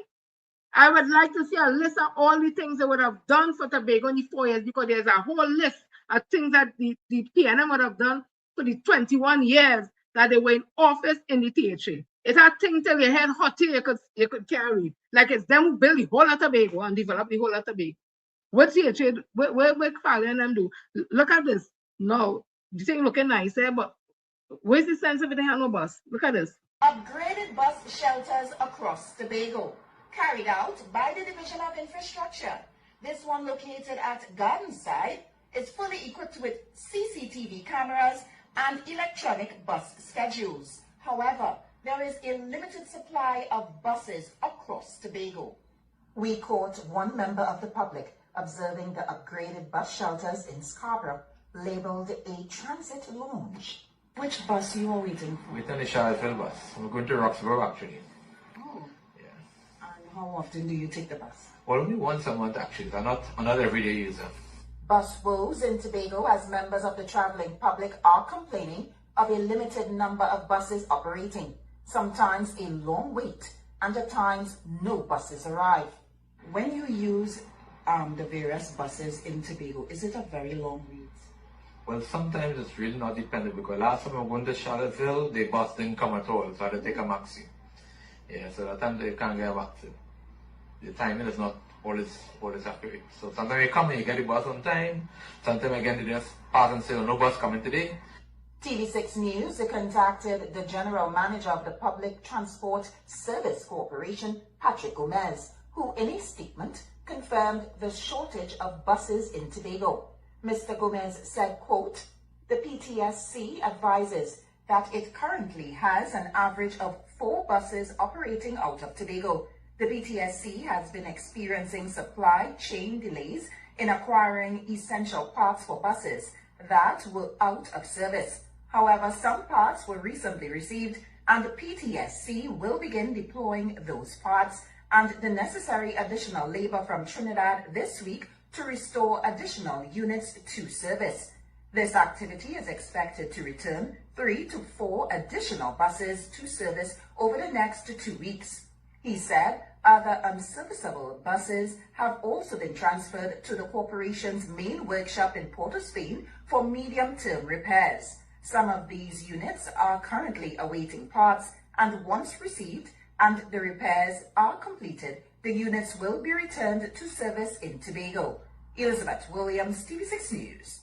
I would like to see a list of all the things they would have done for Tobago in the 4 years because there's a whole list of things that the PNM would have done for the 21 years that they were in office in the THA. It's a thing till your head hot till you could carry. Like it's them who build the whole of Tobago and develop the whole of Tobago. What THA, what Fowler and them do? Look at this. No, the thing looking nice there, but where's the sense of it? They have no bus. Look at this. Upgraded bus shelters across Tobago, carried out by the Division of Infrastructure. This one located at Gardenside is fully equipped with CCTV cameras and electronic bus schedules. However, there is a limited supply of buses across Tobago. We caught one member of the public observing the upgraded bus shelters in Scarborough, labeled a transit lounge. Which bus you are waiting for? Waiting on the Charlottesville bus. We're going to Roxborough actually. Oh. Yeah. And how often do you take the bus? Well, only once a month actually. I'm not everyday user. Bus woes in Tobago as members of the traveling public are complaining of a limited number of buses operating. Sometimes a long wait, and at times no buses arrive. When you use the various buses in Tobago, is it a very long wait? Well, sometimes it's really not dependent because last time I went to Charlottesville, the bus didn't come at all, so I had to take a maxi. Yeah, so that time they can't get a maxi. The timing is not always accurate. So sometimes you come and you get the bus on time, sometimes again they just pass and say, oh, no bus coming today. TV6 News contacted the General Manager of the Public Transport Service Corporation, Patrick Gomez, who in a statement confirmed the shortage of buses in Tobago. Mr. Gomez said, quote, the PTSC advises that it currently has an average of 4 buses operating out of Tobago. The PTSC has been experiencing supply chain delays in acquiring essential parts for buses that were out of service. However, some parts were recently received and the PTSC will begin deploying those parts and the necessary additional labor from Trinidad this week to restore additional units to service. This activity is expected to return 3 to 4 additional buses to service over the next 2 weeks. He said other unserviceable buses have also been transferred to the corporation's main workshop in Port of Spain for medium-term repairs. Some of these units are currently awaiting parts, and once received and the repairs are completed, the units will be returned to service in Tobago. Elizabeth Williams, TV6 News.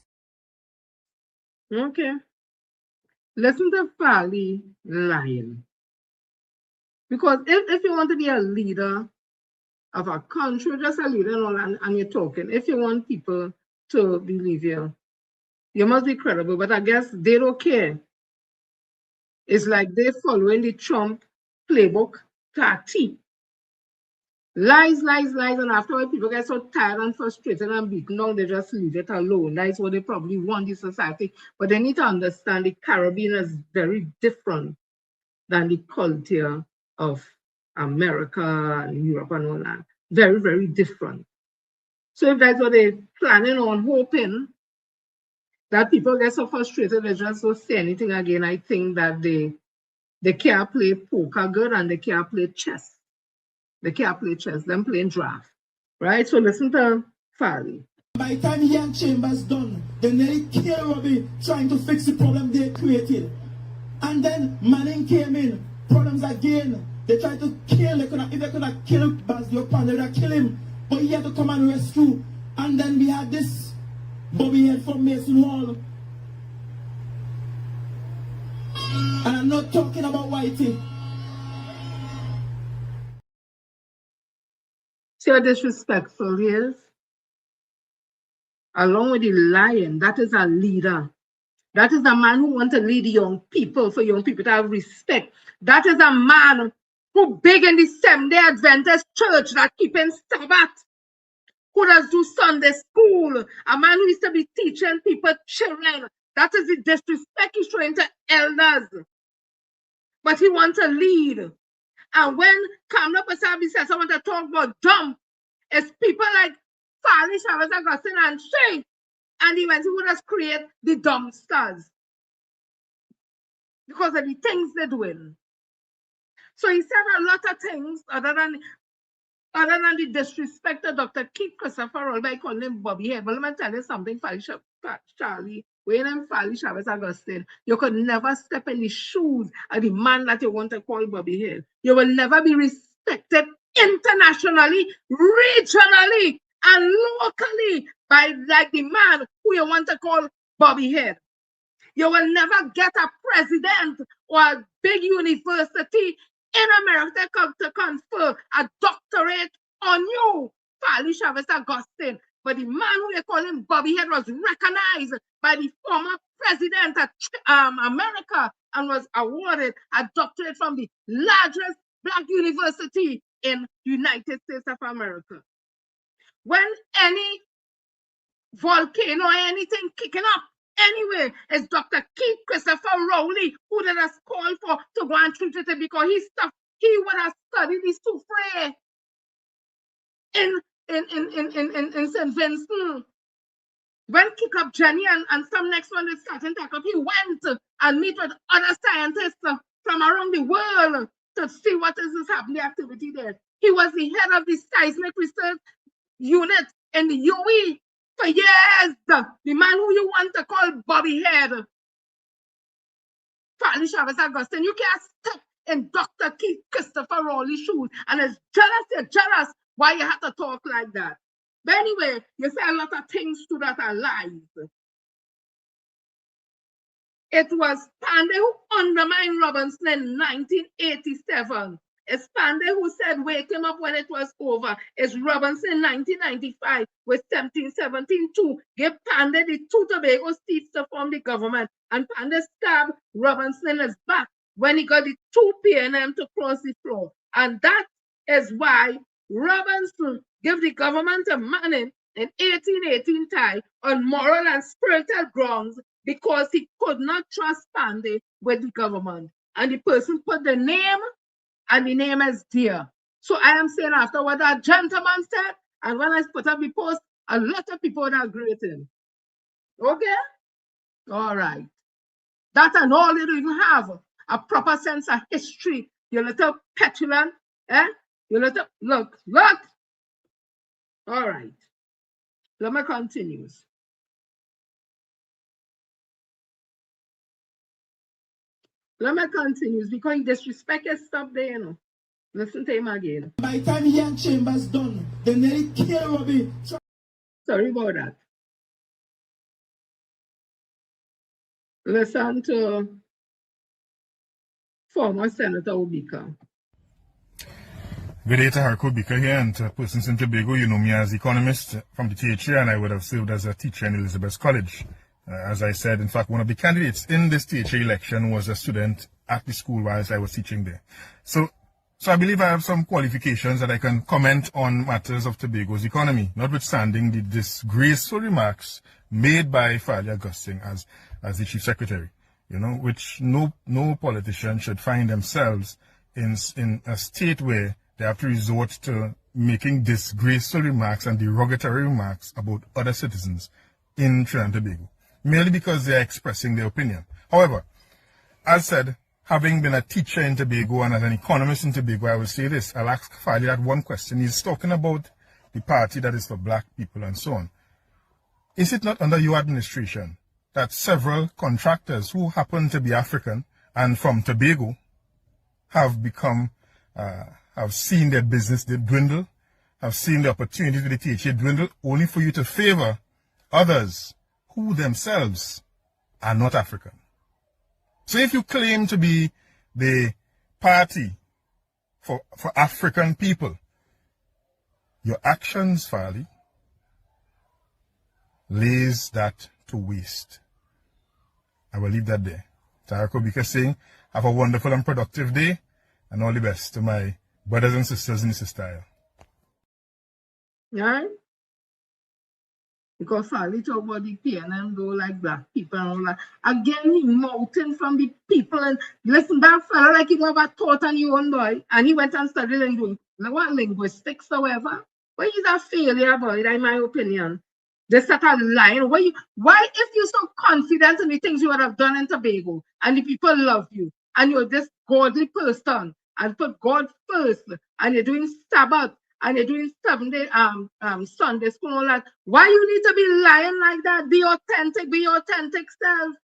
Okay. Listen to Fali lying. Because if you want to be a leader of a country, just a leader and you're talking, if you want people to believe you, you must be credible. But I guess they don't care. It's like they're following the Trump playbook tactic. Lies, lies, lies, and afterward people get so tired and frustrated and beaten down, they just leave it alone. That's what they probably want in society. But they need to understand the Caribbean is very different than the culture of America and Europe and all that. Very, very different. So if that's what they're planning on, hoping that people get so frustrated they just don't say anything again, I think that they can't play poker good and they can't play chess. They can't play chess, them playing draft. Right? So listen to Fali. By the time he and Chambers done, they nearly killed Robbie trying to fix the problem they created. And then Manning came in, problems again. They tried to kill, if they could have killed Baz Diop, they would have killed him. But he had to come and rescue. And then we had this Bobby Head from Mason Hall. And I'm not talking about Whitey. See how disrespectful he is? Along with the lying, that is a leader. That is a man who wants to lead young people, for young people to have respect. That is a man who big in the Seventh-day Adventist church that keeping Sabbath, who does do Sunday school, a man who used to be teaching people children. That is the disrespect he's showing to elders. But he wants to lead. And when Kamla Pasabi says, I want to talk about dump, it's people like Fali, Chavez, Augustine, and Shay, and the ones who would just create the dumpsters because of the things they're doing. So he said a lot of things other than the disrespect of Dr. Keith Christopher by calling him Bobby Head. But let me tell you something, Charlie. When I'm Fali, Chavez, Augustine, you could never step in the shoes of the man that you want to call Bobby Head. You will never be respected internationally, regionally, and locally by like the man who you want to call Bobby Head. You will never get a president or a big university in America to confer a doctorate on you, Fali Chavez Augustine. But the man who they call him Bobby Head was recognized by the former president of America and was awarded a doctorate from the largest black university in the United States of America. When any volcano or anything kicking up, anyway, it's Dr. Keith Christopher Rowley who did us call for to go and treat it because he would have studied these two fray in St. Vincent. When Kick Up Jenny and some next one is starting to up, he went and meet with other scientists from around the world to see what is this happening activity there. He was the head of the seismic research unit in the UE for years. The man who you want to call Bobby Head, Fali Chavez Augustine, you can't step in Dr. Keith Christopher Rowley's shoes and you're jealous why you have to talk like that. But anyway, you say a lot of things to that are lies. It was Pandey who undermined Robinson in 1987. It's Pandey who said wake him up when it was over. It's Robinson in 1995 with 1717 to give Pandey the two Tobago seats to form the government. And Pandey stabbed Robinson in his back when he got the two PNM to cross the floor. And that is why Robinson gave the government a Manning in 1818 tie on moral and spiritual grounds because he could not trust Pandey with the government. And the person put the name, and the name is dear. So I am saying after what that gentleman said, and when I put up the post, a lot of people would agree with him. Okay? All right. That and all, they don't even have a proper sense of history. You're a little petulant, eh? You look. All right. Let me continues. Because disrespect is stop there, you know. Listen to him again. By the time young Chambers done, then they care of it. Sorry about that. Listen to former Senator Obika. Good day to Harko Bika here and to persons in Tobago. You know me as economist from the THA, and I would have served as a teacher in Elizabeth College. As I said, in fact, one of the candidates in this THA election was a student at the school whilst I was teaching there. So I believe I have some qualifications that I can comment on matters of Tobago's economy, notwithstanding the disgraceful remarks made by Fali Augustine as the Chief Secretary, you know, which no politician should find themselves in a state where they have to resort to making disgraceful remarks and derogatory remarks about other citizens in Trinidad and Tobago, merely because they are expressing their opinion. However, as said, having been a teacher in Tobago and as an economist in Tobago, I will say this. I'll ask Fali that one question. He's talking about the party that is for black people and so on. Is it not under your administration that several contractors who happen to be African and from Tobago have become have seen their business dwindle, have seen the opportunities with the THA dwindle, only for you to favor others who themselves are not African? So if you claim to be the party for African people, your actions, Fali, lays that to waste. I will leave that there. Tarako Bika saying, have a wonderful and productive day, and all the best to my brothers and sisters in this style. Right? Because Fali talk about the PNM though, like black people and all that. Again, he mouthing from the people and listen, that fella like he never taught on your own boy, and he went and studied linguistics or whatever. Well, he's a failure, boy, in my opinion. Just such a line. Why if you're so confident in the things you would have done in Tobago and the people love you and you're this godly person and put God first and you're doing Sabbath and you're doing 7-day Sunday school and all that, why you need to be lying like that? Be authentic, be your authentic self.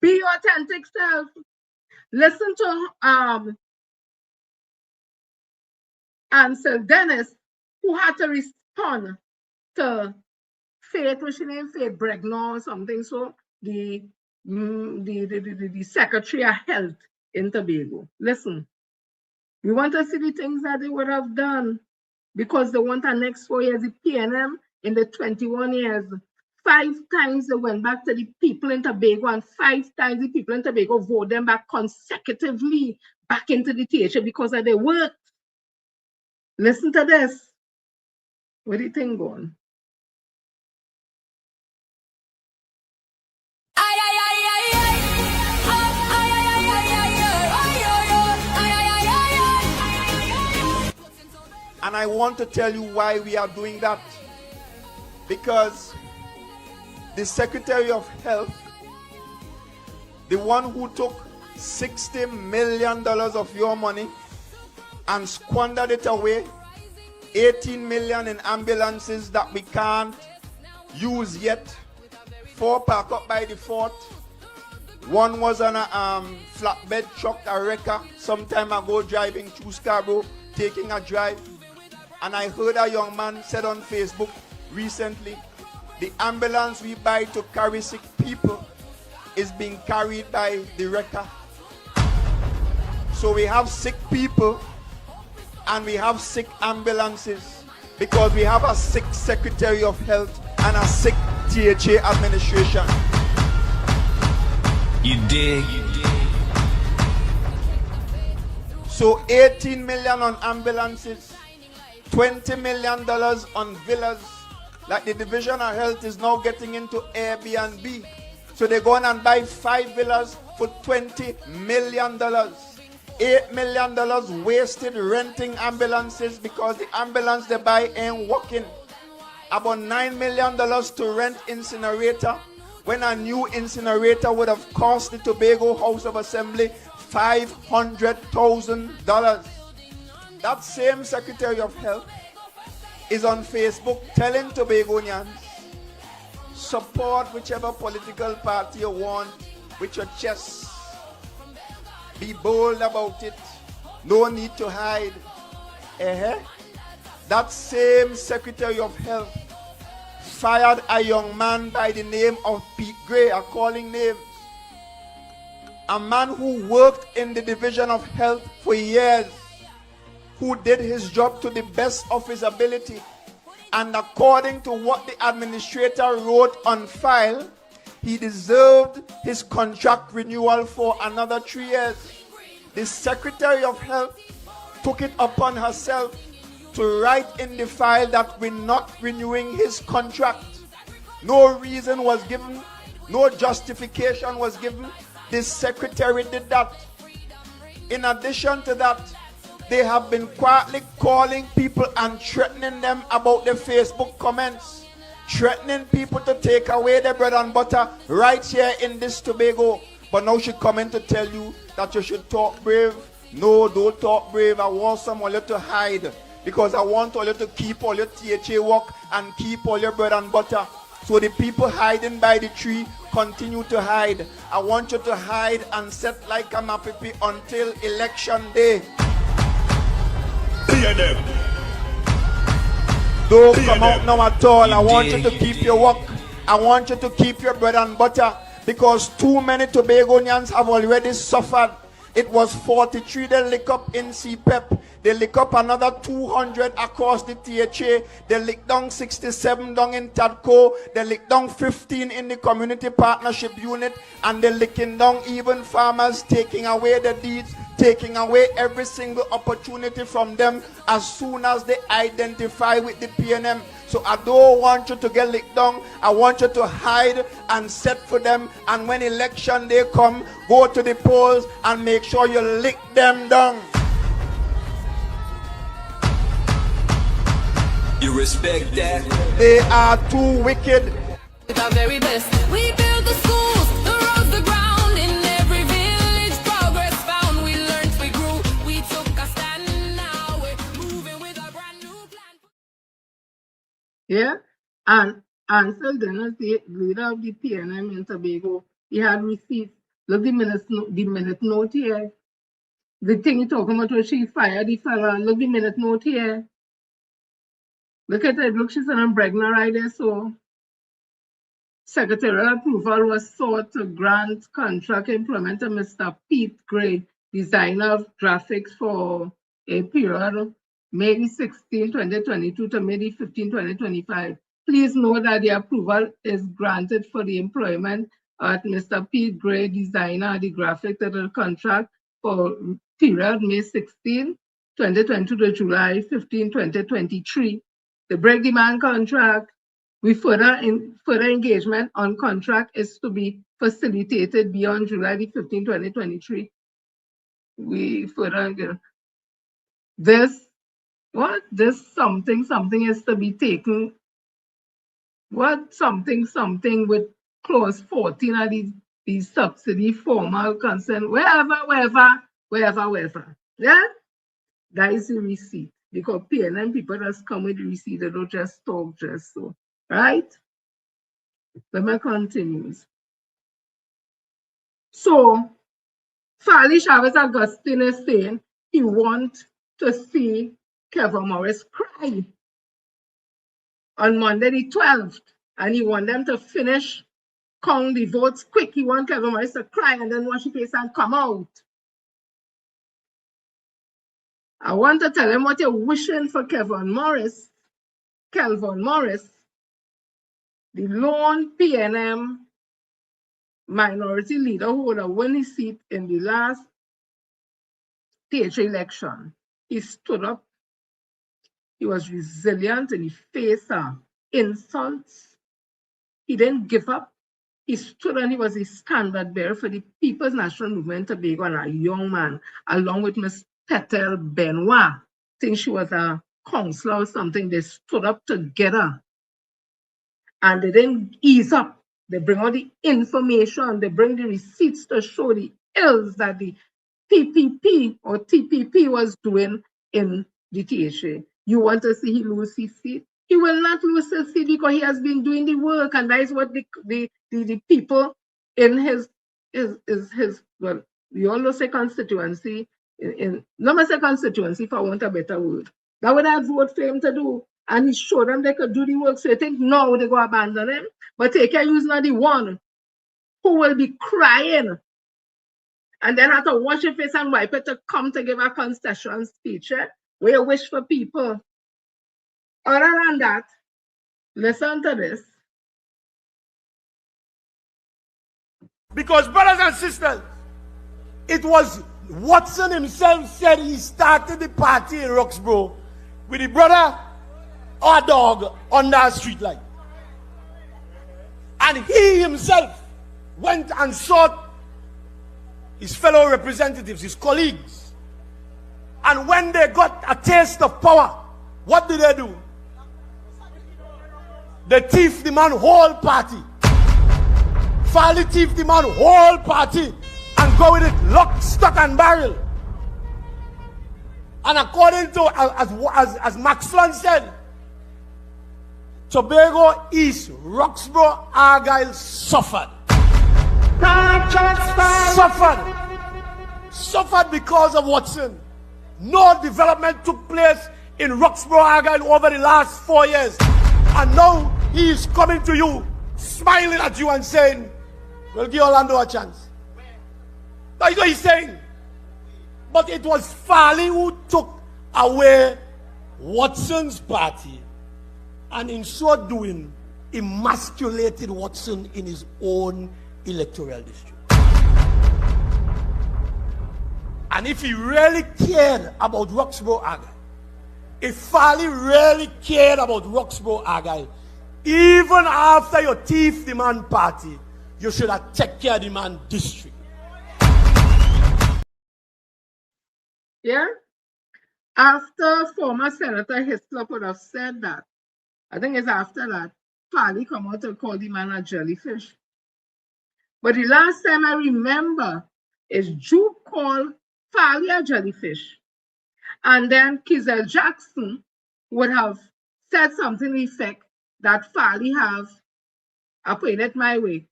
Be your authentic self. Listen to Ansel Dennis, who had to respond to Faith, what's her name? Faith Bregnon or something. So the Secretary of Health in Tobago. Listen, we want to see the things that they would have done because they want our next 4 years. The PNM in the 21 years, 5 times they went back to the people in Tobago, and 5 times the people in Tobago voted them back consecutively back into the THA because of their work. Listen to this. Where do you think going? And I want to tell you why we are doing that. Because the Secretary of Health, the one who took $60 million of your money and squandered it away, 18 million in ambulances that we can't use yet, 4 parked up by the fort. 1 was on a flatbed truck, a wrecker, some time ago driving through Scarborough, taking a drive. And I heard a young man said on Facebook recently, the ambulance we buy to carry sick people is being carried by the wrecker. So we have sick people and we have sick ambulances because we have a sick Secretary of Health and a sick THA administration. You dig? So 18 million on ambulances, $20 million on villas. Like the Division of Health is now getting into Airbnb. So they go on and buy 5 villas for $20 million. $8 million wasted renting ambulances because the ambulance they buy ain't working. About $9 million to rent incinerator when a new incinerator would have cost the Tobago House of Assembly $500,000. that same Secretary of Health is on Facebook telling Tobagonians, support whichever political party you want with your chest. Be bold about it. No need to hide. That same Secretary of Health fired a young man by the name of Pete Gray, are calling names. A man who worked in the Division of Health for years, who did his job to the best of his ability. And according to what the administrator wrote on file, he deserved his contract renewal for another 3 years. The Secretary of Health took it upon herself to write in the file that we're not renewing his contract. No reason was given, no justification was given. The secretary did that. In addition to that, they have been quietly calling people and threatening them about the Facebook comments, threatening people to take away their bread and butter right here in this Tobago. But now she coming to tell you that you should talk brave. No, don't talk brave. I want some of you to hide, because I want all you to keep all your THA work and keep all your bread and butter. So the people hiding by the tree continue to hide. I want you to hide and set like a mapipi until election day. Don't come out now at all. I want you to keep your work. I want you to keep your bread and butter, because too many Tobagonians have already suffered. It was 43 they lick up in CPEP. They lick up another 200 across the THA. They lick down 67 down in TADCO. They lick down 15 in the community partnership unit. And they're licking down even farmers, taking away the deeds, taking away every single opportunity from them as soon as they identify with the PNM. So I don't want you to get licked down. I want you to hide and set for them. And when election day come, go to the polls and make sure you lick them down. You respect that? They are too wicked. With our very best, we build the schools, the roads, the ground. In every village, progress found. We learned, we grew, we took a stand. Now we're moving with a brand new plan. Yeah, and Ansel Dennis, the leader of the PNM in Tobago, he had received, look the minute note here. The thing you're talking about, she fired the fella, look the minute note here. Look at it, look, she's an Bregner right there, so secretarial approval was sought to grant contract employment to Mr. Pete Gray, designer of graphics for a period May 16, 2022 to May 15, 2025. Please note that the approval is granted for the employment at Mr. Pete Gray, designer of the graphic title contract for period May 16, 2022 to July 15, 2023. The break demand contract, further engagement on contract is to be facilitated beyond July 15, 2023. We further this something is to be taken. What something with clause 14 of these subsidy formal consent, wherever. Yeah? That is the receipt. Because PNM people just come with the receipt, they don't just talk just so. Right? Let me continue. So, Farley Chavez Augustine is saying he wants to see Kevin Morris cry on Monday the 12th. And he wants them to finish count the votes quick. He wants Kevin Morris to cry and then wash his face and come out. I want to tell him what you're wishing for Kelvin Morris, the lone PNM minority leader who would have won his seat in the last THA election. He stood up. He was resilient in the face of insults. He didn't give up. He stood and he was a standard bearer for the People's National Movement Tobago, and a young man, along with Ms. Petel Benoit. I think she was a counselor or something. They stood up together and they didn't ease up. They bring all the information, they bring the receipts to show the ills that the PPP or TPP was doing in the THA. You want to see he lose his seat? He will not lose his seat because he has been doing the work, and that is what the people in his well, we all say constituency, no matter say constituency, if I want a better word. That would have voted for him to do. And he showed them they could do the work. So you think no, they go abandon him. But take care, he's not the one who will be crying and then have to wash your face and wipe it to come to give a concession speech, where you wish for people. Other than that, listen to this. Because, brothers and sisters, it was Watson himself said he started the party in Roxborough with the brother or dog under a street light. And he himself went and sought his fellow representatives, his colleagues. And when they got a taste of power, what did they do? They thief the man whole party. Farley thief the man whole party and go with it lock, stock and barrel. And according to, as Maxwell said, Tobago East, Roxborough, Argyle suffered. Suffered because of Watson. No development took place in Roxborough, Argyle over the last 4 years. And now he is coming to you, smiling at you and saying, we'll give Orlando a chance. That's what he's saying. But it was Farley who took away Watson's party and in so doing emasculated Watson in his own electoral district. And if he really cared about Roxborough Argyle, if Farley really cared about Roxborough Argyle, even after you thief the man party, you should have taken care of the man district. Yeah? After former Senator Hislop would have said that, I think it's after that, Farley come out and call the man a jellyfish. But the last time I remember is Drew called Farley a jellyfish. And then Kizel Jackson would have said something to the effect that Farley have appointed my way,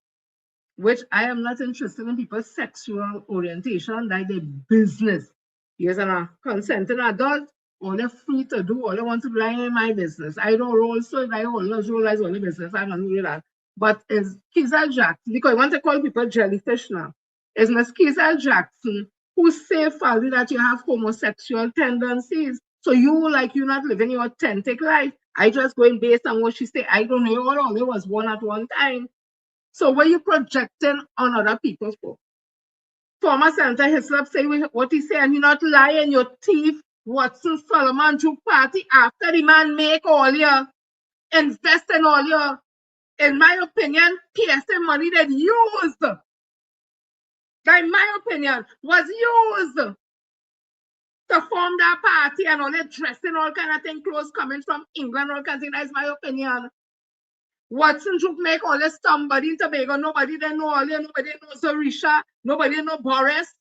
which I am not interested in people's sexual orientation, that their business. Yes, and a consenting adult, all they're free to do, all they want to do in my business. I don't roll so if I always roll as only business, I don't do that. But it's Kizel Jackson, because I want to call people jellyfish now. It's Miss Kizel Jackson who say Farley that you have homosexual tendencies. So you're not living your authentic life. I just going based on what she say. I don't know all there was one at one time. So what you projecting on other people for? Former Senator Hislop say what he say, and you're not lying, you thief Watson Solomon Juke party after the man make all your invest in all your, in my opinion, PSA money that used. That in my opinion was used to form that party and all that dressing, all kind of thing, clothes coming from England, all kind of thing. That's my opinion. Watson Juke make all this somebody in Tobago, nobody they know all here, nobody knows Zarisha, nobody know Boris,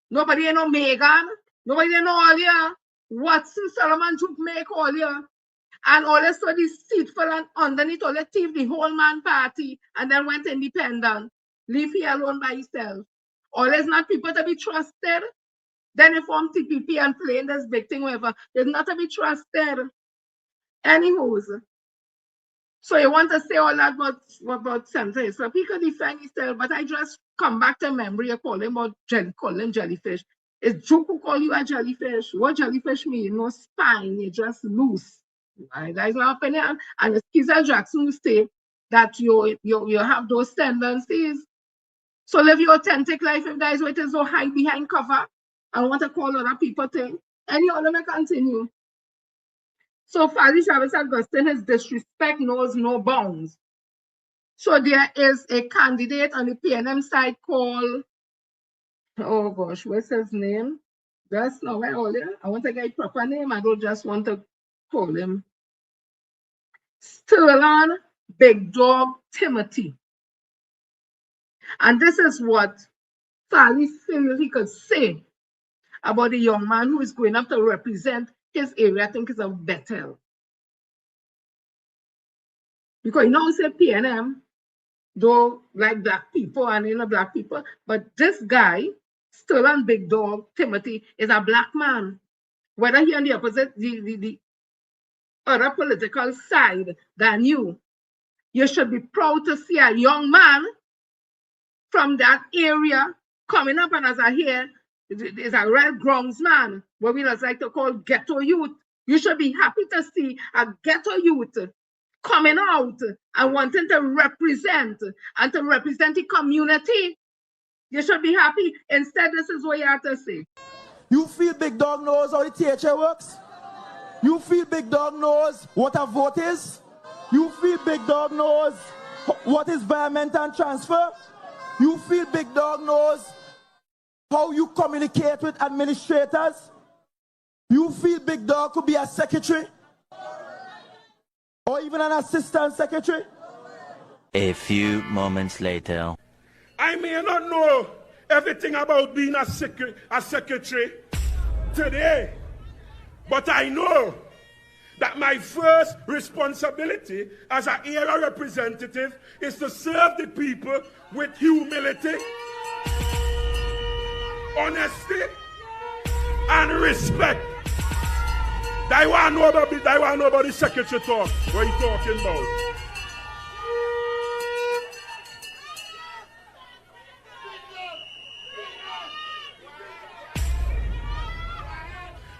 nobody know Megan, nobody know all here. Watson Solomon Juke make all here. And all this so deceitful and underneath all the thief the whole man party and then went independent. Leave he alone by himself. All is not people to be trusted. Then they form TPP and playing this big thing, whatever. It's not to be trusted. Anywho. So you want to say all that about Senator so he could defend himself, but I just come back to memory of calling him jellyfish. It's Juke who call you a jellyfish. What jellyfish mean? No spine, you're just loose. Right? That is my opinion. And it's Kizel Jackson who say that you have those tendencies. So live your authentic life if that is what is so hide behind cover and want to call other people things. Any other may continue. So Farley Chavez Augustine, his disrespect knows no bounds. So there is a candidate on the PNM side called, oh gosh, what's his name? That's not where all I want to get a proper name. I don't just want to call him Sterling Big Dog Timothy. And this is what Farley felt he could say about the young man who is going up to represent his area, I think is a Bethel. Because you know, say PNM, though like black people and black people, but this guy, Sterling Big Dog Timothy, is a black man. Whether he on the opposite, the other political side than you should be proud to see a young man from that area coming up, and as I hear, is a red groundsman, what we like to call ghetto youth. You should be happy to see a ghetto youth coming out and wanting to represent the community. You should be happy. Instead, this is what you have to say. You feel Big Dog knows how the THA works? You feel Big Dog knows what a vote is? You feel Big Dog knows what is environment and transfer? You feel Big Dog knows how you communicate with administrators? You feel Big Dog could be a secretary? Or even an assistant secretary? A few moments later. I may not know everything about being a secretary today, but I know that my first responsibility as an area representative is to serve the people with humility, honesty, and respect. I want to know about the secretary talk. What are you talking about?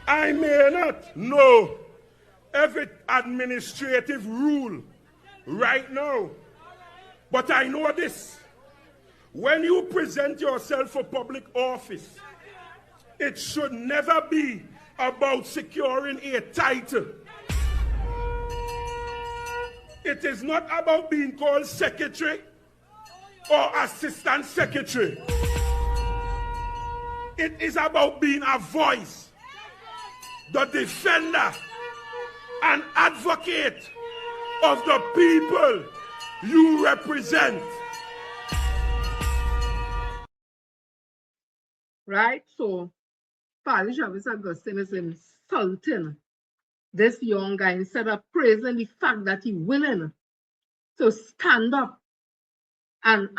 I may not know every administrative rule right now, but I know this. When you present yourself for public office, it should never be about securing a title. It is not about being called secretary or assistant secretary. It is about being a voice, the defender and advocate of the people you represent. Right? So, Parish Officer Augustine is insulting this young guy instead of praising the fact that he's willing to stand up and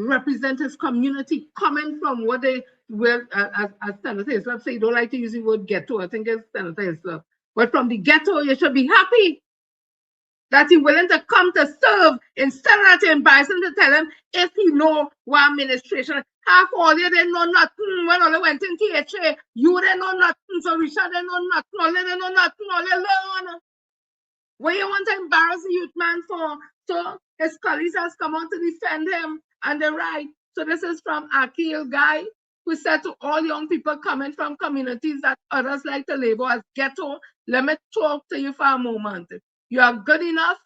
represent his community, coming from what they will, as Senator Islam say, you don't like to use the word ghetto. I think it's Senator Islam. But from the ghetto, you should be happy that he's willing to come to serve instead of embarrassing to tell him if he know what administration. Half all you didn't know nothing when all went in THA. You didn't know nothing, so Richard didn't know nothing, all didn't know nothing, all you learn. What you want to embarrass the youth man for? So his colleagues has come on to defend him, and they're right. So this is from Akil Guy, who said to all young people coming from communities that others like to label as ghetto, let me talk to you for a moment. You are good enough.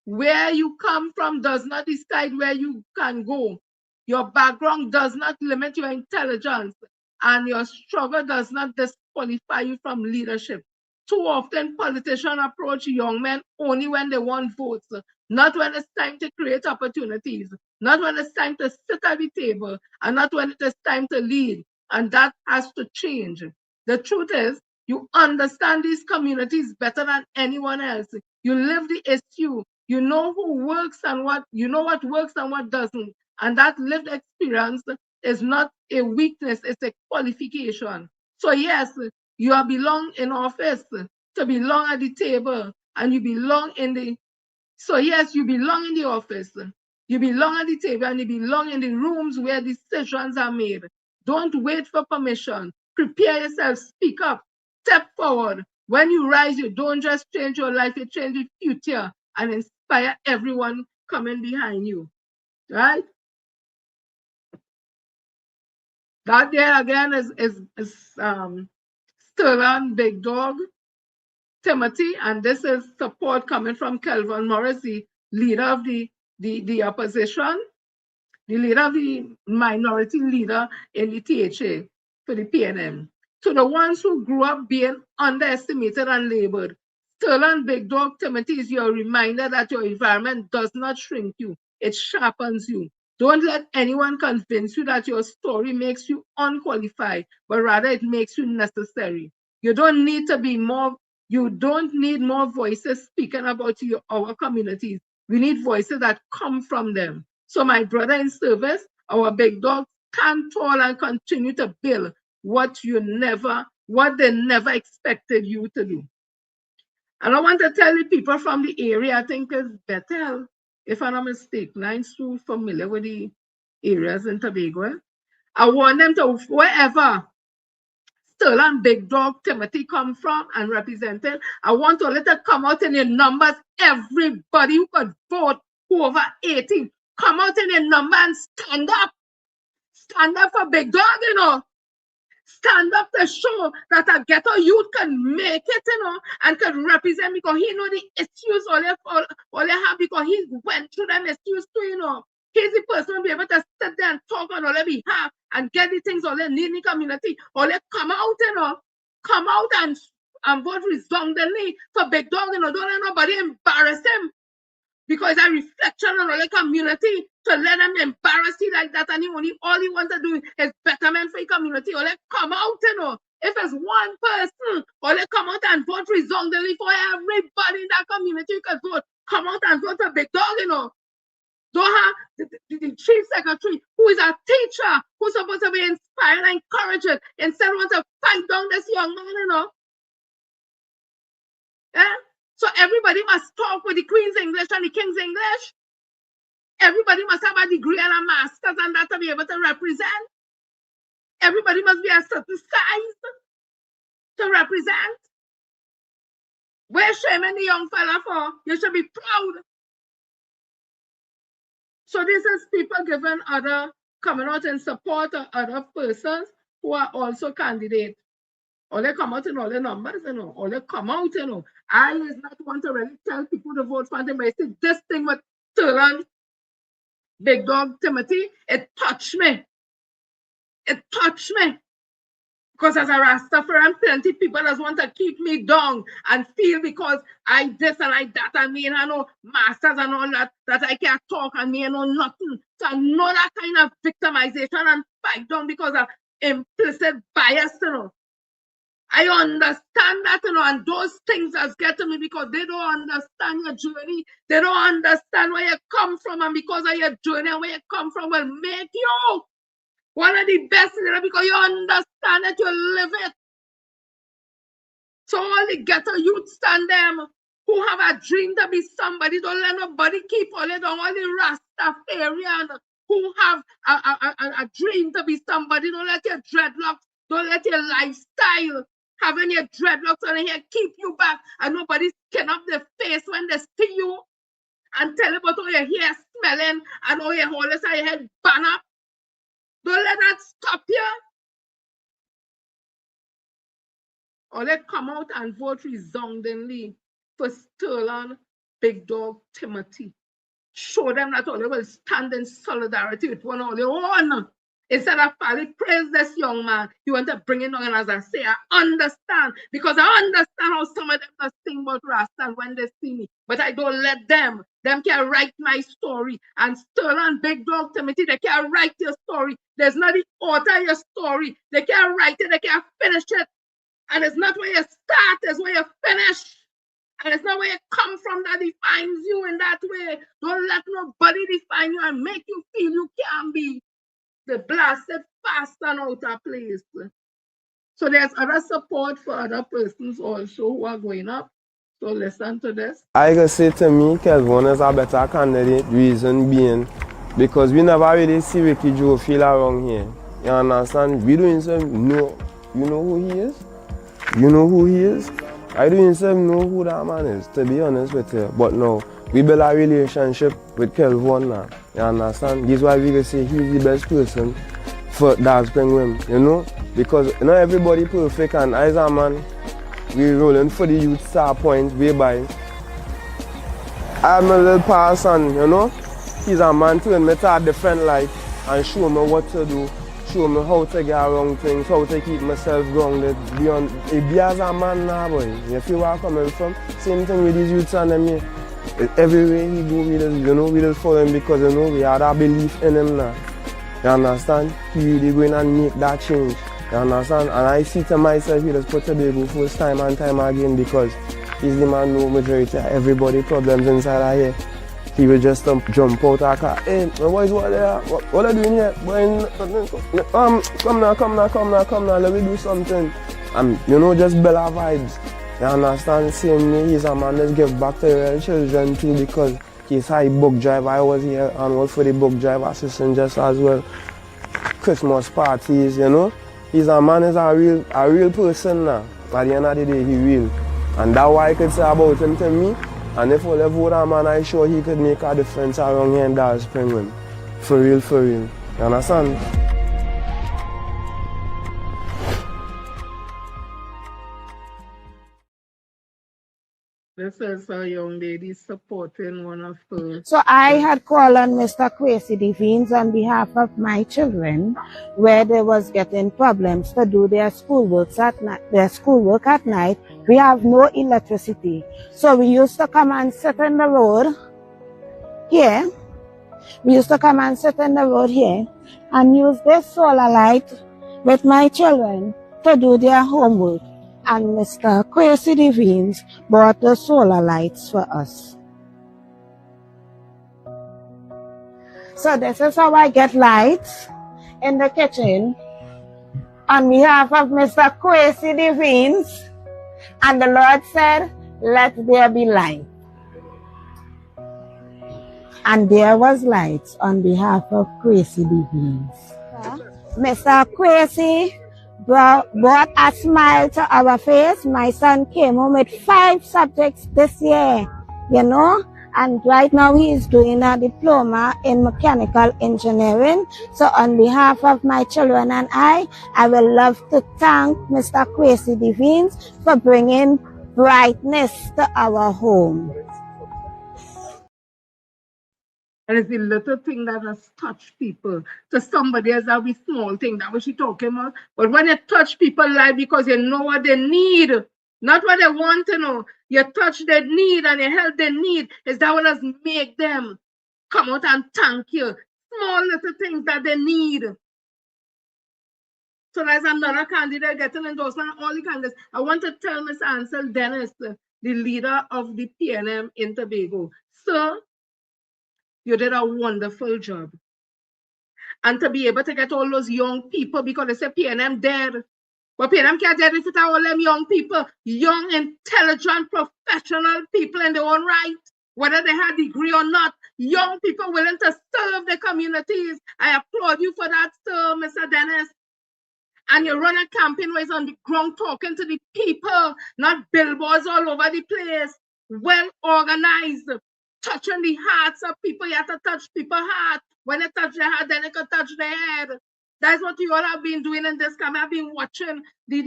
Where you come from does not decide where you can go. Your background does not limit your intelligence, and your struggle does not disqualify you from leadership. Too often, politicians approach young men only when they want votes, not when it's time to create opportunities, not when it's time to sit at the table, and not when it is time to lead. And that has to change. The truth is, you understand these communities better than anyone else. You live the issue. You know who works and what, you know what works and what doesn't. And that lived experience is not a weakness, it's a qualification. So yes, you belong in office to belong at the table, and you belong in the, so yes, you belong in the office, you belong at the table, and you belong in the rooms where decisions are made. Don't wait for permission. Prepare yourself, speak up, step forward. When you rise, you don't just change your life, you change the future and inspire everyone coming behind you, right? That there again is Sterling Big Dog Timothy, and this is support coming from Kelvin Morris, the leader of the opposition, the leader of the minority leader in the THA for the PNM. To the ones who grew up being underestimated and labeled, Sterling Big Dog Timothy is your reminder that your environment does not shrink you, it sharpens you. Don't let anyone convince you that your story makes you unqualified, but rather it makes you necessary. You don't need more voices speaking about our communities. We need voices that come from them. So my brother in service, our big dogs, stand tall and continue to build what they never expected you to do. And I want to tell the people from the area, I think it's Bethel, if I'm not mistaken, I'm so familiar with the areas in Tobago. I want them to, wherever Sterling Big Dog Timothy come from and represented, I want to let it come out in the numbers. Everybody who could vote, who over 18, come out in the number and stand up. Stand up for Big Dog, you know. Stand up to show that a ghetto youth can make it, you know, and can represent because he know the issues all they have because he went through them issues too, you know. He's the person who be able to sit there and talk on all their behalf and get the things all they need in the community. All they come out, you know, come out and vote resoundingly for Big Dog, you know. Don't let nobody embarrass him. Because a reflection on the community to let them embarrass you like that, and all he wants to do is betterment for the community. Or let come out, you know. If it's one person, or let come out and vote resoundingly for everybody in that community you can vote. Come out and vote for Big Dog, you know. Don't have the chief secretary, who is a teacher, who's supposed to be inspiring and encouraging, instead of want to fight down this young man, you know. Yeah? So everybody must talk with the Queen's English and the King's English. Everybody must have a degree and a master's and that to be able to represent. Everybody must be a certain size to represent. We're shaming the young fella for. You should be proud. So this is people coming out in support of other persons who are also candidates. Or they come out in all the numbers, you know, or they come out, you know. I is not want to really tell people to vote for them, but I say this thing with Sterling Big Dog Timothy, it touched me. It touched me. Because as a Rastafarian, plenty of people just want to keep me down and feel because I this and I that and me and I know masters and all that I can't talk and me and know nothing. So I know that kind of victimization and fight down because of implicit bias, you know. I understand that, you know, and those things has get to me because they don't understand your journey. They don't understand where you come from, and because of your journey and where you come from will make you one of the best leaders because you understand that you live it. So all the ghetto youth stand them who have a dream to be somebody, don't let nobody keep all it on all the Rastafarian who have a dream to be somebody, don't let your dreadlocks, don't let your lifestyle having your dreadlocks on here keep you back and nobody skin up their face when they see you and tell about all your hair smelling and all your holes and your head burn up. Don't let that stop you. Or let come out and vote resoundingly for Sterling Big Dog Timothy. Show them that all they will stand in solidarity with one of their own. Instead of probably praise this young man, you want to bring it on as I say, I understand. Because I understand how some of them just sing about Rasta when they see me. But I don't let them. Them can write my story. And Sterling Big Dog Timothy, they can't write your story. There's not the author of your story. They can't write it, they can't finish it. And it's not where you start, it's where you finish. And it's not where you come from that defines you in that way. Don't let nobody define you and make you feel you can be the blasted fast and out of place. So there's other support for other persons also who are going up. So listen to this. I can say to me, Kelvin is a better candidate, reason being, because we never really see Ricky Joe feel around here. You understand? We doing some, no, you know who he is? You know who he is? I doing some know who that man is, to be honest with you. But no, we build a relationship with Kelvin now. You understand? This is why we can say he's the best person for Dark Spring Women, you know? Because not everybody perfect, and as a man, we rolling for the youth star point whereby I'm a little person, you know? He's a man to me to a different life and show me what to do, show me how to get around things, how to keep myself grounded. Beyond, if he as a man now, boy, you feel where I'm coming from? Same thing with these youths and them here. Everywhere he go, we just follow him because, we had a belief in him now. You understand? He really going and make that change. You understand? And I see to myself, he just put Tobago first time and time again because he's the man know majority of everybody problems inside of here. He will just jump out of car. Hey, my boys, what are you doing here? Boy, come now, let me do something. And, just Bella vibes. You understand? Same way, he's a man that give back to real children too because he's a book driver. I was here and worked for the book driver assistant just as well. Christmas parties, He's a man, is a real person now. At the end of the day, he real. And that's why I could say about him to me. And if I vote a man, I'm sure he could make a difference around here in Dallas Spring. For real. You understand? This is a young lady supporting one of her. So I had called on Mr. Kwesi Devines on behalf of my children, where they was getting problems to do their schoolwork at night. We have no electricity. So we used to come and sit in the road here. And use this solar light with my children to do their homework. And Mr. Kwesi Devines bought the solar lights for us. So this is how I get lights in the kitchen on behalf of Mr. Kwesi Devines. And the Lord said, let there be light. And there was lights on behalf of Kwesi Devines. Mr. Kwesi brought a smile to our face. My son came home with 5 subjects this year, and right now he is doing a diploma in mechanical engineering. So on behalf of my children and I will love to thank Mr. Kwesi Devines for bringing brightness to our home. And it's the little thing that has touched people. To somebody else, that be small thing, that was she talking about. But when you touch people's life because you know what they need, not what they want to know, you touch their need and you help their need, is that what does make them come out and thank you. Small little things that they need. So there's another candidate getting endorsement, all the candidates. I want to tell Ms. Ansel Dennis, the leader of the PNM in Tobago, sir, you did a wonderful job. And to be able to get all those young people, because they say PNM dead. But PNM can't dead if it's all them young people, young, intelligent, professional people in their own right, whether they have a degree or not, young people willing to serve their communities. I applaud you for that, sir, Mr. Dennis. And you run a campaign where it's on the ground talking to the people, not billboards all over the place, well organized. Touching the hearts of people. You have to touch people's heart. When you touch their heart, then you can touch their head. That's what you all have been doing in this campaign. I've been watching the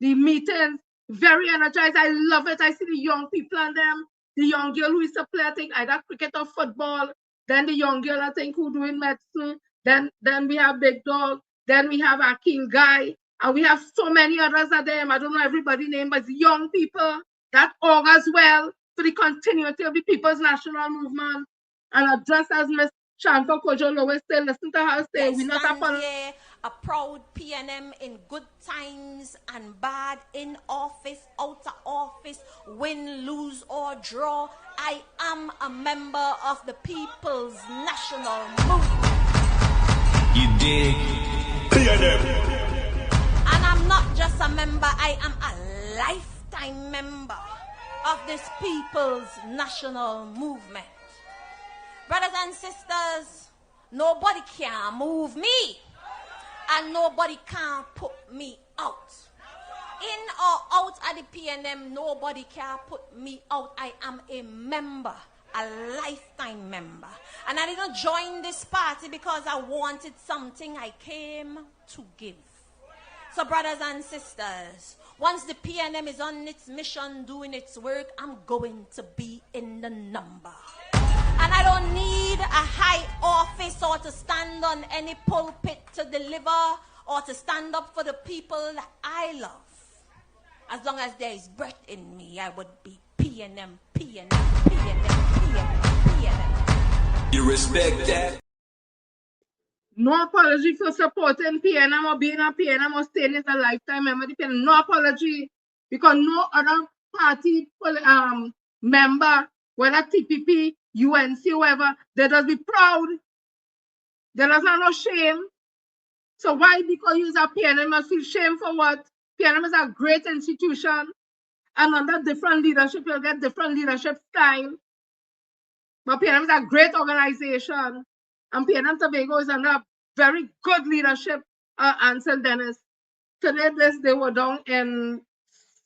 meetings. Very energized. I love it. I see the young people and them. The young girl who is to play, I think, either cricket or football. Then the young girl, I think, who doing medicine. Then we have Big Dog. Then we have Akil Guy. And we have so many others of them. I don't know everybody's name, but it's young people that augurs well for the continuity of the People's National Movement. And just as Ms. Shanta Kojo always say, listen to her say, we're not here, a proud PNM in good times and bad, in office, out of office, win, lose or draw. I am a member of the People's National Movement. You dig? And I'm not just a member, I am a lifetime member of this People's National Movement. Brothers and sisters, nobody can move me and nobody can put me out. In or out of the PNM, nobody can put me out. I am a member, a lifetime member. And I didn't join this party because I wanted something. I came to give. So brothers and sisters, once the PNM is on its mission, doing its work, I'm going to be in the number. And I don't need a high office or to stand on any pulpit to deliver or to stand up for the people that I love. As long as there is breath in me, I would be PNM, PNM, PNM, PNM, PNM. You respect that? No apology for supporting PNM or being a PNM or staying as a lifetime member. No apology, because no other party member, whether TPP, UNC, whoever, they does be proud. There does not no shame. So why, because you are PNM, must feel shame for what? PNM is a great institution, and under different leadership, you'll get different leadership style. But PNM is a great organization, and PNM Tobago is under very good leadership. Ansel Dennis. Today, they were down in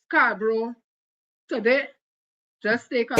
Scarborough. Today, just take a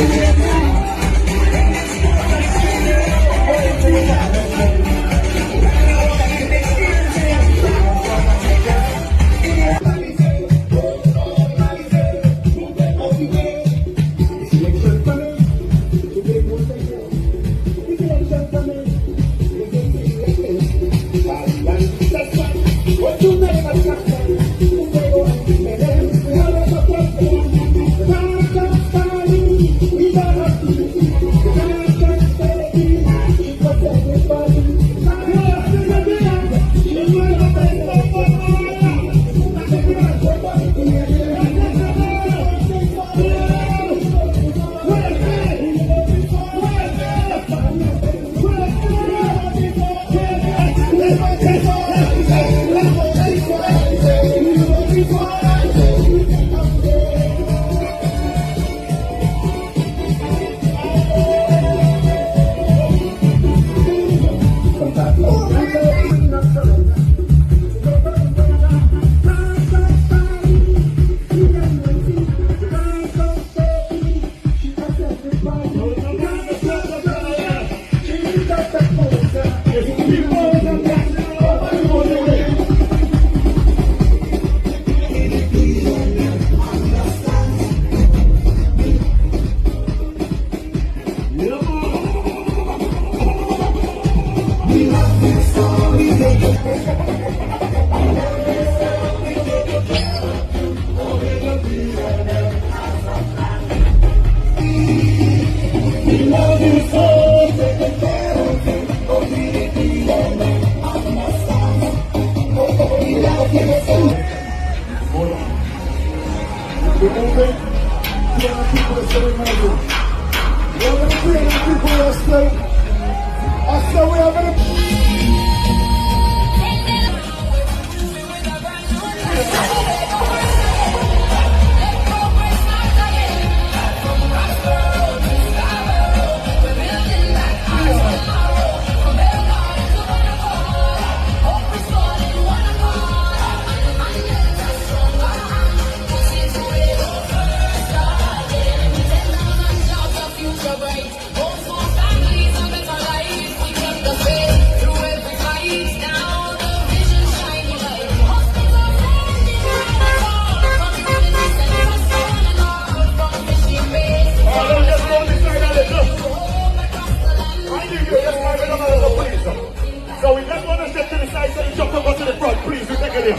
So we just want to step to the side so you jump over to the front, please. We take it here.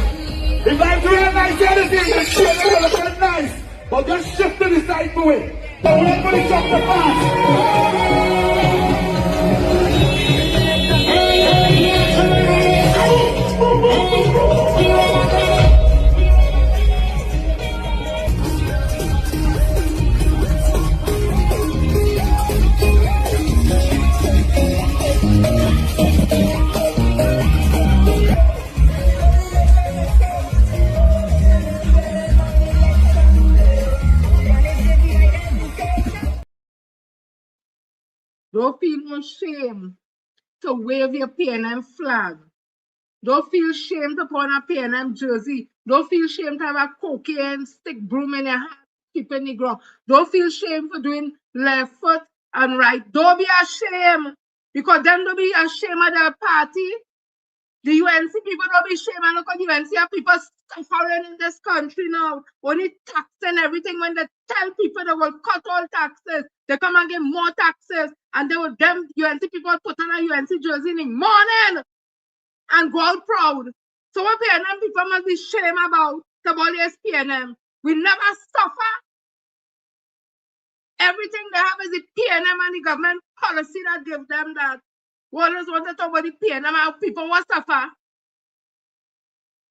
If I'm doing nice, anything, then shit, they're gonna look nice. But just shift to the side for it. So everybody jump the Don't feel no shame to wave your PNM flag. Don't feel shame to put on a PNM jersey. Don't feel shame to have a cocaine stick broom in your hand, keeping the ground. Don't feel shame for doing left foot and right. Don't be ashamed, because then don't be ashamed of their party. The UNC people don't be ashamed, and look at the UNC people suffering in this country now. Only tax and everything. When they tell people they will cut all taxes, they come and give more taxes, and they will them UNC people put on a UNC jersey in the morning and go out proud. So what PNM people must be shame about the body is PNM. We never suffer. Everything they have is the PNM and the government policy that give them that. We always want to talk about the PNM and people will suffer.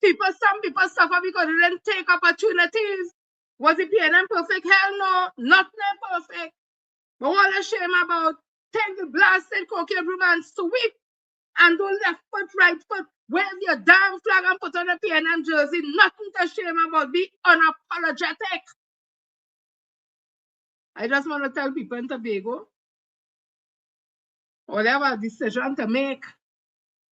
Some people suffer because they didn't take opportunities. Was the PNM perfect? Hell no, nothing perfect. But what a shame about take the blasted cocaine broom and sweep and do left foot, right foot, wave your damn flag and put on a PNM jersey. Nothing to shame about. Be unapologetic. I just want to tell people in Tobago, whatever decision to make.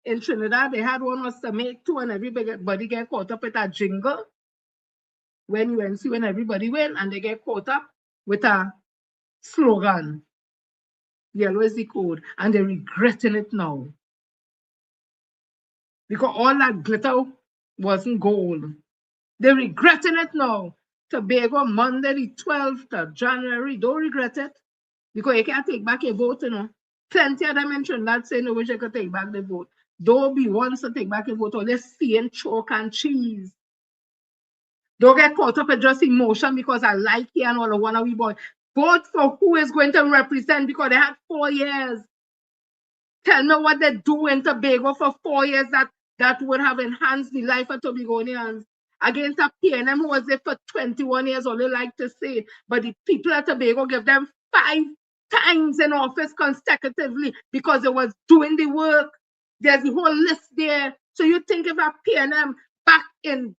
In Trinidad, they had one was to make two, and everybody get caught up with a jingle when everybody win, and they get caught up with a slogan. Yellow is the code, and they're regretting it now. Because all that glitter wasn't gold. They're regretting it now. Tobago, Monday the 12th of January, don't regret it. Because you can't take back your vote, you know. Plenty of them in Trinidad say no wish you could take back the vote. Don't be ones to take back your vote, or they're seeing chalk and cheese. Don't get caught up with just emotion because I like you and all, I want to be boy. Vote for who is going to represent, because they had 4 years. Tell me what they do in Tobago for 4 years that would have enhanced the life of Tobagonians. Against a PNM who was there for 21 years, all they like to say. But the people at Tobago give them 5 times in office consecutively because they was doing the work. There's the whole list there. So you think if a PNM back in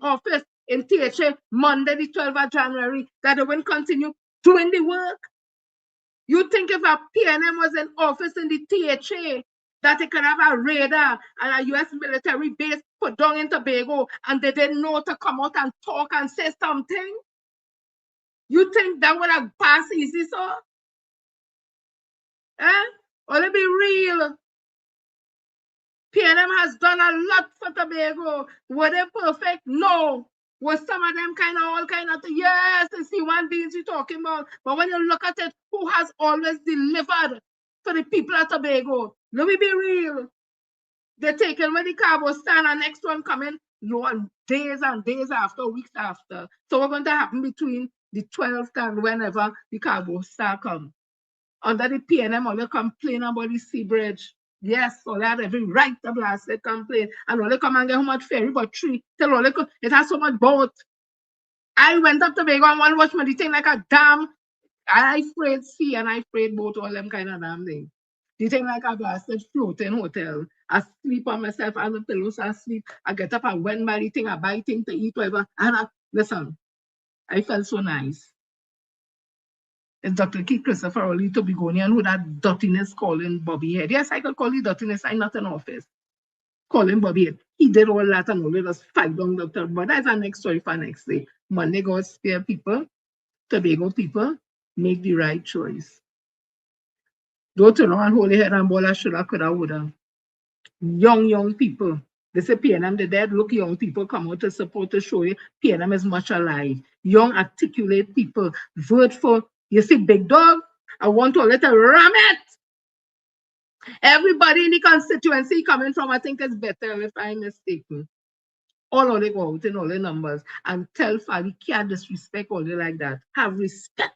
office in THA Monday the 12th of January, that they wouldn't continue doing the work? You think if a PNM was in office in the THA, that it could have a radar and a US military base put down in Tobago, and they didn't know to come out and talk and say something? You think that would have passed easy, so? Or let be real. PNM has done a lot for Tobago. Were they perfect? No. Was some of them all kind of, yes, it's human beings you're talking about. But when you look at it, who has always delivered for the people of Tobago? Let me be real. They're taking with the carbo stand, and next one coming days and days after, weeks after. So what's going to happen between the 12th and whenever the carbo stand comes? Under the PNM, all they complain about the sea bridge. Yes, so they had every right to blast it, complain. And all they come and get how much ferry, but 3. Tell all they come, it has so much boat. I went up to Tobago and one watch the thing like a dam. I afraid sea and I afraid boat, all them kind of damn thing. The thing like a blasted floating hotel. I sleep on myself on the pillows, I sleep. I get up and went by the thing, I buy things to eat, whatever. And listen, I felt so nice. It's Dr. Keith Christopher Oli Tobagonian who that dirtiness calling Bobby Head. Yes, I could call you dirtiness. I'm not in office. Calling Bobby Head. He did all that and only just fight down Dr. But that's our next story for next day. Monday, God spare people, Tobago people, make the right choice. Don't turn around, hold your head and ball a shoulda, coulda, woulda. Young people. They say PNM, the dead look young people come out to support to show you PNM is much alive. Young, articulate people. Vote for, you see, Big Dog, I want to let her ram it. Everybody in the constituency coming from, I think it's better if I'm mistaken. All of them go out in all the numbers and tell Fally can't disrespect all they like that. Have respect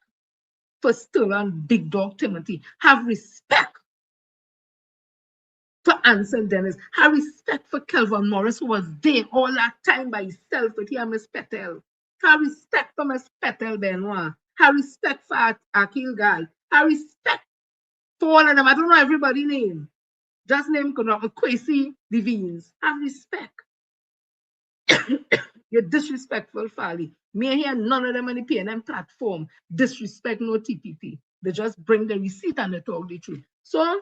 for Still and Big Dog Timothy. Have respect for Ansel Dennis. Have respect for Kelvin Morris, who was there all that time by himself with him, Miss Petel. Have respect for Miss Petel Benoit. Have respect for Akil Guy. Have respect for all of them. I don't know everybody's name. Just name Kwesi Devines. Have respect. You're disrespectful, Fally. Me hear none of them on the PNM platform disrespect no TPP. They just bring the receipt and they talk the truth. So,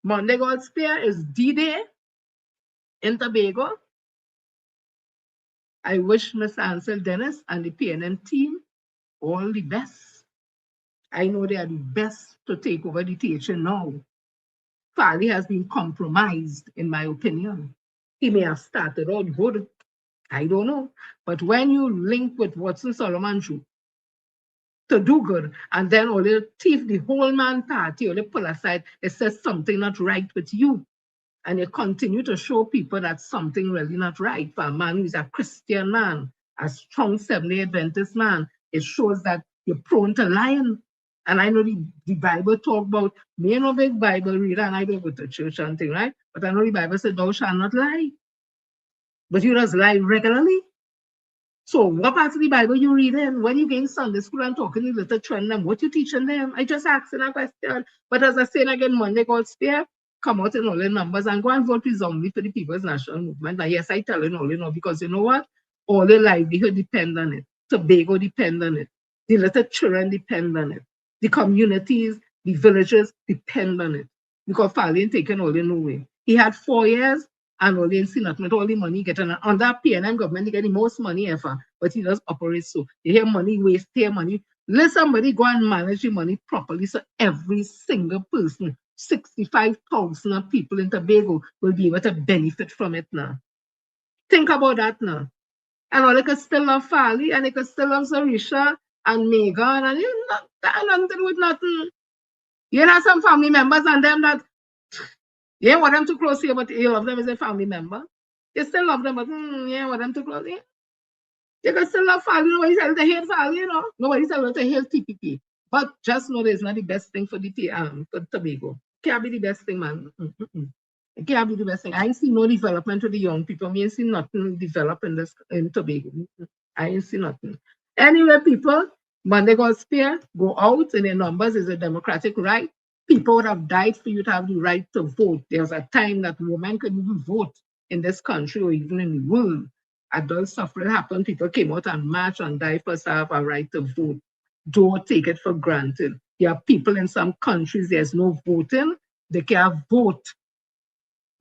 Monday God spare is D-Day in Tobago. I wish Mr. Ansel Dennis and the PNM team all the best. I know they are the best to take over the THA now. Fally has been compromised, in my opinion. He may have started out good. I don't know. But when you link with Watson Solomon to do good, and then all they thief the whole man party, or they pull aside, it says something not right with you. And you continue to show people that something really not right for a man who's a Christian man, a strong Seventh-day Adventist man, it shows that you're prone to lying. And I know the Bible talk about, me no big Bible reader, and I don't go to church and thing, right? But I know the Bible said, thou shalt not lie. But you just lie regularly. So what part of the Bible you reading? When you get in Sunday school and talking to little children, what you teaching them? I just asking a question. But as I say again, Monday, God spare, come out in all the numbers and go and vote resoundingly for the People's National Movement. And yes, I tell you all, because you know what? All the livelihood depend on it. Tobago depend on it. The little children depend on it. The communities, the villages depend on it. Because Fali ain't taken all the no way. He had 4 years and all ain't see nothing with all the money getting. And under PNM government, they get the most money ever. But he just operates so. You hear money waste, hear money. Let somebody go and manage the money properly so every single person, 65,000 people in Tobago, will be able to benefit from it now. Think about that now. And all they can still love Fali, and they can still love Zarisha and Megan, and you not nothing to do with nothing. You know some family members and them that you want them too close here, but you love them as a family member. You still love them, but you want them too close here. You can still love Fali. Nobody tells to hate Fali, you know. Nobody tells to hate TPP. But just know that it's not the best thing for the for Tobago. Can't be the best thing, man. It can't be the best thing. I ain't seen no development to the young people. I ain't seen nothing develop in Tobago. I ain't seen nothing. Anyway, people, Monday God spare, go out in the numbers is a democratic right. People would have died for you to have the right to vote. There was a time that women couldn't even vote in this country or even in the world. Adult suffering happened. People came out and marched and died for us to have a right to vote. Don't take it for granted. There are people in some countries, there's no voting. They can't vote.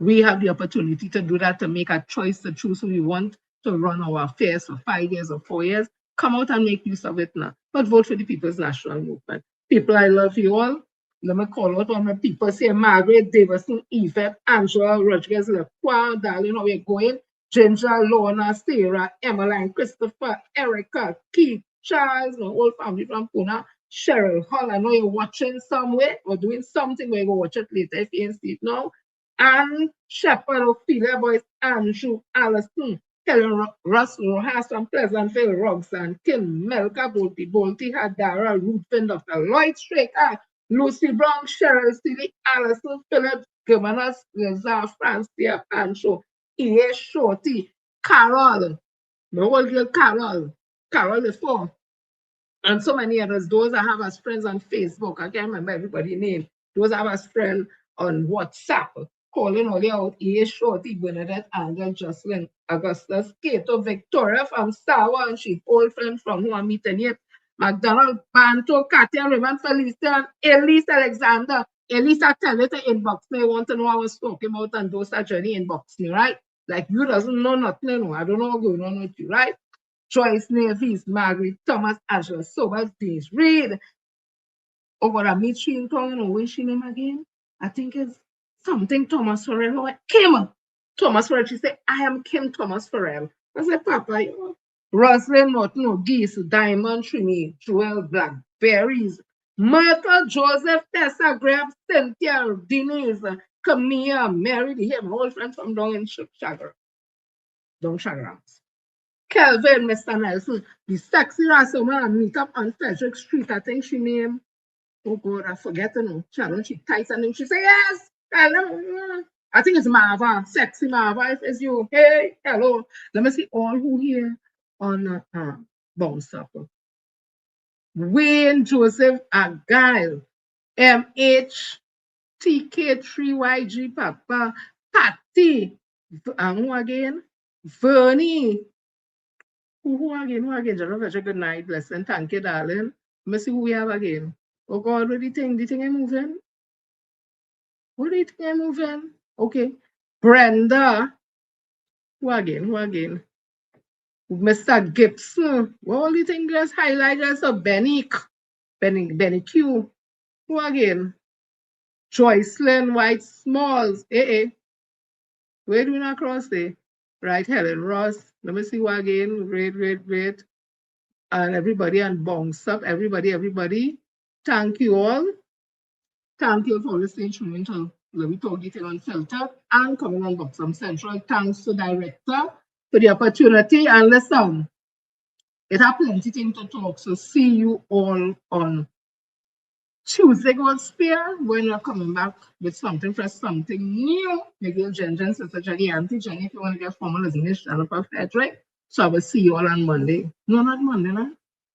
We have the opportunity to do that, to make a choice to choose who we want to run our affairs for 5 years or 4 years. Come out and make use of it now. But vote for the People's National Movement. People, I love you all. Let me call out all my people. Say Margaret, Davison, Yvette, Angela, Rodriguez, LeQuan, darling, how you going? Ginger, Lorna, Sarah, Emmeline, Christopher, Erica, Keith, Charles, my whole family from Pune, Cheryl, Hall. I know you're watching somewhere or doing something where you go watch it later if you ain't see it now. And Shepherd, Ophelia, Boys, Andrew, Allison, Helen, Russ, Rojas, and Pleasantville, Roxanne, Kim, Melka, Bolty, Hadara, Ruthven, Dr. Lloyd Straker, Lucy Brown, Cheryl, Silly, Allison, Phillips, Giovanna, Lazar, Francia, Pancho, E.A. Shorty, Carol, the whole girl Carol the four, and so many others. Those I have as friends on Facebook. I can't remember everybody's name. Those I have as friends on WhatsApp. Calling all out E.A. Shorty, Bernadette, Angel, Jocelyn, Augustus, Kato, Victoria from Sawa, and she old friend from who I'm meeting yet. McDonald, Banto, Katia, Raymond, Felicia, Elise Alexander. Elise, I tell you to inbox me. I want to know what I was talking about, and those that journey inbox me, right? Like you doesn't know nothing, you know. I don't know what's going on with you, right? Joyce Navis, Margaret, Thomas, Angela, Sobers, Denise Reed. Oh, but I meet you in town, you know, what's your name again? I think it's something Thomas Farrell. Kim Thomas Farrell. She said, I am Kim Thomas Farrell. I said, Papa, you know. Rosalind Norton, Geese, Diamond, Trini, Joel, Blackberries, Myrtle, Joseph, Tessa, Graham, Cynthia, Denise, Camilla, Mary, the him, old friend from down in Sugar. Down Sugar. Kelvin, Mr. Nelson, the sexy Rasta woman meet up on Frederick Street. I think she named, oh God, I forget her name. Sharon, she types her name. She say, yes, hello. I think it's Marva, sexy Marva. If it's you, hey, hello. Let me see all who here on Bounce Up. Wayne Joseph Argyle, MH, TK3YG Papa, Patty, and who again? Vernie. Who again? General, good night, blessing. Thank you, darling. Let me see who we have again. Oh God, what do you think? Do you think I'm moving? What do you think I'm moving? Okay. Brenda. Who again? Mr. Gibson. What do you think there's highlighted? So Benny Q. Who again? Joycelyn White Smalls. Where do we not cross there? Right, Helen Ross. Let me see who again. Great. And everybody and Bounce Up. Everybody. Thank you all. Thank you for listening to me until we talk detail unfiltered and coming on Buxom Central. Thanks to Director for the opportunity. And listen, It have plenty thing to talk. So see you all on Tuesday, God spare, when we're coming back with something fresh, something new. Miguel Jen, Sister Jenny, Auntie Jenny, if you want to get formalism, and a Frederick. So I will see you all on Monday. No, not Monday, no.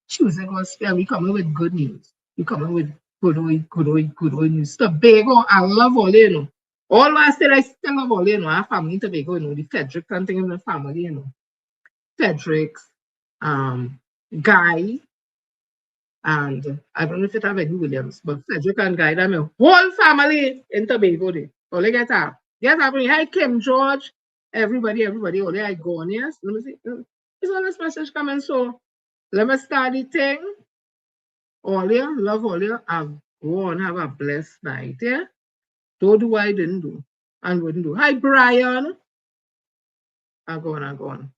Tuesday, God spare. We coming with good news. We coming with good news. Tobago, I love all, you know. All I said, I still love all, you know. Our family in Tobago, you know, the Frederick and thing in the family, you know. Frederick's, Guy, and I don't know if it have any Williams, but Frederick and Guy, I'm a whole family in Tobago. Only get up. Get up. Hi, Kim, George, everybody, only I go on, yes. Let me see. It's all this message coming, so let me start the thing. All you, love all you, and go on, have a blessed night, yeah? Don't do what I didn't do and wouldn't do. Hi, Brian. I go on.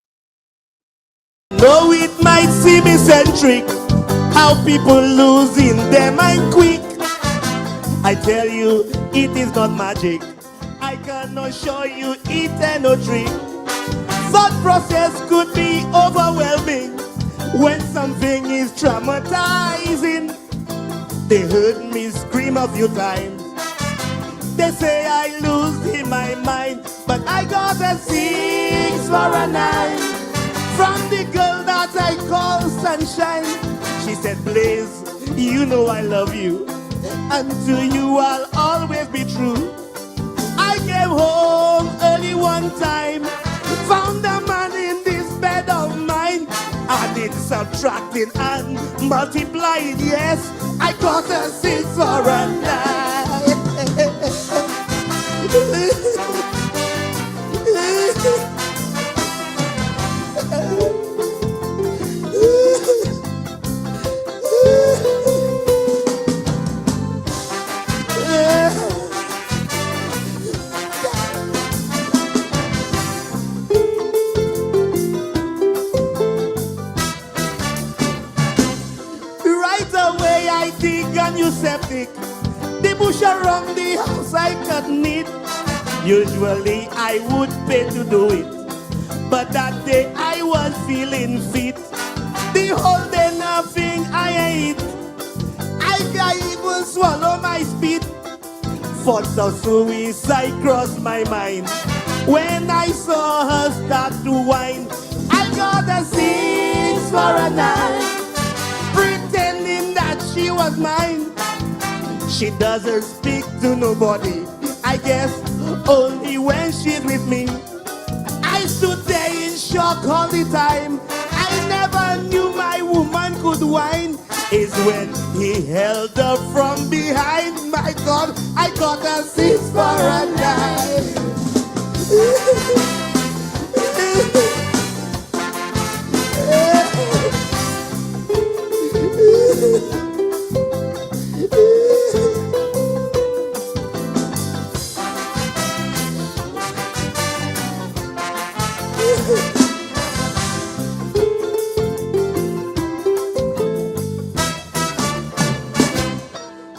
Though it might seem eccentric how people losing their mind quick, I tell you it is not magic. I cannot show you it and no trick. Thought process could be overwhelming when something is traumatizing. They heard me scream a few times. They say I lose in my mind, but I got a 6 for a 9 from the girl that I call Sunshine. She said, Blaze, you know I love you, and to you I'll always be true. I came home early one time, found a man in this bed of mine. I did subtracting and multiplying, yes, I got a 6 for a 9. Right away I dig a new septic. The bush around the house I cut neat. Usually I would pay to do it, but that day I was feeling fit. The whole day nothing I ate. I can't even swallow my spit. Thoughts of suicide crossed my mind when I saw her start to whine. I got a 6 for a 9, pretending that she was mine. She doesn't speak to nobody, I guess only when she's with me. I stood there in shock all the time. I never knew my woman could whine. Is when he held her from behind. My God, I got a 6 for a 9.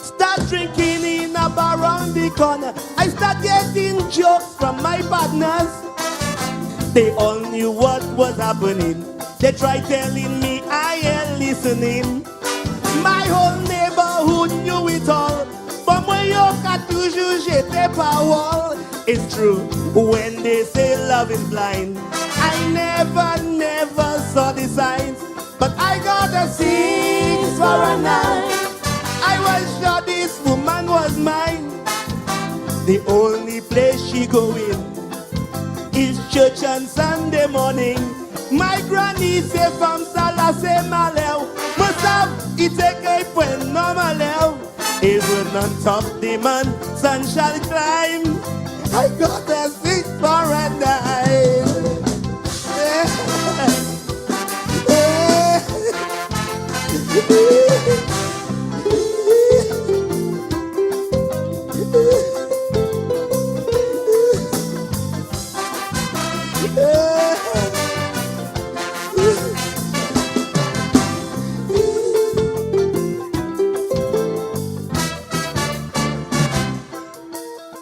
Start drinking in a bar around the corner. I start getting jokes from my partners. They all knew what was happening. They tried telling me I ain't listening. My whole neighborhood knew it all. But when you got toujours j'étais pas wall. It's true when they say love is blind. I never saw the signs. But I got a 6 for a 9. I was sure this woman was mine. The only place she going is church on Sunday morning. My granny say from Salah say Maleo. Must have it take a point normaleo. Even on top the man, sun shall climb. I got a 6 for a 9.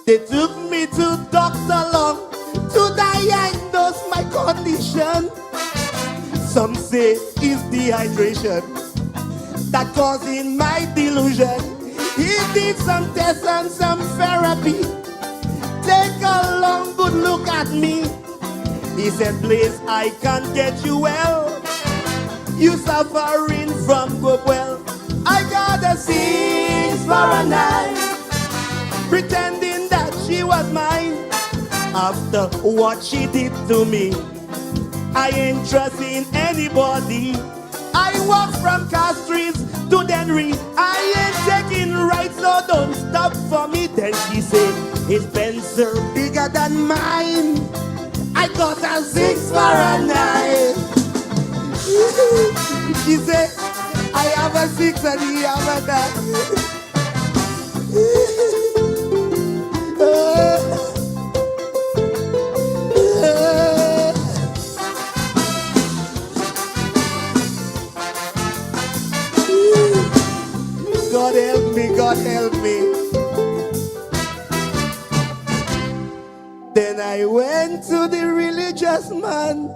They took me to Dr. Long to diagnose my condition. Some say it's dehydration that causing my delusion. He did some tests and some therapy. Take a long good look at me. He said, please, I can't get you well. You suffering from good well. I got a 6 for a 9, pretending that she was mine. After what she did to me, I ain't trusting anybody. I walk from Castries to Denry. I ain't taking right, so don't stop for me. Then she said, his pencil bigger than mine. I got a 6 for a 9. She said, I have a 6 and he have a 9. God help me, God help me. Then I went to the religious man,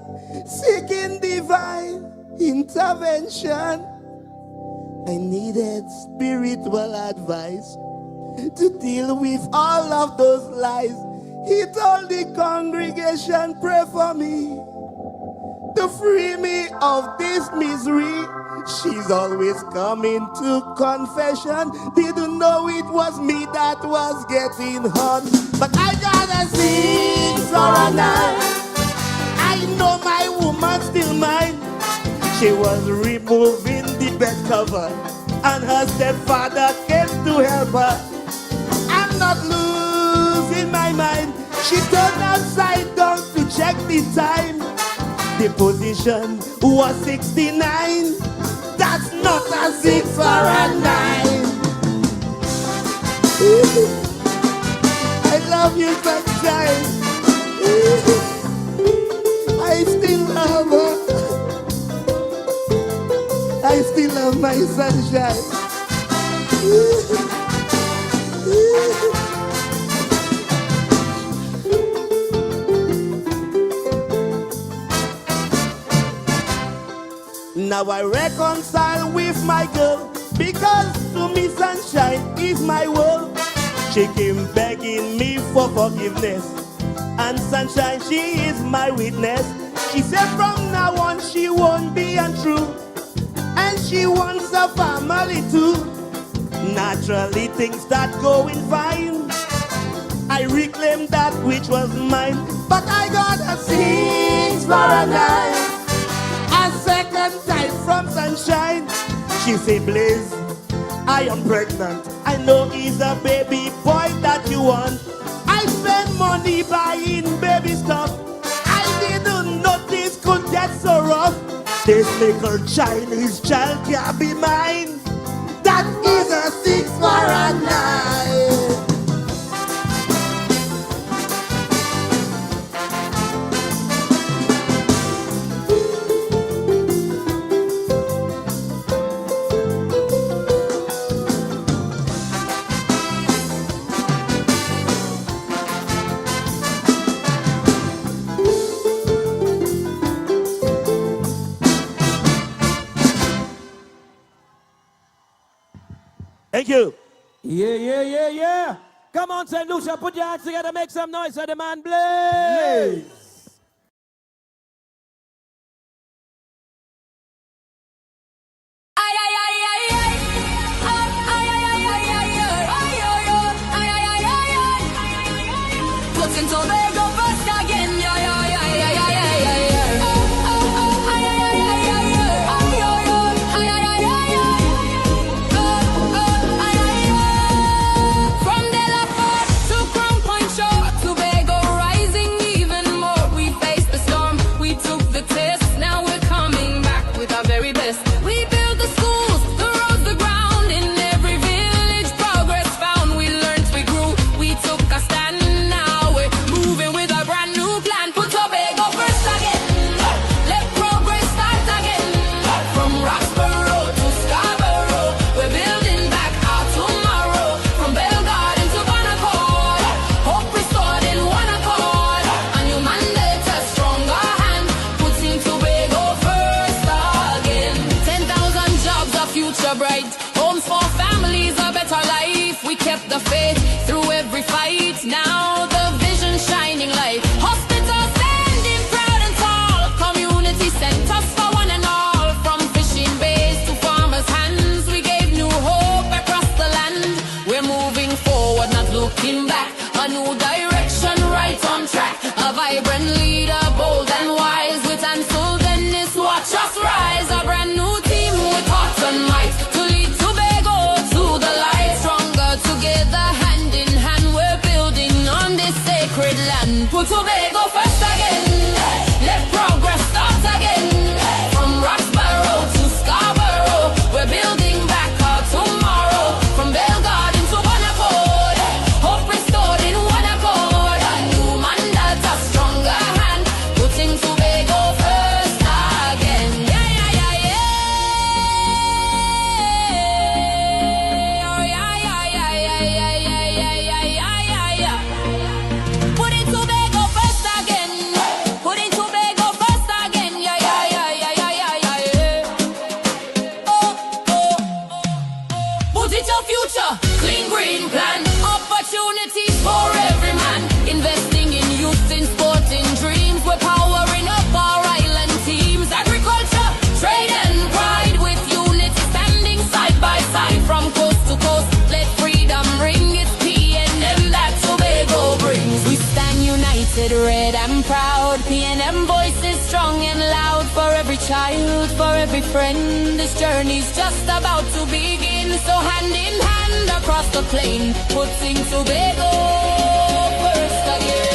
seeking divine intervention. I needed spiritual advice to deal with all of those lies. He told the congregation, pray for me to free me of this misery. She's always coming to confession. Didn't know it was me that was getting hurt. But I got a 6 for a 9. I know my woman's still mine. She was removing the bed cover, and her stepfather came to help her. I'm not losing my mind. She turned upside down to check the time. The position was 69. That's not a 6 for a 9. I love you, sunshine. I still love her. I still love my sunshine. Now I reconcile with my girl, because to me sunshine is my world. She came begging me for forgiveness, and sunshine, she is my witness. She said from now on she won't be untrue, and she wants a family too. Naturally things start going fine. I reclaim that which was mine. But I got a 6 for a 9. A second time from sunshine. She said, Blaze, I am pregnant. I know it's a baby boy that you want. I spend money buying baby stuff. I didn't know this could get so rough. This little Chinese child can't be mine. That is a 6 for a 9. Thank you. Yeah. Come on, St. Lucia, put your hands together, make some noise for the man Blaze. From Delaport to Crown Point Shore, Tobago rising even more. future bright. Homes for families, a better life. We kept the faith through every fight. Now the vision shining light. Hospitals standing proud and tall. Community centers for one and all. From fishing bays to farmers' hands, we gave new hope across the land. We're moving forward, not looking back. A new direction, right on track. A vibrant leader, bold and wise. With Ansel Dennis, watch us rise. A brand new team with heart and might to lead Tobago to the light. Stronger together, hand in hand, we're building on this sacred land. Put Tobago first again. Let progress start again. From Roxborough to Scarborough, we're building back our tomorrow. From Belgarden to Bonaport, hope restored in one accord. A new mandate, a stronger hand, putting Tobago first again. Yeah, yeah, yeah, yeah. Oh, yeah, yeah, yeah, yeah, yeah, yeah, yeah, yeah, yeah, yeah. Putting Tobago first again. Putting Tobago first again. Yeah, yeah, yeah, yeah, yeah, yeah, yeah, yeah. Oh, oh. Put it your future, clean green plan, opportunities for every man. Investing in youth, in sport, in dreams. We're powering up our island teams. Agriculture, trade and pride, with unity standing side by side. From coast to coast, let freedom ring. It's PNM that Tobago brings. We stand united, red and proud. PNM voices strong and loud. For every child, for every friend, this journey's just about to begin. So hand in hand across the plain, putting Tobago first again.